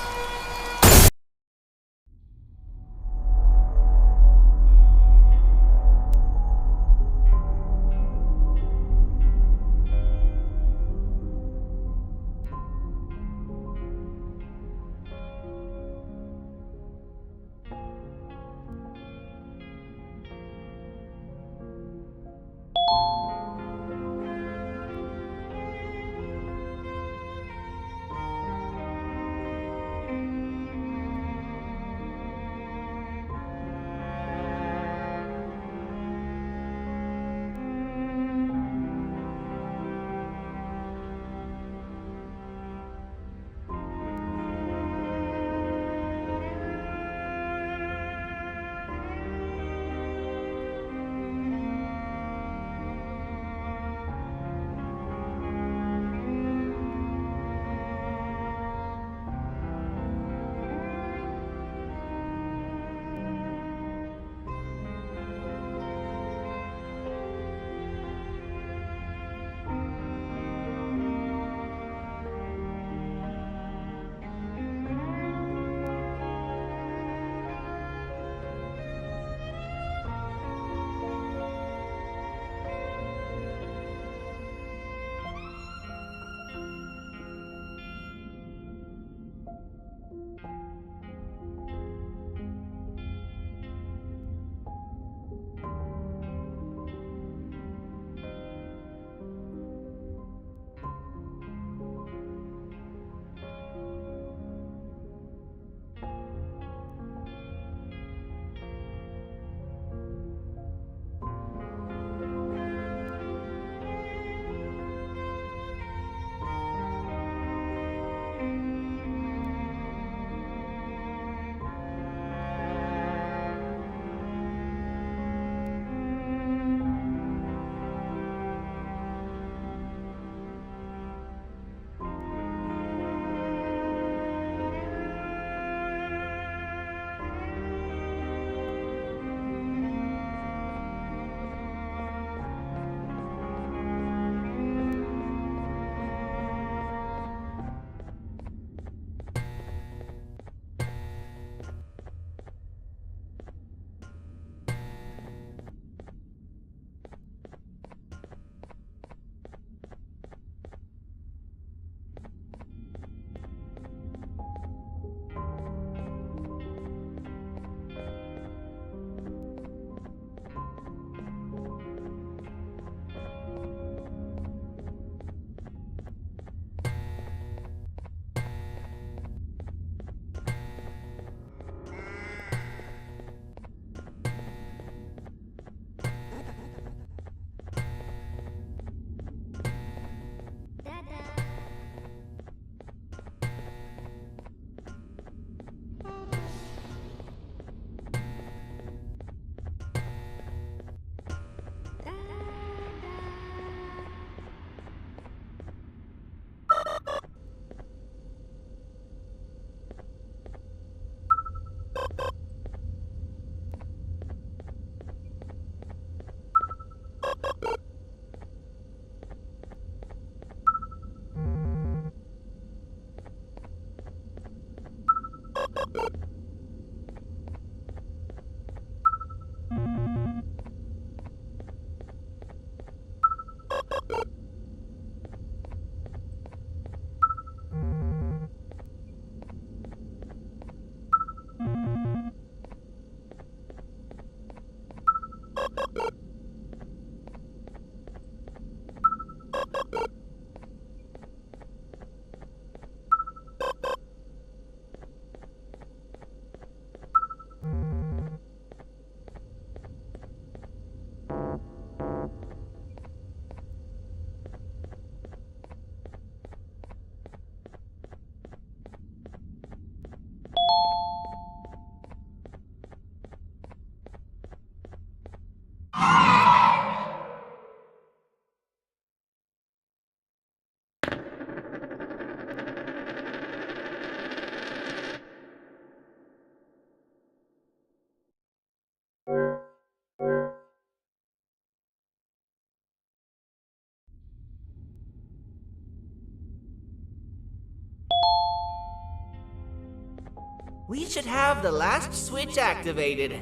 We should have the last switch activated.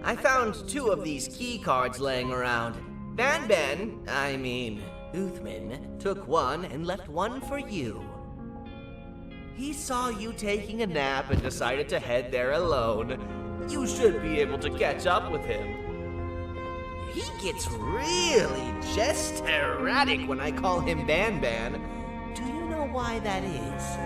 I found 2 of these key cards laying around. Uthman, took one and left one for you. He saw you taking a nap and decided to head there alone. You should be able to catch up with him. He gets really just erratic when I call him Banban. Do you know why that is?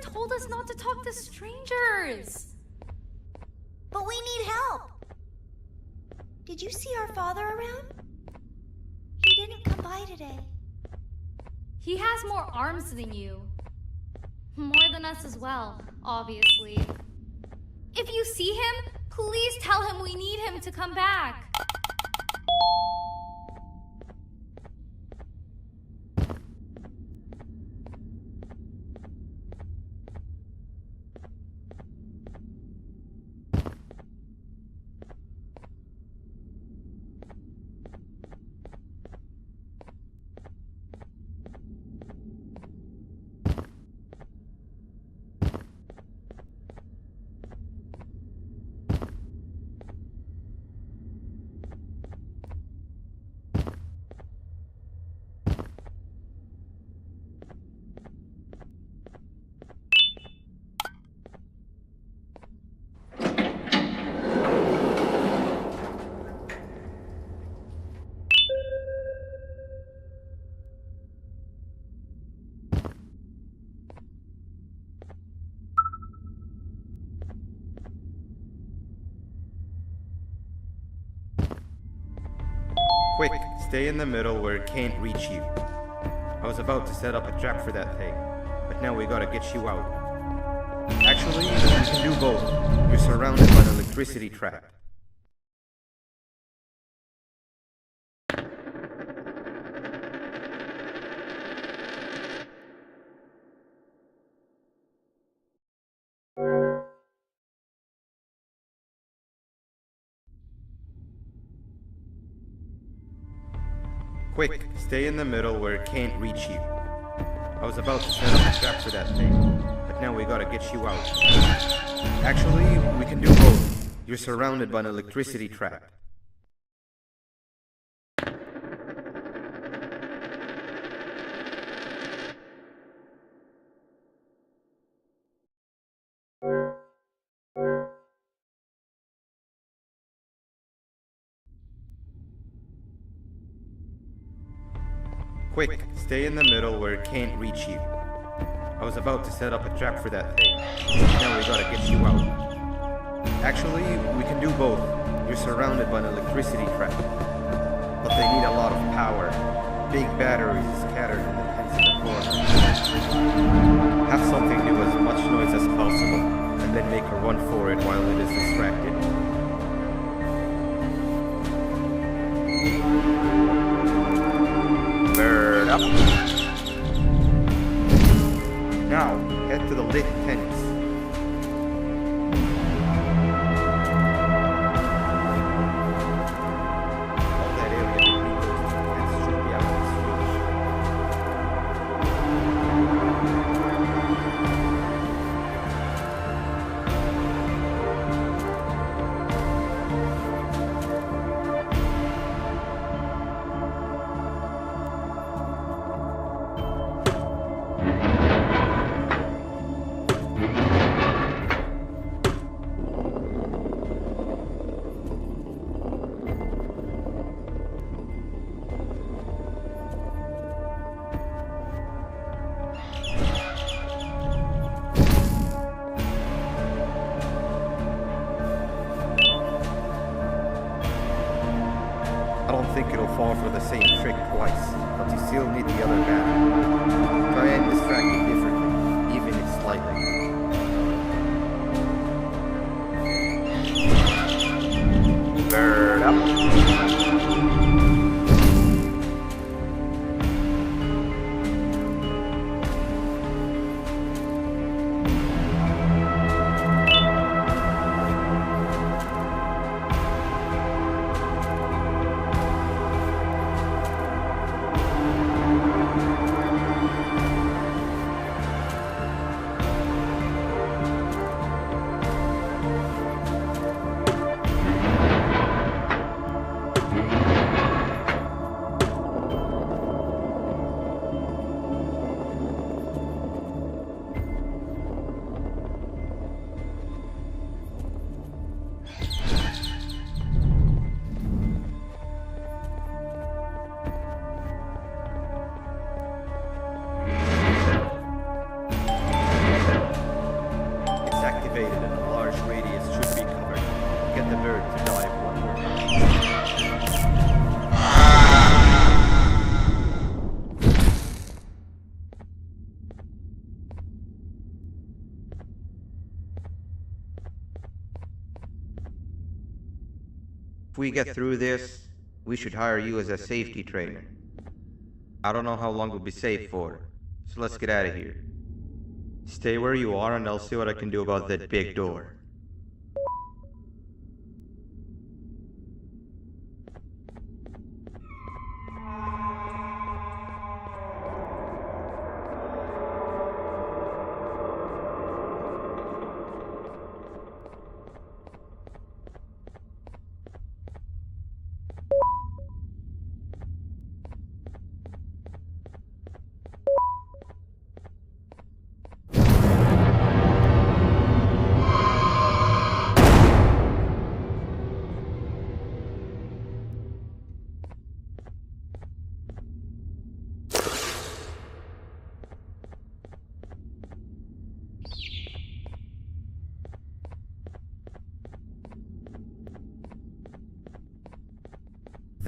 told us not to talk to strangers. But we need help. Did you see our father around? He didn't come by today. He has more arms than you. More than us as well, obviously. If you see him, please tell him we need him to come back. Quick, stay in the middle where it can't reach you. I was about to set up a trap for that thing, but now we gotta get you out. Actually, you can do both. You're surrounded by an electricity trap. Quick, stay in the middle where it can't reach you. I was about to set up a trap for that thing, but now we gotta get you out. Actually, we can do both. You're surrounded by an electricity trap. Quick, stay in the middle where it can't reach you. I was about to set up a trap for that thing. Now we gotta get you out. Actually, we can do both. You're surrounded by an electricity trap. But they need a lot of power. Big batteries scattered in the pens in the corner. Have something do as much noise as possible, and then make a run for it while it is distracted. Bird up. Now, head to the lit tents. All that area between those two tents should be out of reach. I don't think it'll fall for the same trick twice, but you still need the other battery. Try and distract it differently, even if slightly. Bird up. If we get through this, we should hire you as a safety trainer. I don't know how long we'll be safe for, so let's get out of here. Stay where you are and I'll see what I can do about that big door.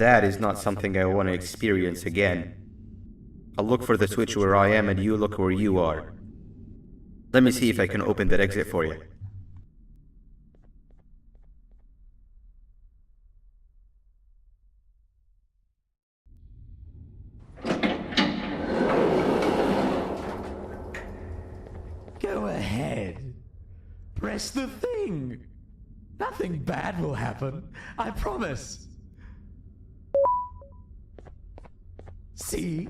That is not something I want to experience again. I'll look for the switch where I am and you look where you are. Let me see if I can open that exit for you. Go ahead. Press the thing. Nothing bad will happen. I promise. See?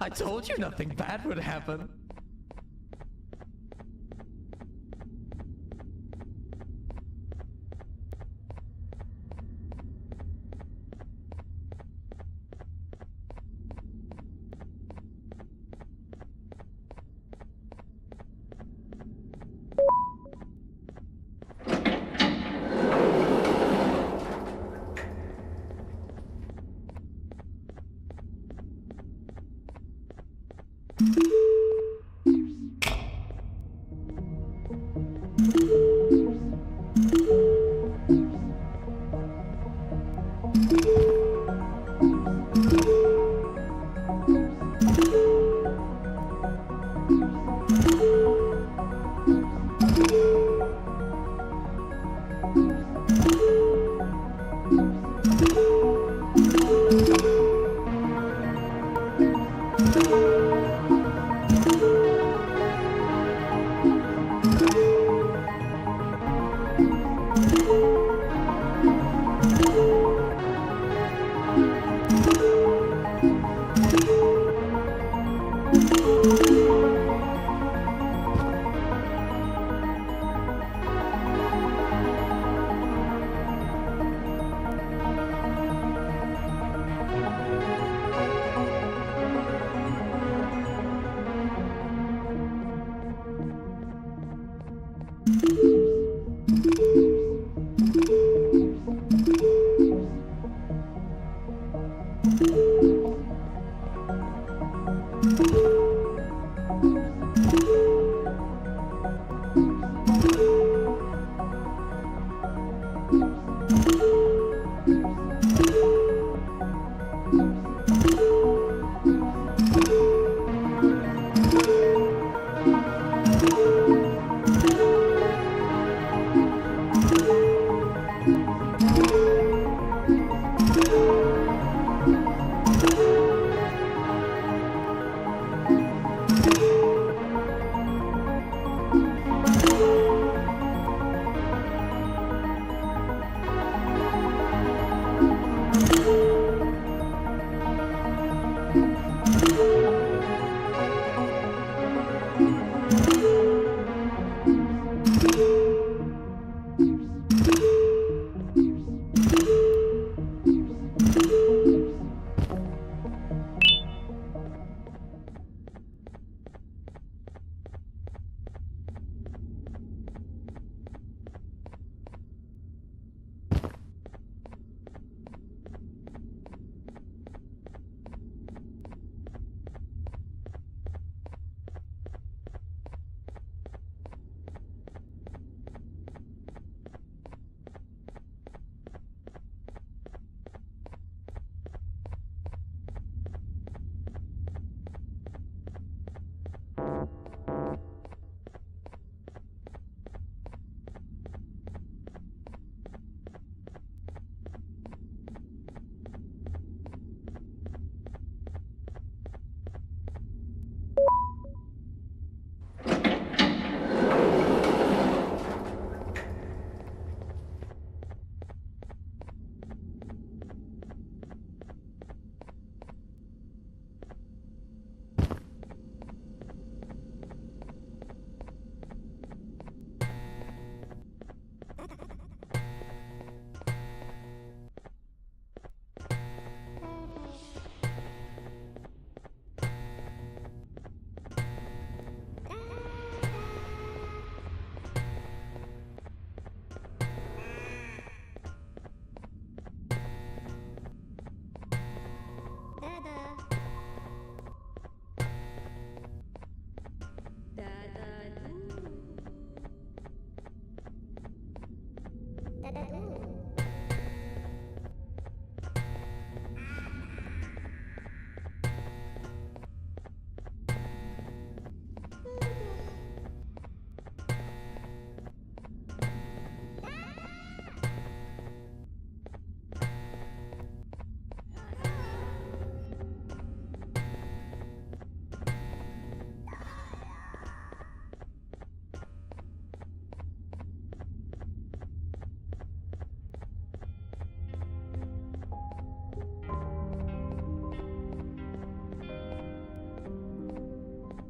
I told you nothing bad would happen.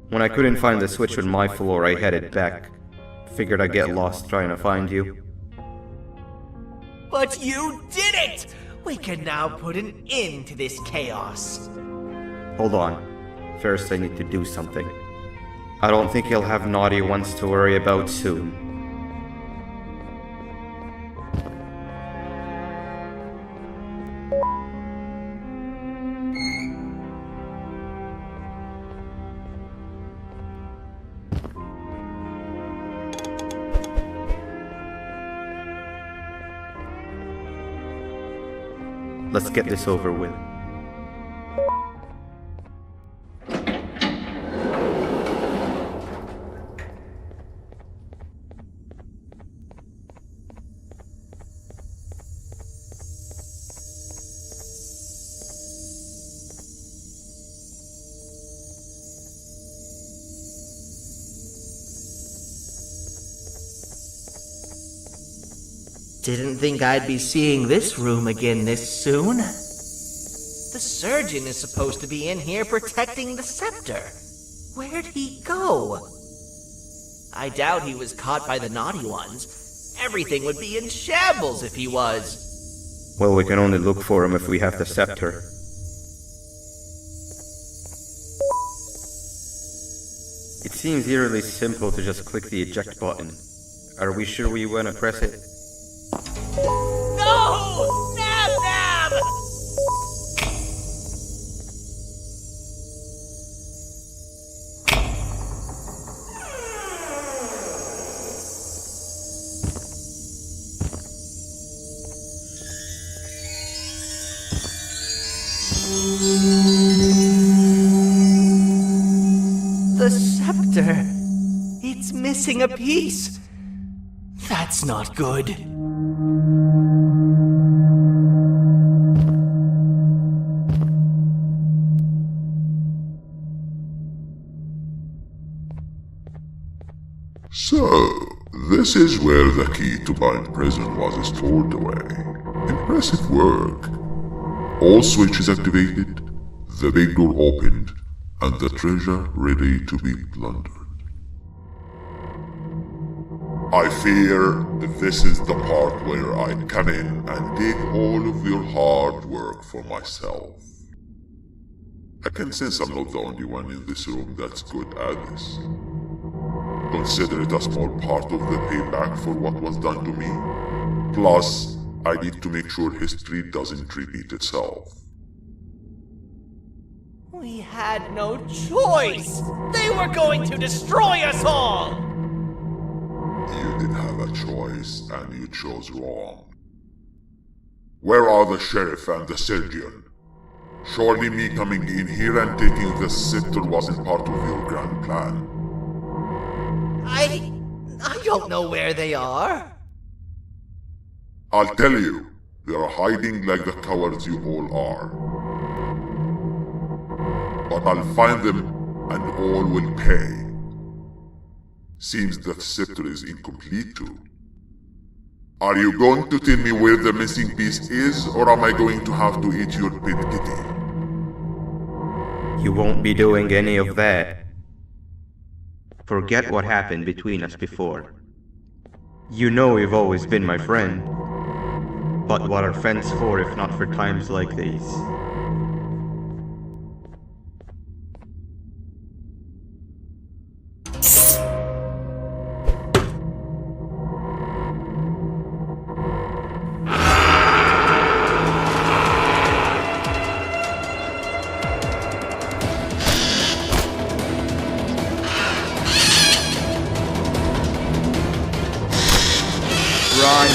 When I couldn't find the switch on my floor, I headed back. Figured I'd get lost trying to find you. But you did it! We can now put an end to this chaos. Hold on. First, I need to do something. I don't think you'll have naughty ones to worry about soon. Let's get this over with. Didn't think I'd be seeing this room again this soon. The surgeon is supposed to be in here protecting the scepter. Where'd he go? I doubt he was caught by the naughty ones. Everything would be in shambles if he was. Well, we can only look for him if we have the scepter. It seems eerily simple to just click the eject button. Are we sure we want to press it? No! Nab Nab! The scepter. It's missing a piece. That's not good. So, this is where the key to Bind Prison was stored away. Impressive work. All switches activated, the big door opened, and the treasure ready to be plundered. I fear this is the part where I come in and take all of your hard work for myself. I can sense I'm not the only one in this room that's good at this. Consider it a small part of the payback for what was done to me. Plus, I need to make sure history doesn't repeat itself. We had no choice! They were going to destroy us all! You did have a choice, and you chose wrong. Where are the sheriff and the surgeon? Surely me coming in here and taking the scepter wasn't part of your grand plan. I don't know where they are. I'll tell you, they're hiding like the cowards you all are. But I'll find them, and all will pay. Seems that scepter is incomplete too. Are you going to tell me where the missing piece is, or am I going to have to eat your pet kitty? You won't be doing any of that. Forget what happened between us before. You know you've always been my friend. But what are friends for if not for times like these? Run!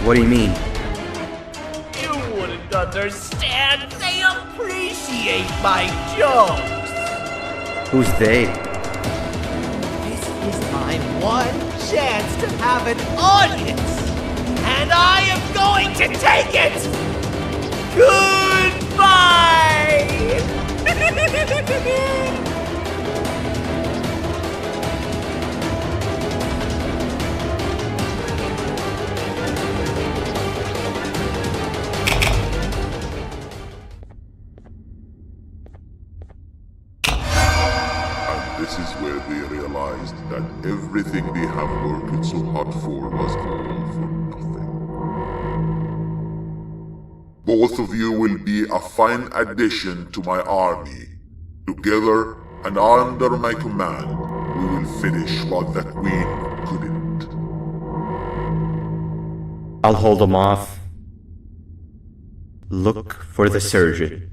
What do you mean? You wouldn't understand. They appreciate my jokes. Who's they? This is my one chance to have an audience, and I am going to take it. Goodbye. This is where they realized that everything they have worked so hard for was all for nothing. Both of you will be a fine addition to my army. Together and under my command, we will finish what the Queen couldn't. I'll hold them off. Look for the surgeon.